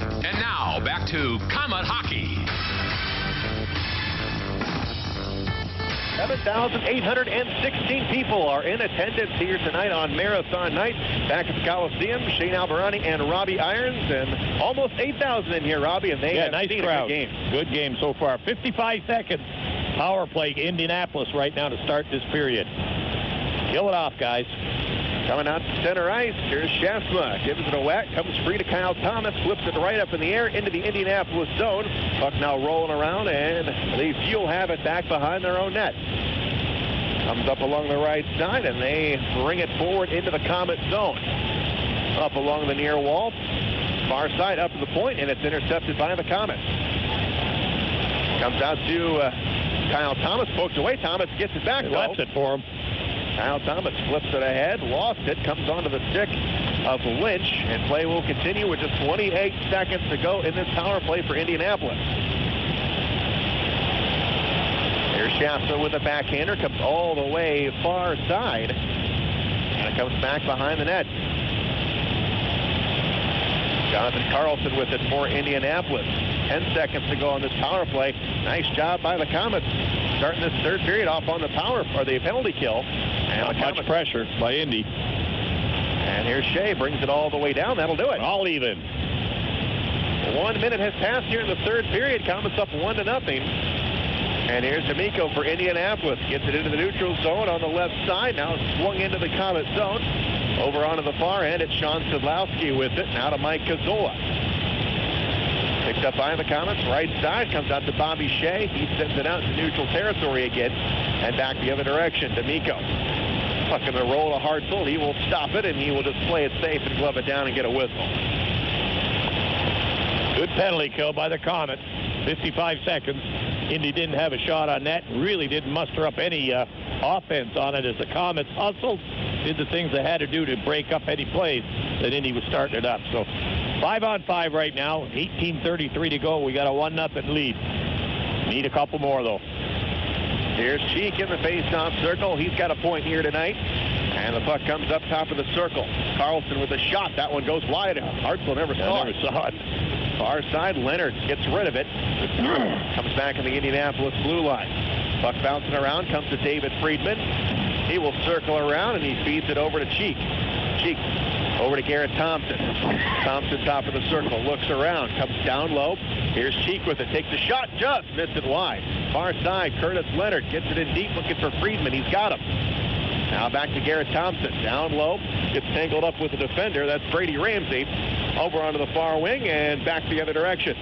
And now, back to Komet Hockey. 7,816 people are in attendance here tonight on Marathon Night. Back at the Coliseum, Shane Alvarani and Robbie Irons, and almost 8,000 in here, Robbie, and they have nice seen crowd. a good game. Good game so far. 55 seconds. Power play, Indianapolis right now to start this period. Kill it off, guys. Coming out to center ice, here's Shasma. Gives it a whack, comes free to Kyle Thomas, flips it right up in the air into the Indianapolis zone. Puck now rolling around, and the Fuel have it back behind their own net. Comes up along the right side, and they bring it forward into the Komet zone. Up along the near wall, far side up to the point, and it's intercepted by the Komets. Comes out to Kyle Thomas, poked away. Thomas gets it back, though. Left it for him. Kyle Thomas flips it ahead, lost it, comes onto the stick of Lynch, and play will continue with just 28 seconds to go in this power play for Indianapolis. Here's Shasta with a backhander, comes all the way far side, and it comes back behind the net. Jonathan Carlson with it for Indianapolis. 10 seconds to go on this power play. Nice job by the Komets, starting this third period off on the the penalty kill. And not much pressure by Indy. And here's Shea, brings it all the way down. That'll do it. All even. 1 minute has passed here in the third period. Komets up 1-0. And here's D'Amico for Indianapolis. Gets it into the neutral zone on the left side. Now swung into the Komet zone. Over onto the far end, it's Sean Szydlowski with it. Now to Mike Kazzola. Picked up by the Komets, right side, comes out to Bobby Shea. He sends it out to neutral territory again, and back the other direction. D'Amico. Puck in the roll to Hartzell. He will stop it, and he will just play it safe and glove it down and get a whistle. Good penalty kill by the Komets. 55 seconds. Indy didn't have a shot on net. Really didn't muster up any offense on it as the Komets hustled, did the things they had to do to break up any plays that Indy was starting it up. So 5-on-5 right now, 18:33 to go. We got a 1-0 lead. Need a couple more, though. Here's Cheek in the face-off circle. He's got a point here tonight. And the puck comes up top of the circle. Carlson with a shot. That one goes wide. Hartzell never saw it. Far side, Leonard gets rid of it. Comes back in the Indianapolis blue line. Puck bouncing around, comes to David Friedmann. He will circle around, and he feeds it over to Cheek. Cheek over to Garrett Thompson. Thompson top of the circle, looks around, comes down low. Here's Cheek with it, takes a shot, just missed it wide. Far side, Curtis Leonard gets it in deep, looking for Friedmann. He's got him. Now back to Garrett Thompson, down low, gets tangled up with the defender. That's Brady Ramsey. Over onto the far wing and back the other direction.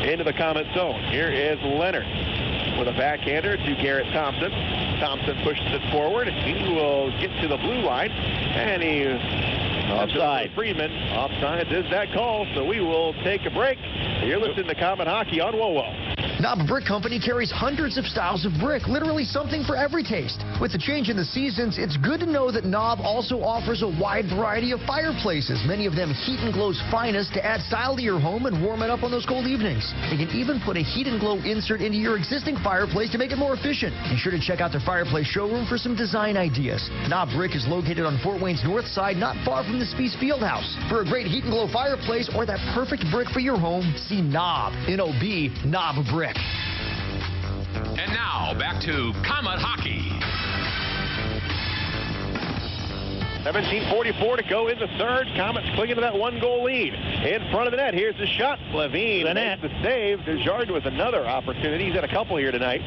Into the Komet zone. Here is Leonard with a backhander to Garrett Thompson. Thompson pushes it forward. He will get to the blue line, and he offside. Friedmann. Offside is that call, so we will take a break. You're listening to Komet Hockey on WoWo. Knob Brick Company carries hundreds of styles of brick, literally something for every taste. With the change in the seasons, it's good to know that Knob also offers a wide variety of fireplaces, many of them Heat and Glow's finest, to add style to your home and warm it up on those cold evenings. You can even put a Heat and Glow insert into your existing fireplace to make it more efficient. Be sure to check out their fireplace showroom for some design ideas. Knob Brick is located on Fort Wayne's north side, not far from the Spies Fieldhouse. For a great Heat and Glow fireplace or that perfect brick for your home, see Knob, N-O-B, Knob Brick. And now, back to Comet Hockey. 17:44 to go in the third. Komets clinging to that one-goal lead. In front of the net, here's the shot. Levine makes the save. Desjardins with another opportunity. He's had a couple here tonight.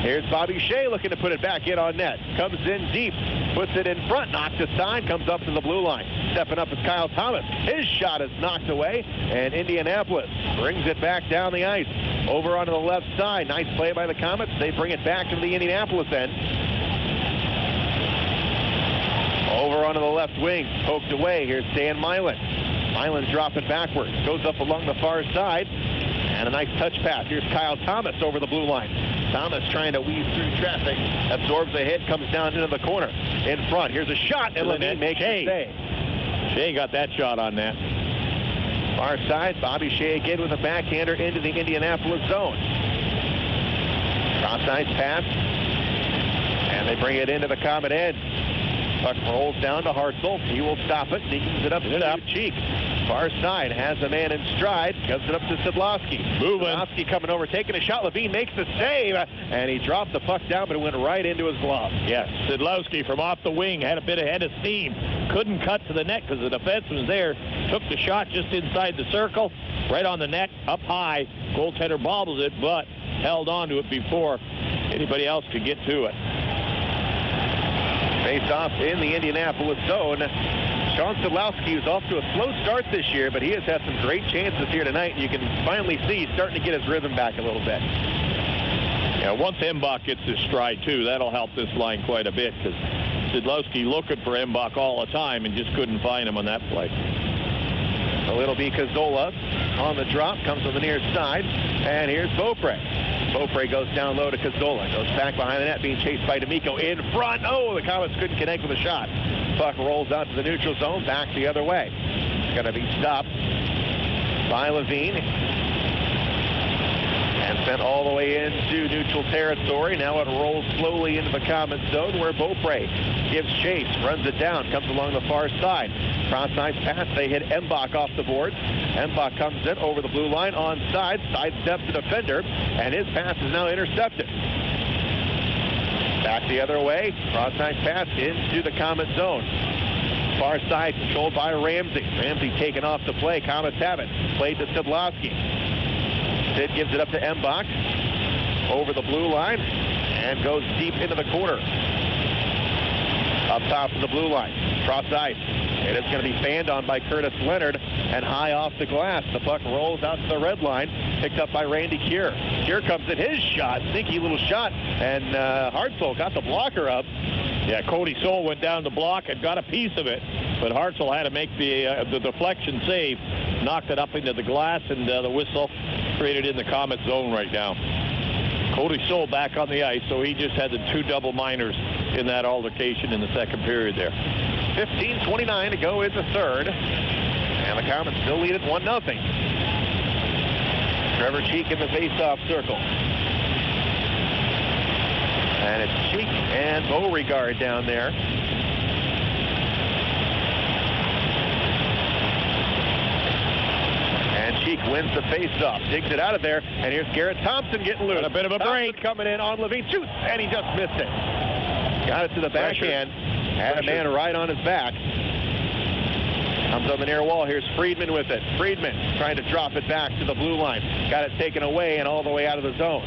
Here's Bobby Shea looking to put it back in on net. Comes in deep, puts it in front, knocks aside, comes up to the blue line. Stepping up is Kyle Thomas. His shot is knocked away, and Indianapolis brings it back down the ice. Over onto the left side. Nice play by the Komets. They bring it back to the Indianapolis end. Over onto the left wing, poked away. Here's Dan Milan. Milan dropping backwards, goes up along the far side, and a nice touch pass. Here's Kyle Thomas over the blue line. Thomas trying to weave through traffic, absorbs the hit, comes down into the corner. In front, here's a shot, and Levine makes a save. Shea got that shot on net. Far side, Bobby Shea again with a backhander into the Indianapolis zone. Cross-ice pass, and they bring it into the Comet end. Puck rolls down to Hartzell. He will stop it. Sneaks it up to Cheek. Far side has a man in stride. Gives it up to Szydlowski. Szydlowski coming over, taking a shot. Levine makes the save, and he dropped the puck down, but it went right into his glove. Yes, Szydlowski from off the wing had a bit ahead of steam. Couldn't cut to the net because the defense was there. Took the shot just inside the circle, right on the net, up high. Goaltender bobbles it, but held on to it before anybody else could get to it. Face off in the Indianapolis zone. Sean Szydlowski is off to a slow start this year, but he has had some great chances here tonight. You can finally see he's starting to get his rhythm back a little bit. Yeah, once Embach gets his stride, too, that'll help this line quite a bit because Szydlowski looking for Embach all the time and just couldn't find him on that play. So it'll be Cazzola on the drop, comes on the near side, and here's Beaupré. Beaupré goes down low to Cazzola, goes back behind the net, being chased by D'Amico in front. Oh, the Komets couldn't connect with a shot. Puck rolls out to the neutral zone, back the other way. It's going to be stopped by Levine and sent all the way into neutral territory. Now it rolls slowly into the Komets zone where Beaupré gives chase, runs it down, comes along the far side. Cross-ice pass, they hit Embach off the boards. Embach comes in over the blue line, onside, sidesteps the defender, and his pass is now intercepted. Back the other way, cross-ice pass into the Komet zone. Far side controlled by Ramsey. Ramsey taken off the play. Komets have it. Played to Szydlowski. Sid gives it up to Embach over the blue line and goes deep into the corner. Up top of the blue line. Cross ice. It is going to be fanned on by Curtis Leonard and high off the glass. The puck rolls out to the red line. Picked up by Randy Keir. Keir comes in his shot. Sneaky little shot. And Hartzell got the blocker up. Yeah, Cody Soul went down the block and got a piece of it. But Hartzell had to make the deflection save. Knocked it up into the glass, and the whistle created in the Komet zone right now. Cody Soul back on the ice, so he just had the two double minors in that altercation in the second period there. 15:29 to go in the third. And the Komets still lead it 1-0. Trevor Cheek in the face-off circle. And it's Cheek and Beauregard down there. And Cheek wins the face-off, digs it out of there, and here's Garrett Thompson getting loose. And a bit of a break. Thompson coming in on Levine, shoots, and he just missed it. Got it to the backhand, had a man right on his back. Comes on the near wall, here's Friedmann with it. Friedmann trying to drop it back to the blue line. Got it taken away and all the way out of the zone.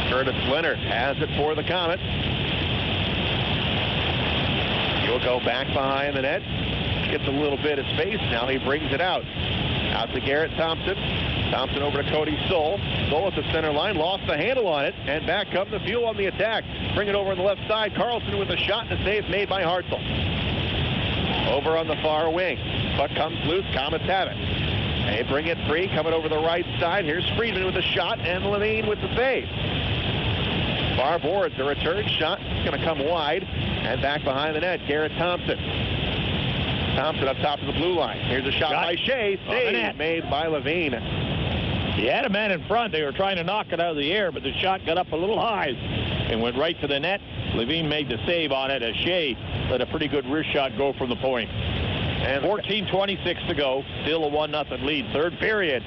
Curtis Leonard has it for the Komets. He'll go back behind the net. Gets a little bit of space. Now he brings it out. Out to Garrett Thompson. Thompson over to Cody Soul. Soul at the center line. Lost the handle on it. And back come the Fuel on the attack. Bring it over on the left side. Carlson with a shot and a save made by Hartzell. Over on the far wing. Puck comes loose. Komets have it. They bring it free, coming over the right side. Here's Friedmann with a shot, and Levine with the save. Far boards, the return shot is going to come wide, and back behind the net, Garrett Thompson. Thompson up top of the blue line. Here's a shot by Shea. Save made by Levine. He had a man in front. They were trying to knock it out of the air, but the shot got up a little high and went right to the net. Levine made the save on it as Shea let a pretty good wrist shot go from the point. And 14:26 to go. Still a 1-0 lead. Third period.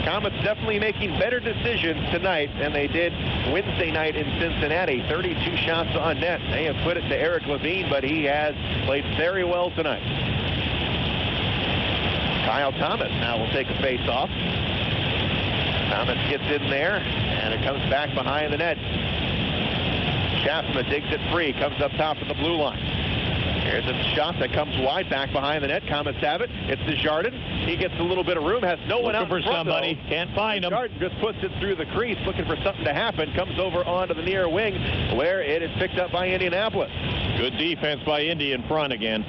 Komets definitely making better decisions tonight than they did Wednesday night in Cincinnati. 32 shots on net. They have put it to Eric Levine, but he has played very well tonight. Kyle Thomas now will take a face-off. Thomas gets in there, and it comes back behind the net. Schaffman digs it free, comes up top of the blue line. Here's a shot that comes wide back behind the net. Komets have it. It's Desjardins. He gets a little bit of room, has no one out in front, somebody. Though. Can't find him. Desjardins just puts it through the crease, looking for something to happen. Comes over onto the near wing, where it is picked up by Indianapolis. Good defense by Indy in front again.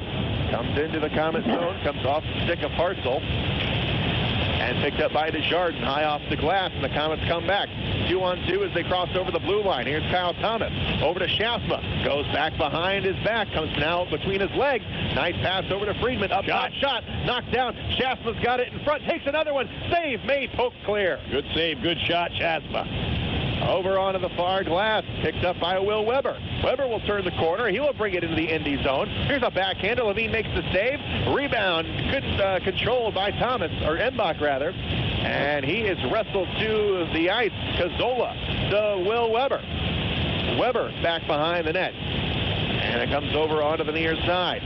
Comes into the Komets zone, comes off the stick of Hartzell, and picked up by Desjardins, high off the glass, and the Komets come back. 2-on-2 as they cross over the blue line. Here's Kyle Thomas over to Schaffman. Goes back behind his back, comes now between his legs. Nice pass over to Friedmann. Up top shot, knocked down. Schaffman's got it in front, takes another one. Save made, poked clear. Good save, good shot, Schaffman. Over onto the far glass, picked up by Will Weber. Weber will turn the corner. He will bring it into the Indy zone. Here's a backhander. Levine makes the save. Rebound, good control by Thomas, or Embach rather. And he is wrestled to the ice. Cazzola to Will Weber. Weber back behind the net. And it comes over onto the near side.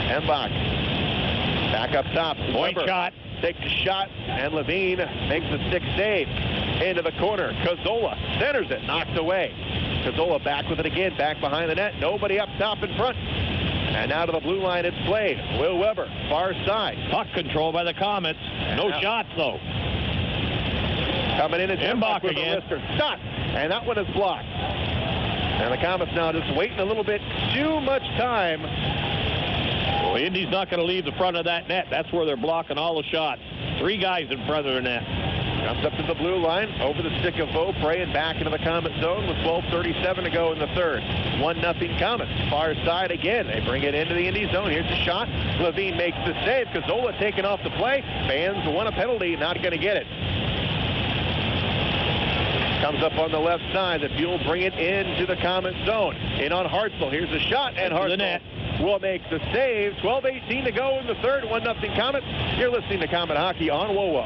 Embach back up top. Point Weber shot. Takes a shot, and Levine makes the stick save. Into the corner. Cazzola centers it, knocked away. Cazzola back with it again, back behind the net. Nobody up top in front. And now to the blue line it's played. Will Weber, far side. Puck control by the Komets. No shots, though. Coming in, it's Embach with again. Shot, and that one is blocked. And the Komets now just waiting a little bit too much time. Well, Indy's not going to leave the front of that net. That's where they're blocking all the shots. 3 guys in front of the net. Comes up to the blue line, over the stick of Beaupré, and back into the Komet zone with 12:37 to go in the third. 1-0 Komets. Far side again. They bring it into the Indy zone. Here's the shot. Levine makes the save. Cazzola taken off the play. Fans want a penalty, not going to get it. Comes up on the left side. The Fuel bring it into the Komet zone. In on Hartzell. Here's the shot, and Hartzell will make the save. 12:18 to go in the third. 1-0 Komets. You're listening to Komet Hockey on WOWO.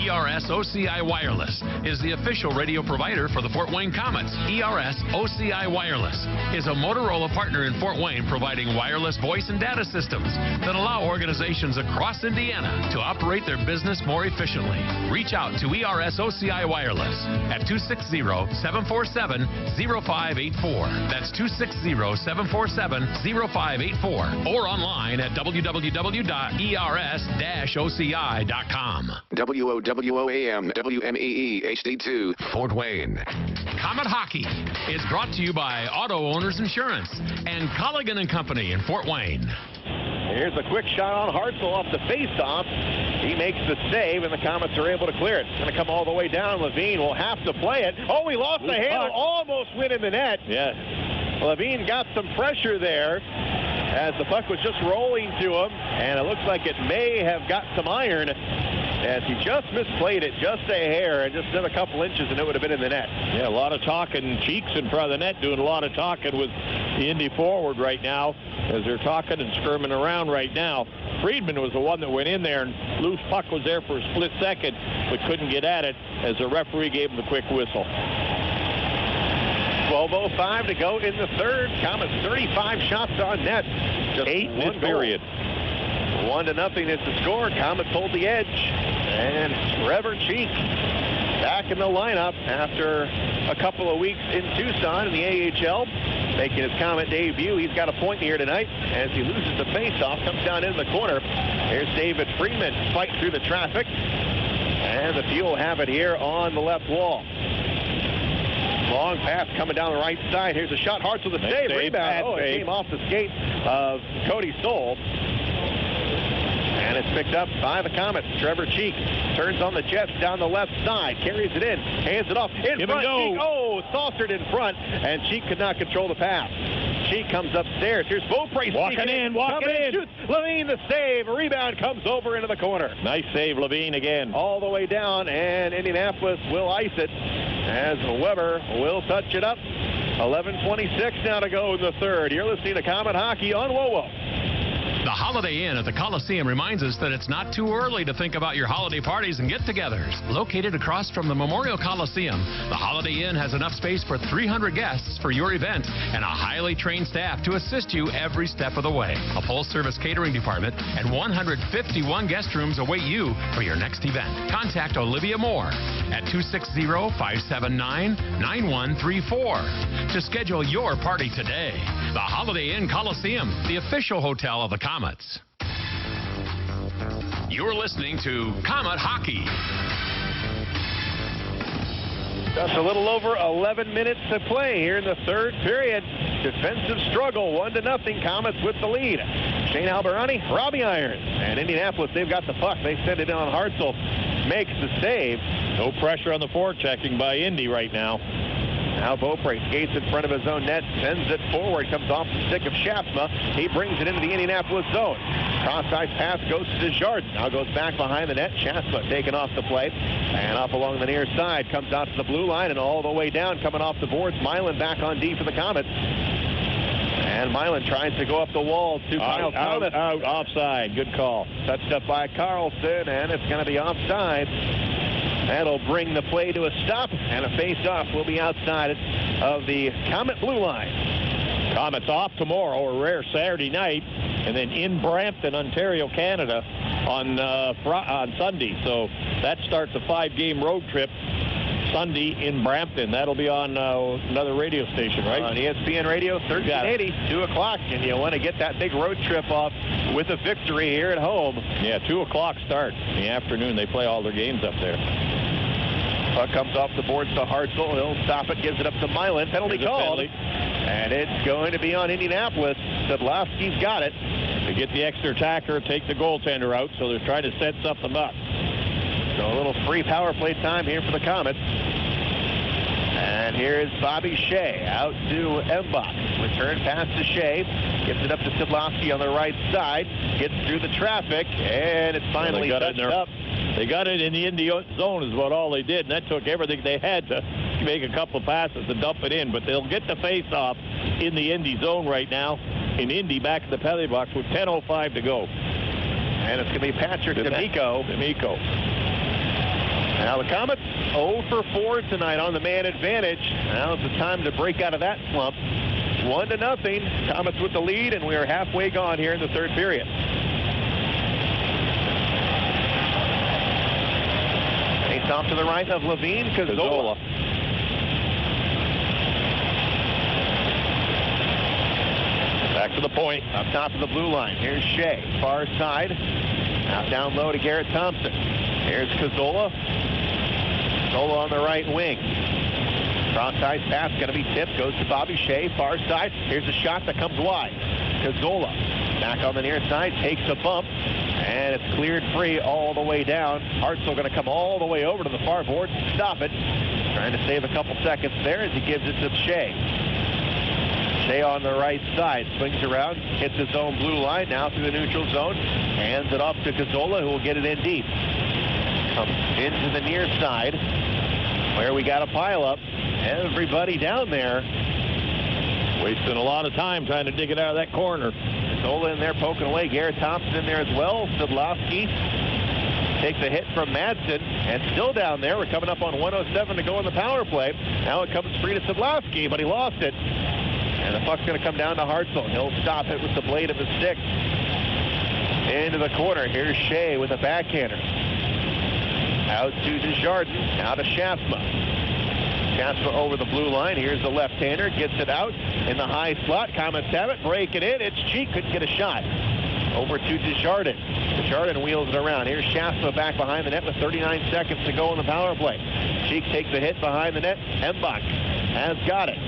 ERS OCI Wireless is the official radio provider for the Fort Wayne Komets. ERS OCI Wireless is a Motorola partner in Fort Wayne providing wireless voice and data systems that allow organizations across Indiana to operate their business more efficiently. Reach out to ERS OCI Wireless at 260-747-0584. That's 260-747-0584 or online at www.ers-oci.com. WOWOAM, WMEE, HD2, Fort Wayne. Komet Hockey is brought to you by Auto Owners Insurance and Colligan & Company in Fort Wayne. Here's a quick shot on Hartzell off the faceoff. He makes the save, and the Komets are able to clear it. It's going to come all the way down. Levine will have to play it. Oh, he lost the handle. Almost went in the net. Yeah. Levine got some pressure there as the puck was just rolling to him, and it looks like it may have got some iron as he just misplayed it just a hair and just a couple inches, and it would have been in the net. Yeah, a lot of talking. Cheeks in front of the net doing a lot of talking with the Indy forward right now as they're talking and skirming around right now. Friedmann was the one that went in there, and loose puck was there for a split second but couldn't get at it as the referee gave him the quick whistle. 12:05 to go in the third. Komets 35 shots on net. Just 8 one this goal. period. 1-0 is the score. Komets hold the edge. And Trevor Cheek back in the lineup after a couple of weeks in Tucson in the AHL. Making his Komet debut. He's got a point here tonight as he loses the faceoff. Comes down in the corner. Here's David Friedmann fighting through the traffic. And the Fuel have it here on the left wall. Long pass coming down the right side. Here's a shot. Hartzell the save. Rebound. Oh, it came off the skate of Cody Soul. And And it's picked up by the Komets. Trevor Cheek turns on the Jets down the left side, carries it in, hands it off in Give front. it go. Cheek, saucered in front, and Cheek could not control the pass. Cheek comes upstairs. Here's Beaupré. Walking in. Shoots. Levine the save. A rebound comes over into the corner. Nice save, Levine again. All the way down, and Indianapolis will ice it as Weber will touch it up. 11:26 now to go in the third. You're listening to Komet Hockey on WOWO. The Holiday Inn at the Coliseum reminds us that it's not too early to think about your holiday parties and get-togethers. Located across from the Memorial Coliseum, the Holiday Inn has enough space for 300 guests for your event and a highly trained staff to assist you every step of the way. A full-service catering department and 151 guest rooms await you for your next event. Contact Olivia Moore at 260-579-9134 to schedule your party today. The Holiday Inn Coliseum, the official hotel of the Komets. You're listening to Komet Hockey. Just a little over 11 minutes to play here in the third period. Defensive struggle, 1-0. Komets with the lead. Shane Alberani, Robbie Irons, and Indianapolis, they've got the puck. They send it in on Hartzell. Makes the save. No pressure on the forechecking by Indy right now. Now Beaupré skates in front of his own net, sends it forward, comes off the stick of Schaafsma. He brings it into the Indianapolis zone. Cross-ice pass goes to Desjardins. Now goes back behind the net. Schaafsma taken off the play. And up along the near side, comes out to the blue line and all the way down, coming off the boards. Milan back on D for the Komets. And Milan tries to go up the wall to Kyle Thomas. Out, offside. Good call. Touched up by Carlson, and it's going to be offside. That'll bring the play to a stop, and a face-off will be outside of the Komet blue line. Komets off tomorrow, a rare Saturday night, and then in Brampton, Ontario, Canada on Sunday. So that starts a 5-game road trip Sunday in Brampton. That'll be on another radio station, right? On ESPN Radio, 1380, 2 o'clock, and you want to get that big road trip off with a victory here at home. Yeah, 2 o'clock start in the afternoon. They play all their games up there. Puck comes off the boards to Hartzell. He'll stop it, gives it up to Milan. Penalty called. And it's going to be on Indianapolis. Szydlowski's got it. To get the extra attacker, take the goaltender out, so they're trying to set something up. So a little free power play time here for the Komets. And here is Bobby Shea out to Embach. Return pass to Shea. Gives it up to Szydlowski on the right side. Gets through the traffic, and it's finally touched up. They got it in the Indy zone is what all they did, and that took everything they had to make a couple of passes and dump it in. But they'll get the face-off in the Indy zone right now. In Indy, back at the penalty box with 10:05 to go. And it's going to be Patrick D'Amico. Now the Komets 0 for 4 tonight on the man advantage. Now's the time to break out of that slump. 1-0. Komets with the lead, and we are halfway gone here in the third period. Face off to the right of Levine. Cazzola. Back to the point. Up top of the blue line. Here's Shea. Far side. Now down low to Garrett Thompson. Here's Cazzola. Cazzola on the right wing. Cross-ice pass going to be tipped. Goes to Bobby Shea. Far side. Here's a shot that comes wide. Cazzola back on the near side. Takes a bump. And it's cleared free all the way down. Hartzell going to come all the way over to the far boards to stop it. Trying to save a couple seconds there as he gives it to Shea. Shea on the right side. Swings around. Hits his own blue line. Now through the neutral zone. Hands it off to Cazzola, who will get it in deep. Comes into the near side where we got a pile up. Everybody down there. Wasting a lot of time trying to dig it out of that corner. Cazzola in there poking away. Garrett Thompson in there as well. Szydlowski takes a hit from Madsen, and still down there. We're coming up on 1:07 to go in the power play. Now it comes free to Szydlowski, but he lost it. And the puck's going to come down to Hartzell. He'll stop it with the blade of his stick. Into the corner. Here's Shea with a backhander. Out to Desjardins. Now to Schaafsma. Schaafsma over the blue line. Here's the left-hander. Gets it out in the high slot. Komets have it. Break it in. It's Cheek. Couldn't get a shot. Over to Desjardins. Desjardins wheels it around. Here's Schaafsma back behind the net with 39 seconds to go in the power play. Cheek takes a hit behind the net. Embach has got it.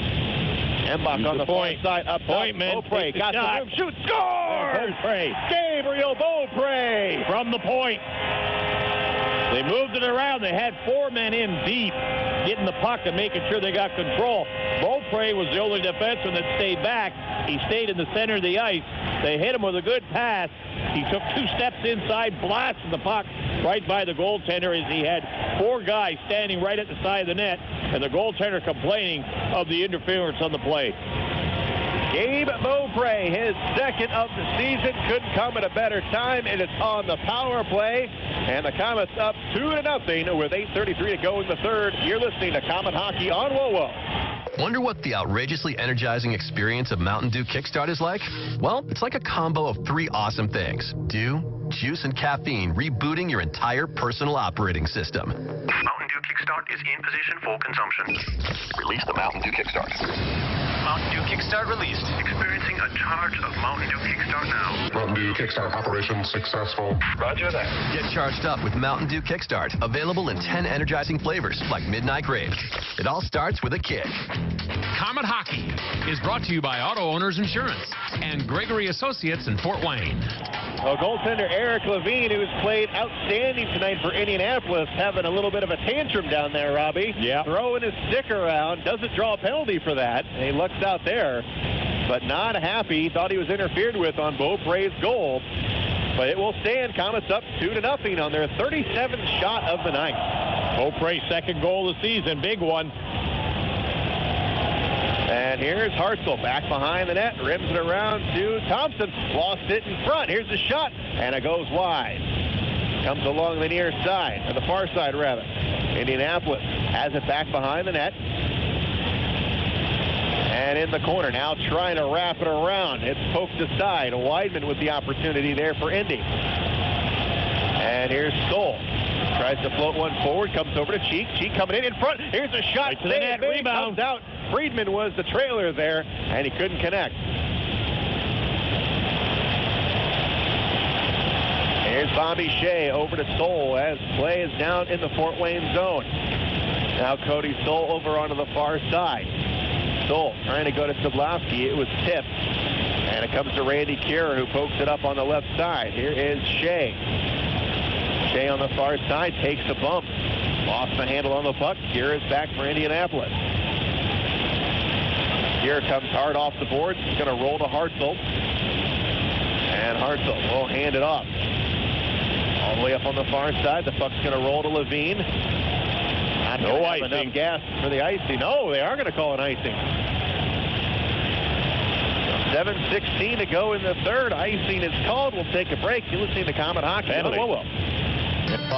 Embach on the far side. Up top. Beaupré got the room. Shoot. Scores! Beaupré. Gabriel Gabriel Beaupré from the point. They moved it around. They had 4 men in deep, getting the puck and making sure they got control. Beaupré was the only defenseman that stayed back. He stayed in the center of the ice. They hit him with a good pass. He took 2 steps inside, blasted the puck right by the goaltender as he had 4 guys standing right at the side of the net, and the goaltender complaining of the interference on the play. Gabe Beaupré, his second of the season, couldn't come at a better time, and it's on the power play. And the Komets up 2-0 with 8:33 to go in the third. You're listening to Komet Hockey on WoWo. Wonder what the outrageously energizing experience of Mountain Dew Kickstart is like? Well, it's like a combo of 3 awesome things. Dew, juice, and caffeine rebooting your entire personal operating system. Mountain Dew Kickstart is in position for consumption. Release the Mountain Dew Kickstart. Mountain Dew Kickstart released. Experiencing a charge of Mountain Dew Kickstart now. Mountain Dew Kickstart operation successful. Roger that. Get charged up with Mountain Dew Kickstart. Available in 10 energizing flavors like Midnight Rave. It all starts with a kick. Komet Hockey is brought to you by Auto Owners Insurance and Gregory Associates in Fort Wayne. Well, goaltender Eric Levine, who's played outstanding tonight for Indianapolis, having a little bit of a tantrum down there, Robbie. Yeah. Throwing his stick around. Doesn't draw a penalty for that. And he looks out there, but not happy. Thought he was interfered with on Beaupré's goal. But it will stand. Komets up 2-0 on their 37th shot of the night. Beaupré's second goal of the season. Big one. And here's Hartzell back behind the net, rims it around to Thompson, lost it in front. Here's the shot, and it goes wide. Comes along the near side, or the far side rather. Indianapolis has it back behind the net. And in the corner now trying to wrap it around. It's poked aside. Weidman with the opportunity there for Indy. And here's Stoll. Tries to float one forward, comes over to Cheek. Cheek coming in front. Here's a shot. Right to the net, rebound. Comes out. Friedmann was the trailer there, and he couldn't connect. Here's Bobby Shea over to Stoll as play is down in the Fort Wayne zone. Now Cody Stoll over onto the far side. Stoll trying to go to Szydlowski. It was tipped, and it comes to Randy Keurer, who pokes it up on the left side. Here is Shea. Shea on the far side takes a bump. Lost the handle on the puck. Keurer is back for Indianapolis. Here comes hard off the boards. He's going to roll to Hartzell. And Hartzell will hand it off. All the way up on the far side. The puck's going to roll to Levine. Not no icing. Enough gas for the icing. No, they are going to call an icing. 7:16 to go in the third. Icing is called. We'll take a break. You're listening to Komet Hockey.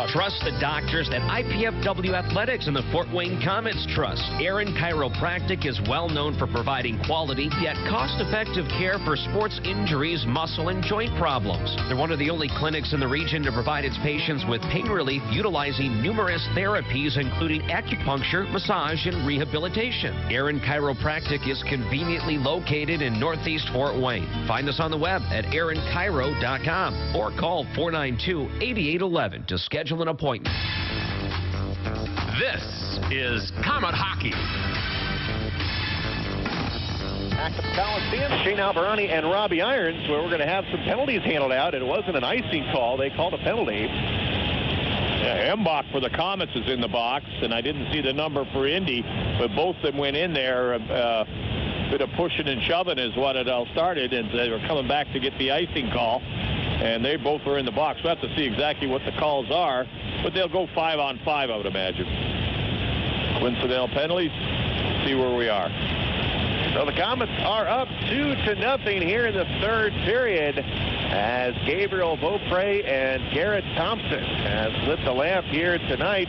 Trust the doctors at IPFW Athletics and the Fort Wayne Komets Trust. Aaron Chiropractic is well known for providing quality yet cost-effective care for sports injuries, muscle, and joint problems. They're one of the only clinics in the region to provide its patients with pain relief utilizing numerous therapies, including acupuncture, massage, and rehabilitation. Aaron Chiropractic is conveniently located in Northeast Fort Wayne. Find us on the web at aaronchiro.com or call 492-8811 to schedule an appointment. This is Komet Hockey. Back at the Coliseum, Shane Alvarani and Robbie Irons, where we're going to have some penalties handled out. It wasn't an icing call. They called a penalty. Yeah, Embach for the Komets is in the box, and I didn't see the number for Indy, but both of them went in there. Bit of pushing and shoving is what it all started, and they were coming back to get the icing call. And they both are in the box. We'll have to see exactly what the calls are, but they'll go 5-on-5, I would imagine. Coincidental penalties, see where we are. So the Komets are up 2-0 here in the third period as Gabriel Beaupré and Garrett Thompson have lit the lamp here tonight.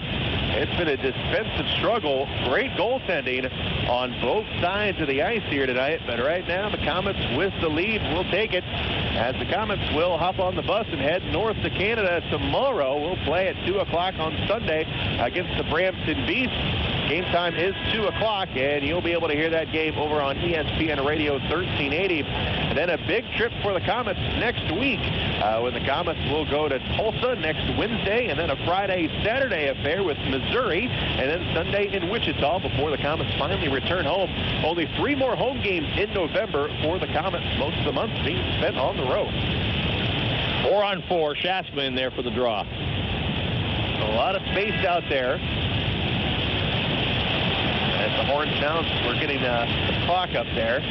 It's been a defensive struggle. Great goaltending on both sides of the ice here tonight. But right now, the Komets with the lead will take it as the Komets will hop on the bus and head north to Canada tomorrow. We'll play at 2 o'clock on Sunday against the Brampton Beasts. Game time is 2 o'clock, and you'll be able to hear that game over on ESPN Radio 1380. And then a big trip for the Komets next week when the Komets will go to Tulsa next Wednesday, and then a Friday-Saturday affair with Missouri, and then Sunday in Wichita before the Komets finally return home. Only 3 more home games in November for the Komets. Most of the month being spent on the road. 4-on-4. Shasma in there for the draw. A lot of space out there. As the horn sounds, we're getting the clock up there.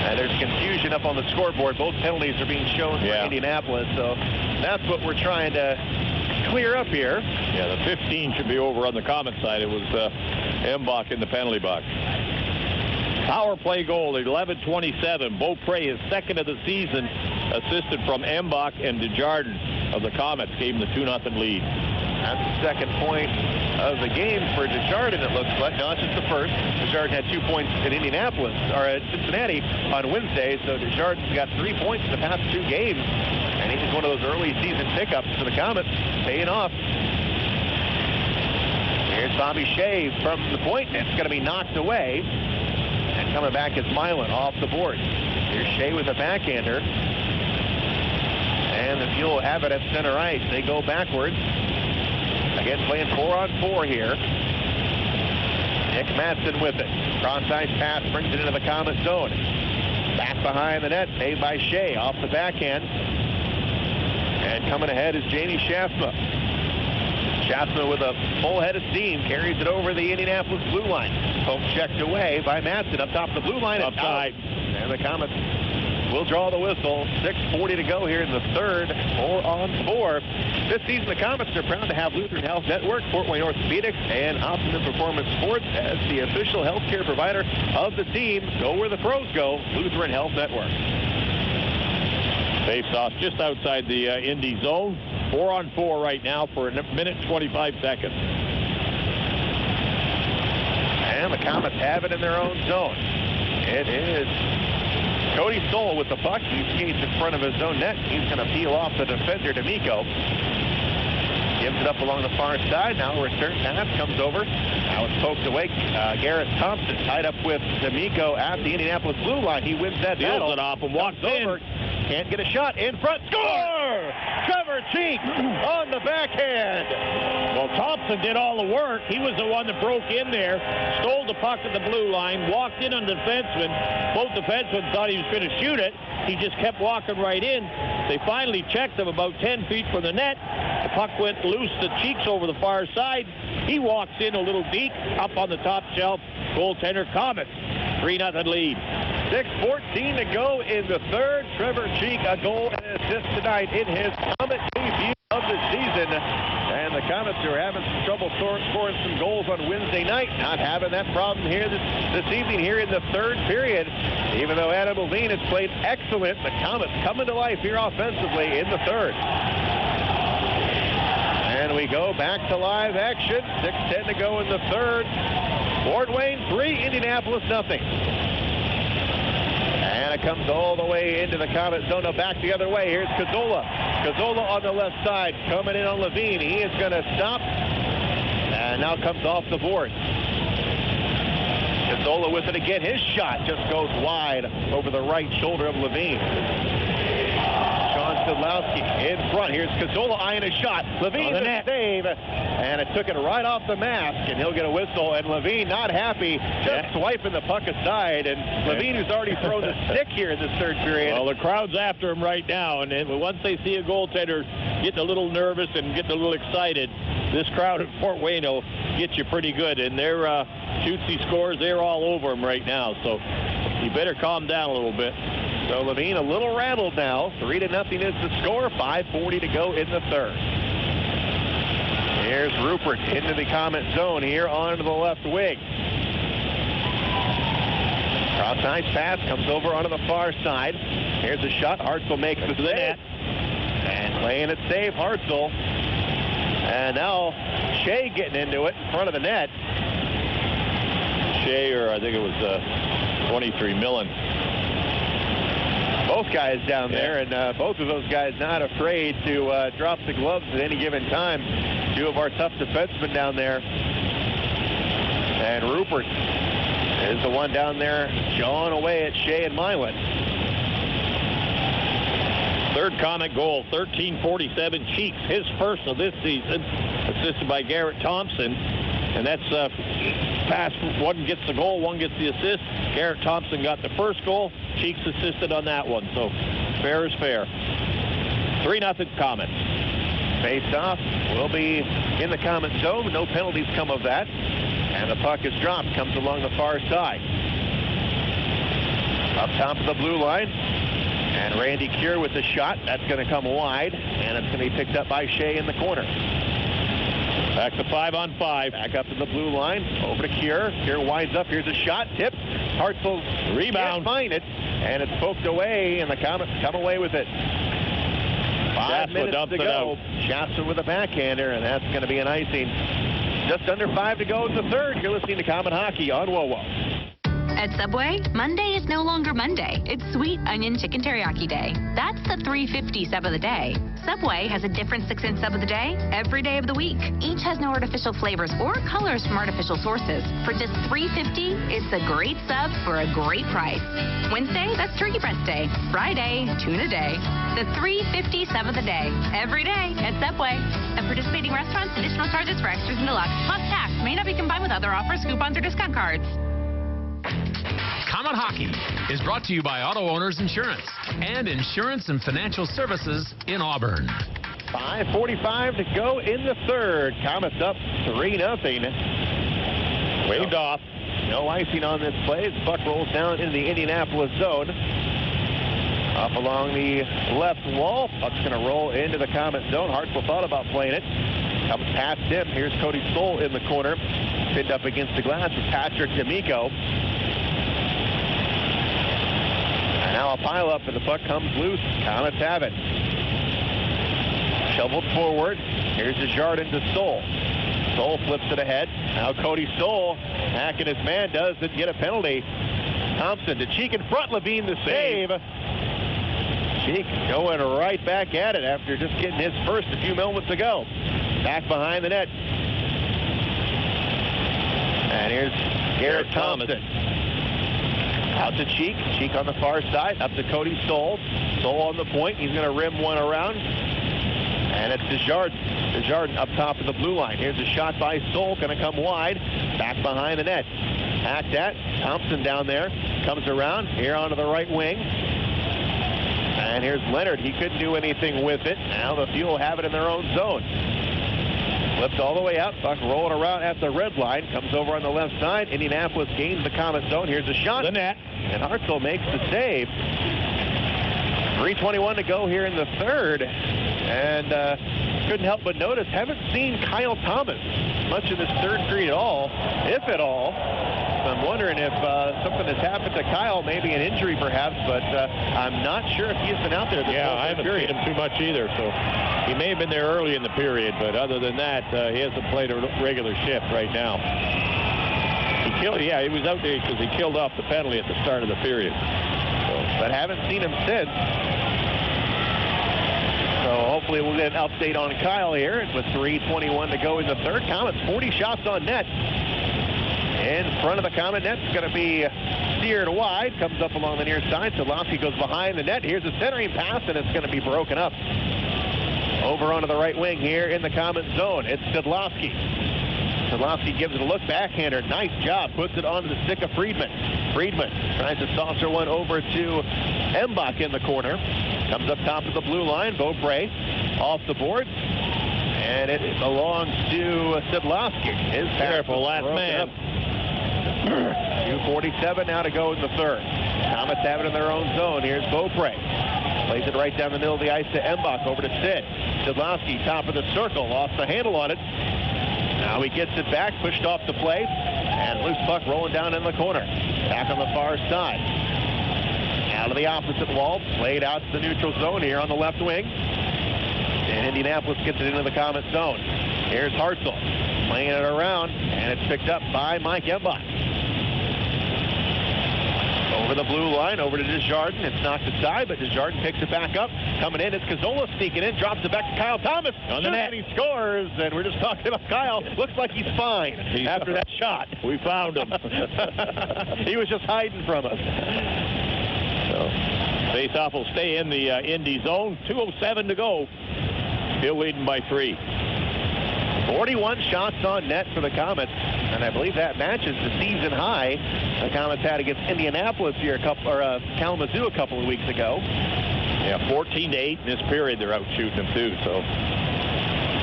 And there's confusion up on the scoreboard. Both penalties are being shown for Indianapolis, so that's what we're trying to clear up here. Yeah, the 15 should be over on the Komets side. It was Embach in the penalty box. Power play goal, 11:27. Beaupré is second of the season, assisted from Embach and Desjardins of the Komets. Gave him the 2-0 lead. That's the second point of the game for Desjardins, it looks like. No, it's just the first. Desjardins had 2 points in Indianapolis, or at Cincinnati on Wednesday, so Desjardins got 3 points in the past 2 games. And he's one of those early season pickups for the Komets, paying off. Here's Bobby Shea from the point. It's going to be knocked away. And coming back is Milan off the board. Here's Shea with a backhander. And the Fuel have it at center ice. They go backwards. Again, playing 4-on-4 here. Nick Madsen with it. Cross-ice pass brings it into the Komet zone. Back behind the net, made by Shea off the backhand. And coming ahead is Jamie Shasma. Shasma with a full head of steam carries it over the Indianapolis blue line. Poke checked away by Madsen up top of the blue line. Upside. And the Komets will draw the whistle. 6:40 to go here in the third. 4-on-4. This season, the Komets are proud to have Lutheran Health Network, Fort Wayne Orthopedics, and Optimum Performance Sports as the official healthcare provider of the team. Go where the pros go. Lutheran Health Network. Face off just outside the Indy zone. 4-on-4 right now for a minute 25 seconds. And the Komets have it in their own zone. It is Cody Stoll with the puck. He skates in front of his own net. He's going to peel off the defender, D'Amico. Gives it up along the far side. Now a return pass comes over. Now it's poked away. Garrett Thompson tied up with D'Amico at the Indianapolis blue line. He wins that battle. Deals it off and walks over. Can't get a shot in front. Score! Trevor Cheek on the backhand. Well, Thompson did all the work. He was the one that broke in there, stole the puck at the blue line, walked in on the defenseman. Both defensemen thought he was going to shoot it. He just kept walking right in. They finally checked him about 10 feet from the net. The puck went loose to Cheeks over the far side. He walks in a little deep, up on the top shelf. Goaltender Komets. 3-0 lead. 6:14 to go in the third. Trevor Cheek, a goal and an assist tonight in his Komet debut of the season. And the Komets are having some trouble scoring some goals on Wednesday night. Not having that problem here this evening here in the third period. Even though Adam Levine has played excellent, the Komets coming to life here offensively in the third. And we go back to live action. 6:10 to go in the third. Fort Wayne 3, Indianapolis 0. And it comes all the way into the Komet zone. Now back the other way. Here's Cazzola. Cazzola on the left side. Coming in on Levine. He is going to stop. And now comes off the board. Cazzola with it again. His shot just goes wide over the right shoulder of Levine. Szydlowski in front. Here's Cazzola eyeing a shot. Levine the net save, and it took it right off the mask, and he'll get a whistle. And Levine not happy, just swiping the puck aside. And Levine, who's already thrown the stick here in this third period. Well, the crowd's after him right now, and once they see a goaltender getting a little nervous and getting a little excited, this crowd at Fort Wayne will get you pretty good. And their shootsy scores, they're all over him right now. So you better calm down a little bit. So Levine a little rattled now. 3-0 is the score. 5:40 to go in the third. Here's Rupert into the Komet zone here onto the left wing. Cross-ice pass comes over onto the far side. Here's a shot. Hartzell makes the save. And playing it safe, Hartzell. And now Shea getting into it in front of the net. Shea, or I think it was 23 Millen. Both guys down there, and both of those guys not afraid to drop the gloves at any given time. Two of our tough defensemen down there. And Rupert is the one down there jawing away at Shea and Milan. Third Komet goal, 13:47. Cheeks, his first of this season, assisted by Garrett Thompson. And that's pass. One gets the goal, one gets the assist. Garrett Thompson got the first goal. Cheeks assisted on that one. So Fair is fair. 3-0 Komets. Face-off will be in the Comet zone. No penalties come of that. And the puck is dropped. Comes along the far side. Up top of the blue line. And Randy Cure with the shot. That's going to come wide. And it's going to be picked up by Shea in the corner. Back to 5-on-5. Back up to the blue line. Over to Cure. Cure winds up. Here's a shot. Tip. Hartzell rebound. Can't find it. And it's poked away. And the Comets come away with it. 5 minutes to go. Shasta with a backhander, and that's going to be an icing. Just under 5 to go in the third. You're listening to Comet Hockey on WOWO. At Subway, Monday is no longer Monday. It's Sweet Onion Chicken Teriyaki Day. That's the $3.50 sub of the day. Subway has a different 6-inch sub of the day every day of the week. Each has no artificial flavors or colors from artificial sources. For just $3.50, it's a great sub for a great price. Wednesday, that's Turkey Breast Day. Friday, Tuna Day. The $3.50 sub of the day every day at Subway. At participating restaurants, additional charges for extras and deluxe plus tax may not be combined with other offers, coupons, or discount cards. Comet Hockey is brought to you by Auto Owners Insurance and Insurance and Financial Services in Auburn. 5:45 to go in the third. Comets up 3-0. Waved off. No icing on this play. The puck rolls down into the Indianapolis zone. Up along the left wall. Puck's going to roll into the Comet zone. Hartzell thought about playing it. Comes past him. Here's Cody Stoll in the corner. Pinned up against the glass with Patrick D'Amico. And now a pile up, and the puck comes loose. Comets have it. Shoveled forward. Here's Desjardins to Stoll. Stoll flips it ahead. Now Cody Stoll, hacking his man, doesn't get a penalty. Thompson to Cheek in front. Levine the save. Cheek going right back at it after just getting his first a few moments ago. Back behind the net. And here's Garrett Thompson. Out to Cheek. Cheek on the far side. Up to Cody Stoll. Stoll on the point. He's going to rim one around. And it's Desjardins. Desjardins up top of the blue line. Here's a shot by Stoll. Going to come wide. Back behind the net. Hacked at. Thompson down there. Comes around. Here onto the right wing. And here's Leonard. He couldn't do anything with it. Now the Fuel have it in their own zone. Flipped all the way out. Puck rolling around at the red line. Comes over on the left side. Indianapolis gains the Comet zone. Here's a shot. The net. And Hartzell makes the save. 3:21 to go here in the third. And couldn't help but notice, haven't seen Kyle Thomas much in this third period at all, if at all. So I'm wondering if something has happened to Kyle, maybe an injury perhaps, but I'm not sure if he's been out there this whole I haven't seen him too much either, so he may have been there early in the period, but other than that, he hasn't played a regular shift right now. He was out there because he killed off the penalty at the start of the period. So, but haven't seen him since. So hopefully we'll get an update on Kyle here with 3:21 to go in the third. Comets 40 shots on net. In front of the Comet net, it's going to be steered wide. Comes up along the near side. Szydlowski goes behind the net. Here's a centering pass, and it's going to be broken up. Over onto the right wing here in the Comet zone. It's Szydlowski. Szydlowski gives it a look. Backhander. Nice job. Puts it onto the stick of Friedmann. Friedmann tries to saucer one over to Embach in the corner. Comes up top of the blue line. Beaupré off the boards. And it belongs to Szydlowski. His careful last man. 2:47 now to go in the third. Comets have it in their own zone. Here's Beaupré. Plays it right down the middle of the ice to Embach. Over to Sid. Szydlowski, top of the circle. Lost the handle on it. Now he gets it back. Pushed off the play. And loose puck rolling down in the corner. Back on the far side. Out of the opposite wall. Played out to the neutral zone here on the left wing. And Indianapolis gets it into the Comet zone. Here's Hartzell playing it around, and it's picked up by Mike Embach. Over the blue line, over to Desjardins. It's knocked aside, but Desjardins picks it back up. Coming in, it's Cazzola sneaking in, drops it back to Kyle Thomas. On the net. And he scores, and we're just talking about Kyle. Looks like he's fine after that shot. We found him. He was just hiding from us. So, face-off will stay in the Indy zone. 2:07 to go. Still leading by 3. 41 shots on net for the Comets, and I believe that matches the season high the Comets had against Indianapolis here Kalamazoo a couple of weeks ago. Yeah, 14-8 in this period. They're out shooting them too. So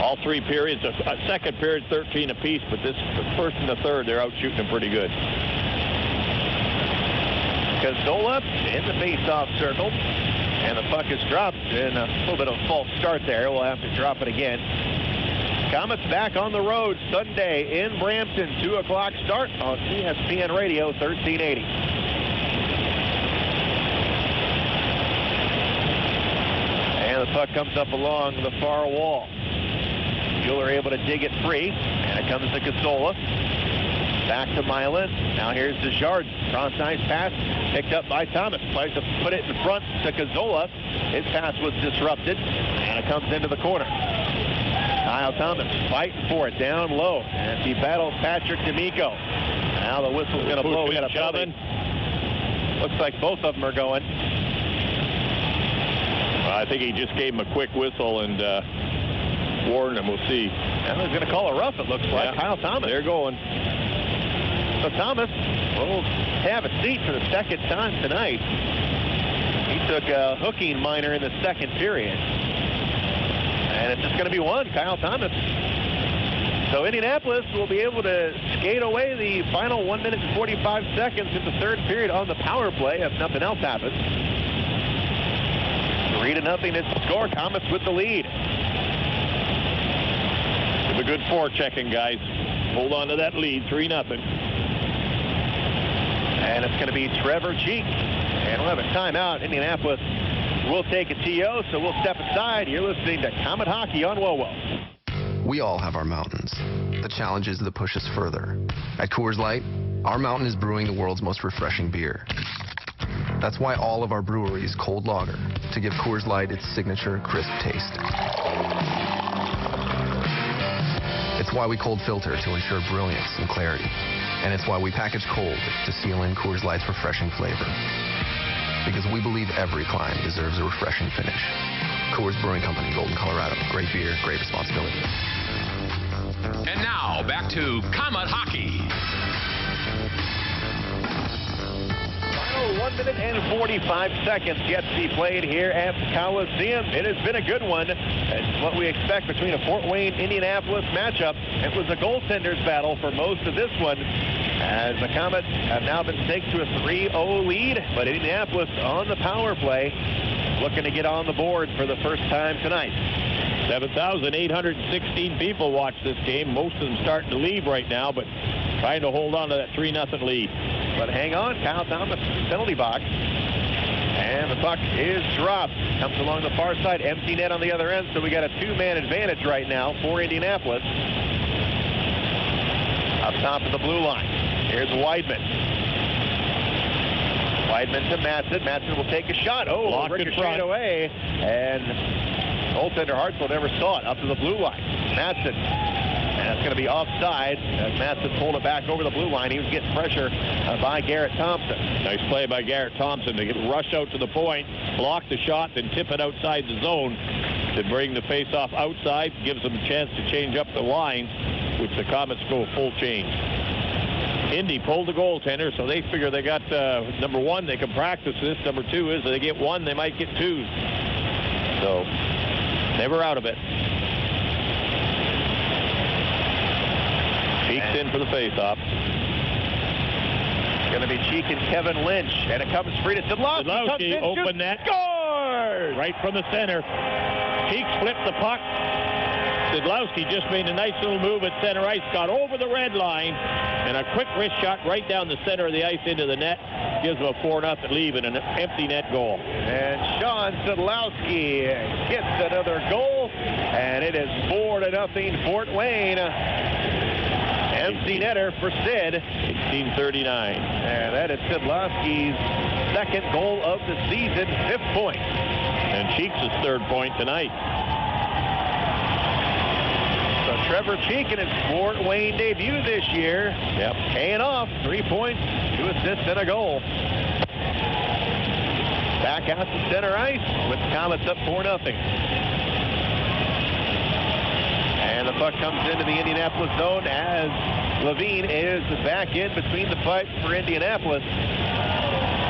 all three periods, a second period 13 apiece, but the first and the third, they're out shooting them pretty good. Cazzola in the face-off circle, and the puck is dropped, and a little bit of a false start there. We'll have to drop it again. Komets back on the road Sunday in Brampton, 2 o'clock start on ESPN Radio 1380. And the puck comes up along the far wall. Mueller able to dig it free, and it comes to Cazzola. Back to Milan. Now here's Desjardins. Cross-ice pass picked up by Thomas. Tries to put it in front to Cazzola. His pass was disrupted, and it comes into the corner. Kyle Thomas fighting for it down low as he battles Patrick D'Amico. Now the whistle's going to blow. We got a penalty. Looks like both of them are going. I think he just gave him a quick whistle and warned him. We'll see. And he's going to call a rough, it looks like. Yeah. Kyle Thomas. They're going. So Thomas will have a seat for the second time tonight. He took a hooking minor in the second period. And it's just going to be one, Kyle Thomas. So Indianapolis will be able to skate away the final 1 minute and 45 seconds in the third period on the power play if nothing else happens. 3-0 is the score. Thomas with the lead. Give a good forechecking, guys. Hold on to that lead, 3-0. And it's going to be Trevor Cheek. And we'll have a timeout. Indianapolis will take a TO, so we'll step aside. You're listening to Komet Hockey on WoWo. We all have our mountains. The challenge is to push us further. At Coors Light, our mountain is brewing the world's most refreshing beer. That's why all of our breweries cold lager to give Coors Light its signature crisp taste. It's why we cold filter to ensure brilliance and clarity. And it's why we package cold to seal in Coors Light's refreshing flavor. Because we believe every climb deserves a refreshing finish. Coors Brewing Company, Golden, Colorado. Great beer, great responsibility. And now, back to Komet Hockey. Final 1 minute and 45 seconds yet to be played here at the Coliseum. It has been a good one. It's what we expect between a Fort Wayne-Indianapolis matchup. It was a goaltender's battle for most of this one, as the Komets have now been staked to a 3-0 lead, but Indianapolis on the power play, looking to get on the board for the first time tonight. 7,816 people watch this game. Most of them starting to leave right now, but trying to hold on to that 3-0 lead. But hang on, Kyle Thomas, penalty box. And the puck is dropped. Comes along the far side, empty net on the other end, so we got a two-man advantage right now for Indianapolis. Up top of the blue line, here's Weidman. Weidman to Madsen. Madsen will take a shot. Oh, ricocheted away. And goaltender Hartzell never saw it up to the blue line. Madsen. And it's going to be offside as Madsen pulled it back over the blue line. He was getting pressure by Garrett Thompson. Nice play by Garrett Thompson to rush out to the point, block the shot, then tip it outside the zone to bring the face-off outside. Gives them a chance to change up the line, which the Komets go full change. Indy pulled the goaltender, so they figure they got, number one, they can practice this. Number two is if they get one, they might get two. So, never out of it. Cheeks in for the face-off. It's going to be Cheek and Kevin Lynch, and it comes free to Szydlowski. Open net. Scores! Right from the center. Cheeks flipped the puck. Szydlowski just made a nice little move at center ice, got over the red line, and a quick wrist shot right down the center of the ice into the net. Gives them a 4-0 lead and an empty net goal. And Sean Szydlowski gets another goal, and it is 4-0 Fort Wayne. Empty netter for Sid. 16:39. And that is Szydlowski's second goal of the season, 5th point. And Cheeks' 3rd point tonight. So Trevor Cheek in his Fort Wayne debut this year. Yep. Paying off. 3 points, 2 assists, and a goal. Back out to center ice with the Komets up 4-0. And the puck comes into the Indianapolis zone as Levine is back in between the pipes for Indianapolis.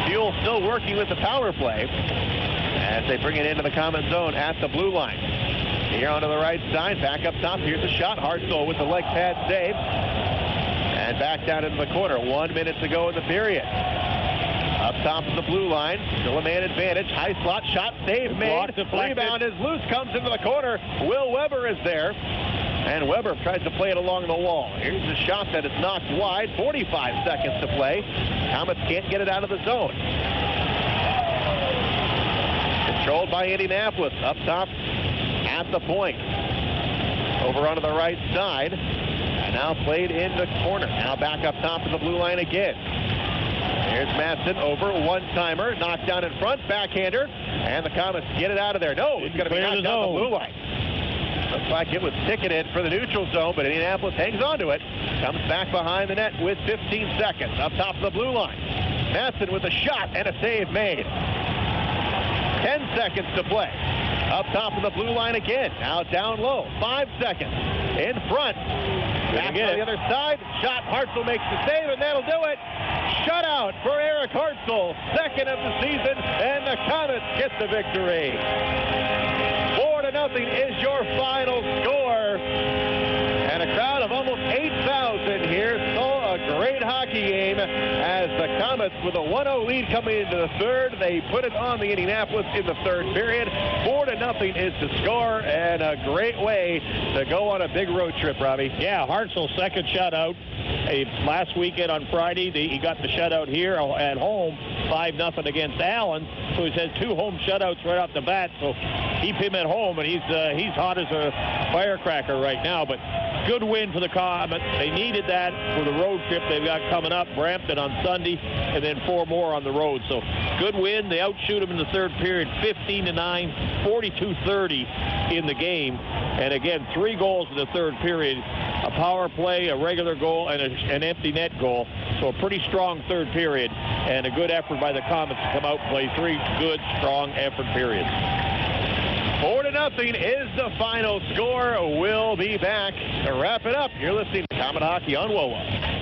Fuel still working with the power play. as they bring it into the Komets zone at the blue line. Here onto the right side, back up top. Here's the shot. Hartzell with the leg pad save. And back down into the corner. 1 minute to go in the period. Up top of the blue line, still a man advantage. High slot shot, save made. Rebound is loose, comes into the corner. Will Weber is there. And Weber tries to play it along the wall. Here's the shot that is knocked wide. 45 seconds to play. Komets can't get it out of the zone. Controlled by Indianapolis. Up top at the point. Over onto the right side. And now played in the corner. Now back up top of the blue line again. Here's Madsen over, one-timer, knocked down in front, backhander, and the Komets get it out of there. No, it's going to be knocked down the blue line. Looks like it was ticketed for the neutral zone, but Indianapolis hangs on to it. Comes back behind the net with 15 seconds. Up top of the blue line. Madsen with a shot and a save made. 10 seconds to play. Up top of the blue line again. Now down low. 5 seconds. In front. Back on the other side. Shot. Hartzell makes the save, and that'll do it. Shutout for Eric Hartzell. Second of the season, and the Komets get the victory. 4-0 is your final score. And a crowd of almost 8,000 here saw a great hockey game as the Komets, with a 1-0 lead coming into the third, they put it on the Indianapolis in the third period. 4-0 is the score, and a great way to go on a big road trip, Robbie. Yeah, Hartzell's second shutout. Last weekend on Friday, he got the shutout here at home, 5-0 against Allen. So he's had 2 home shutouts right off the bat. So keep him at home, and he's hot as a firecracker right now. But good win for the Komets. They needed that for the road trip they've got coming up. Brampton on Sunday, and then 4 more on the road. So good win. They outshoot them in the third period, 15-9, 42-30 in the game. And again, 3 goals in the third period. A power play, a regular goal, and an empty net goal. So a pretty strong third period, and a good effort by the Komets to come out and play 3 good, strong effort periods. 4-0 is the final score. We'll be back to wrap it up. You're listening to Komet Hockey on WOWO.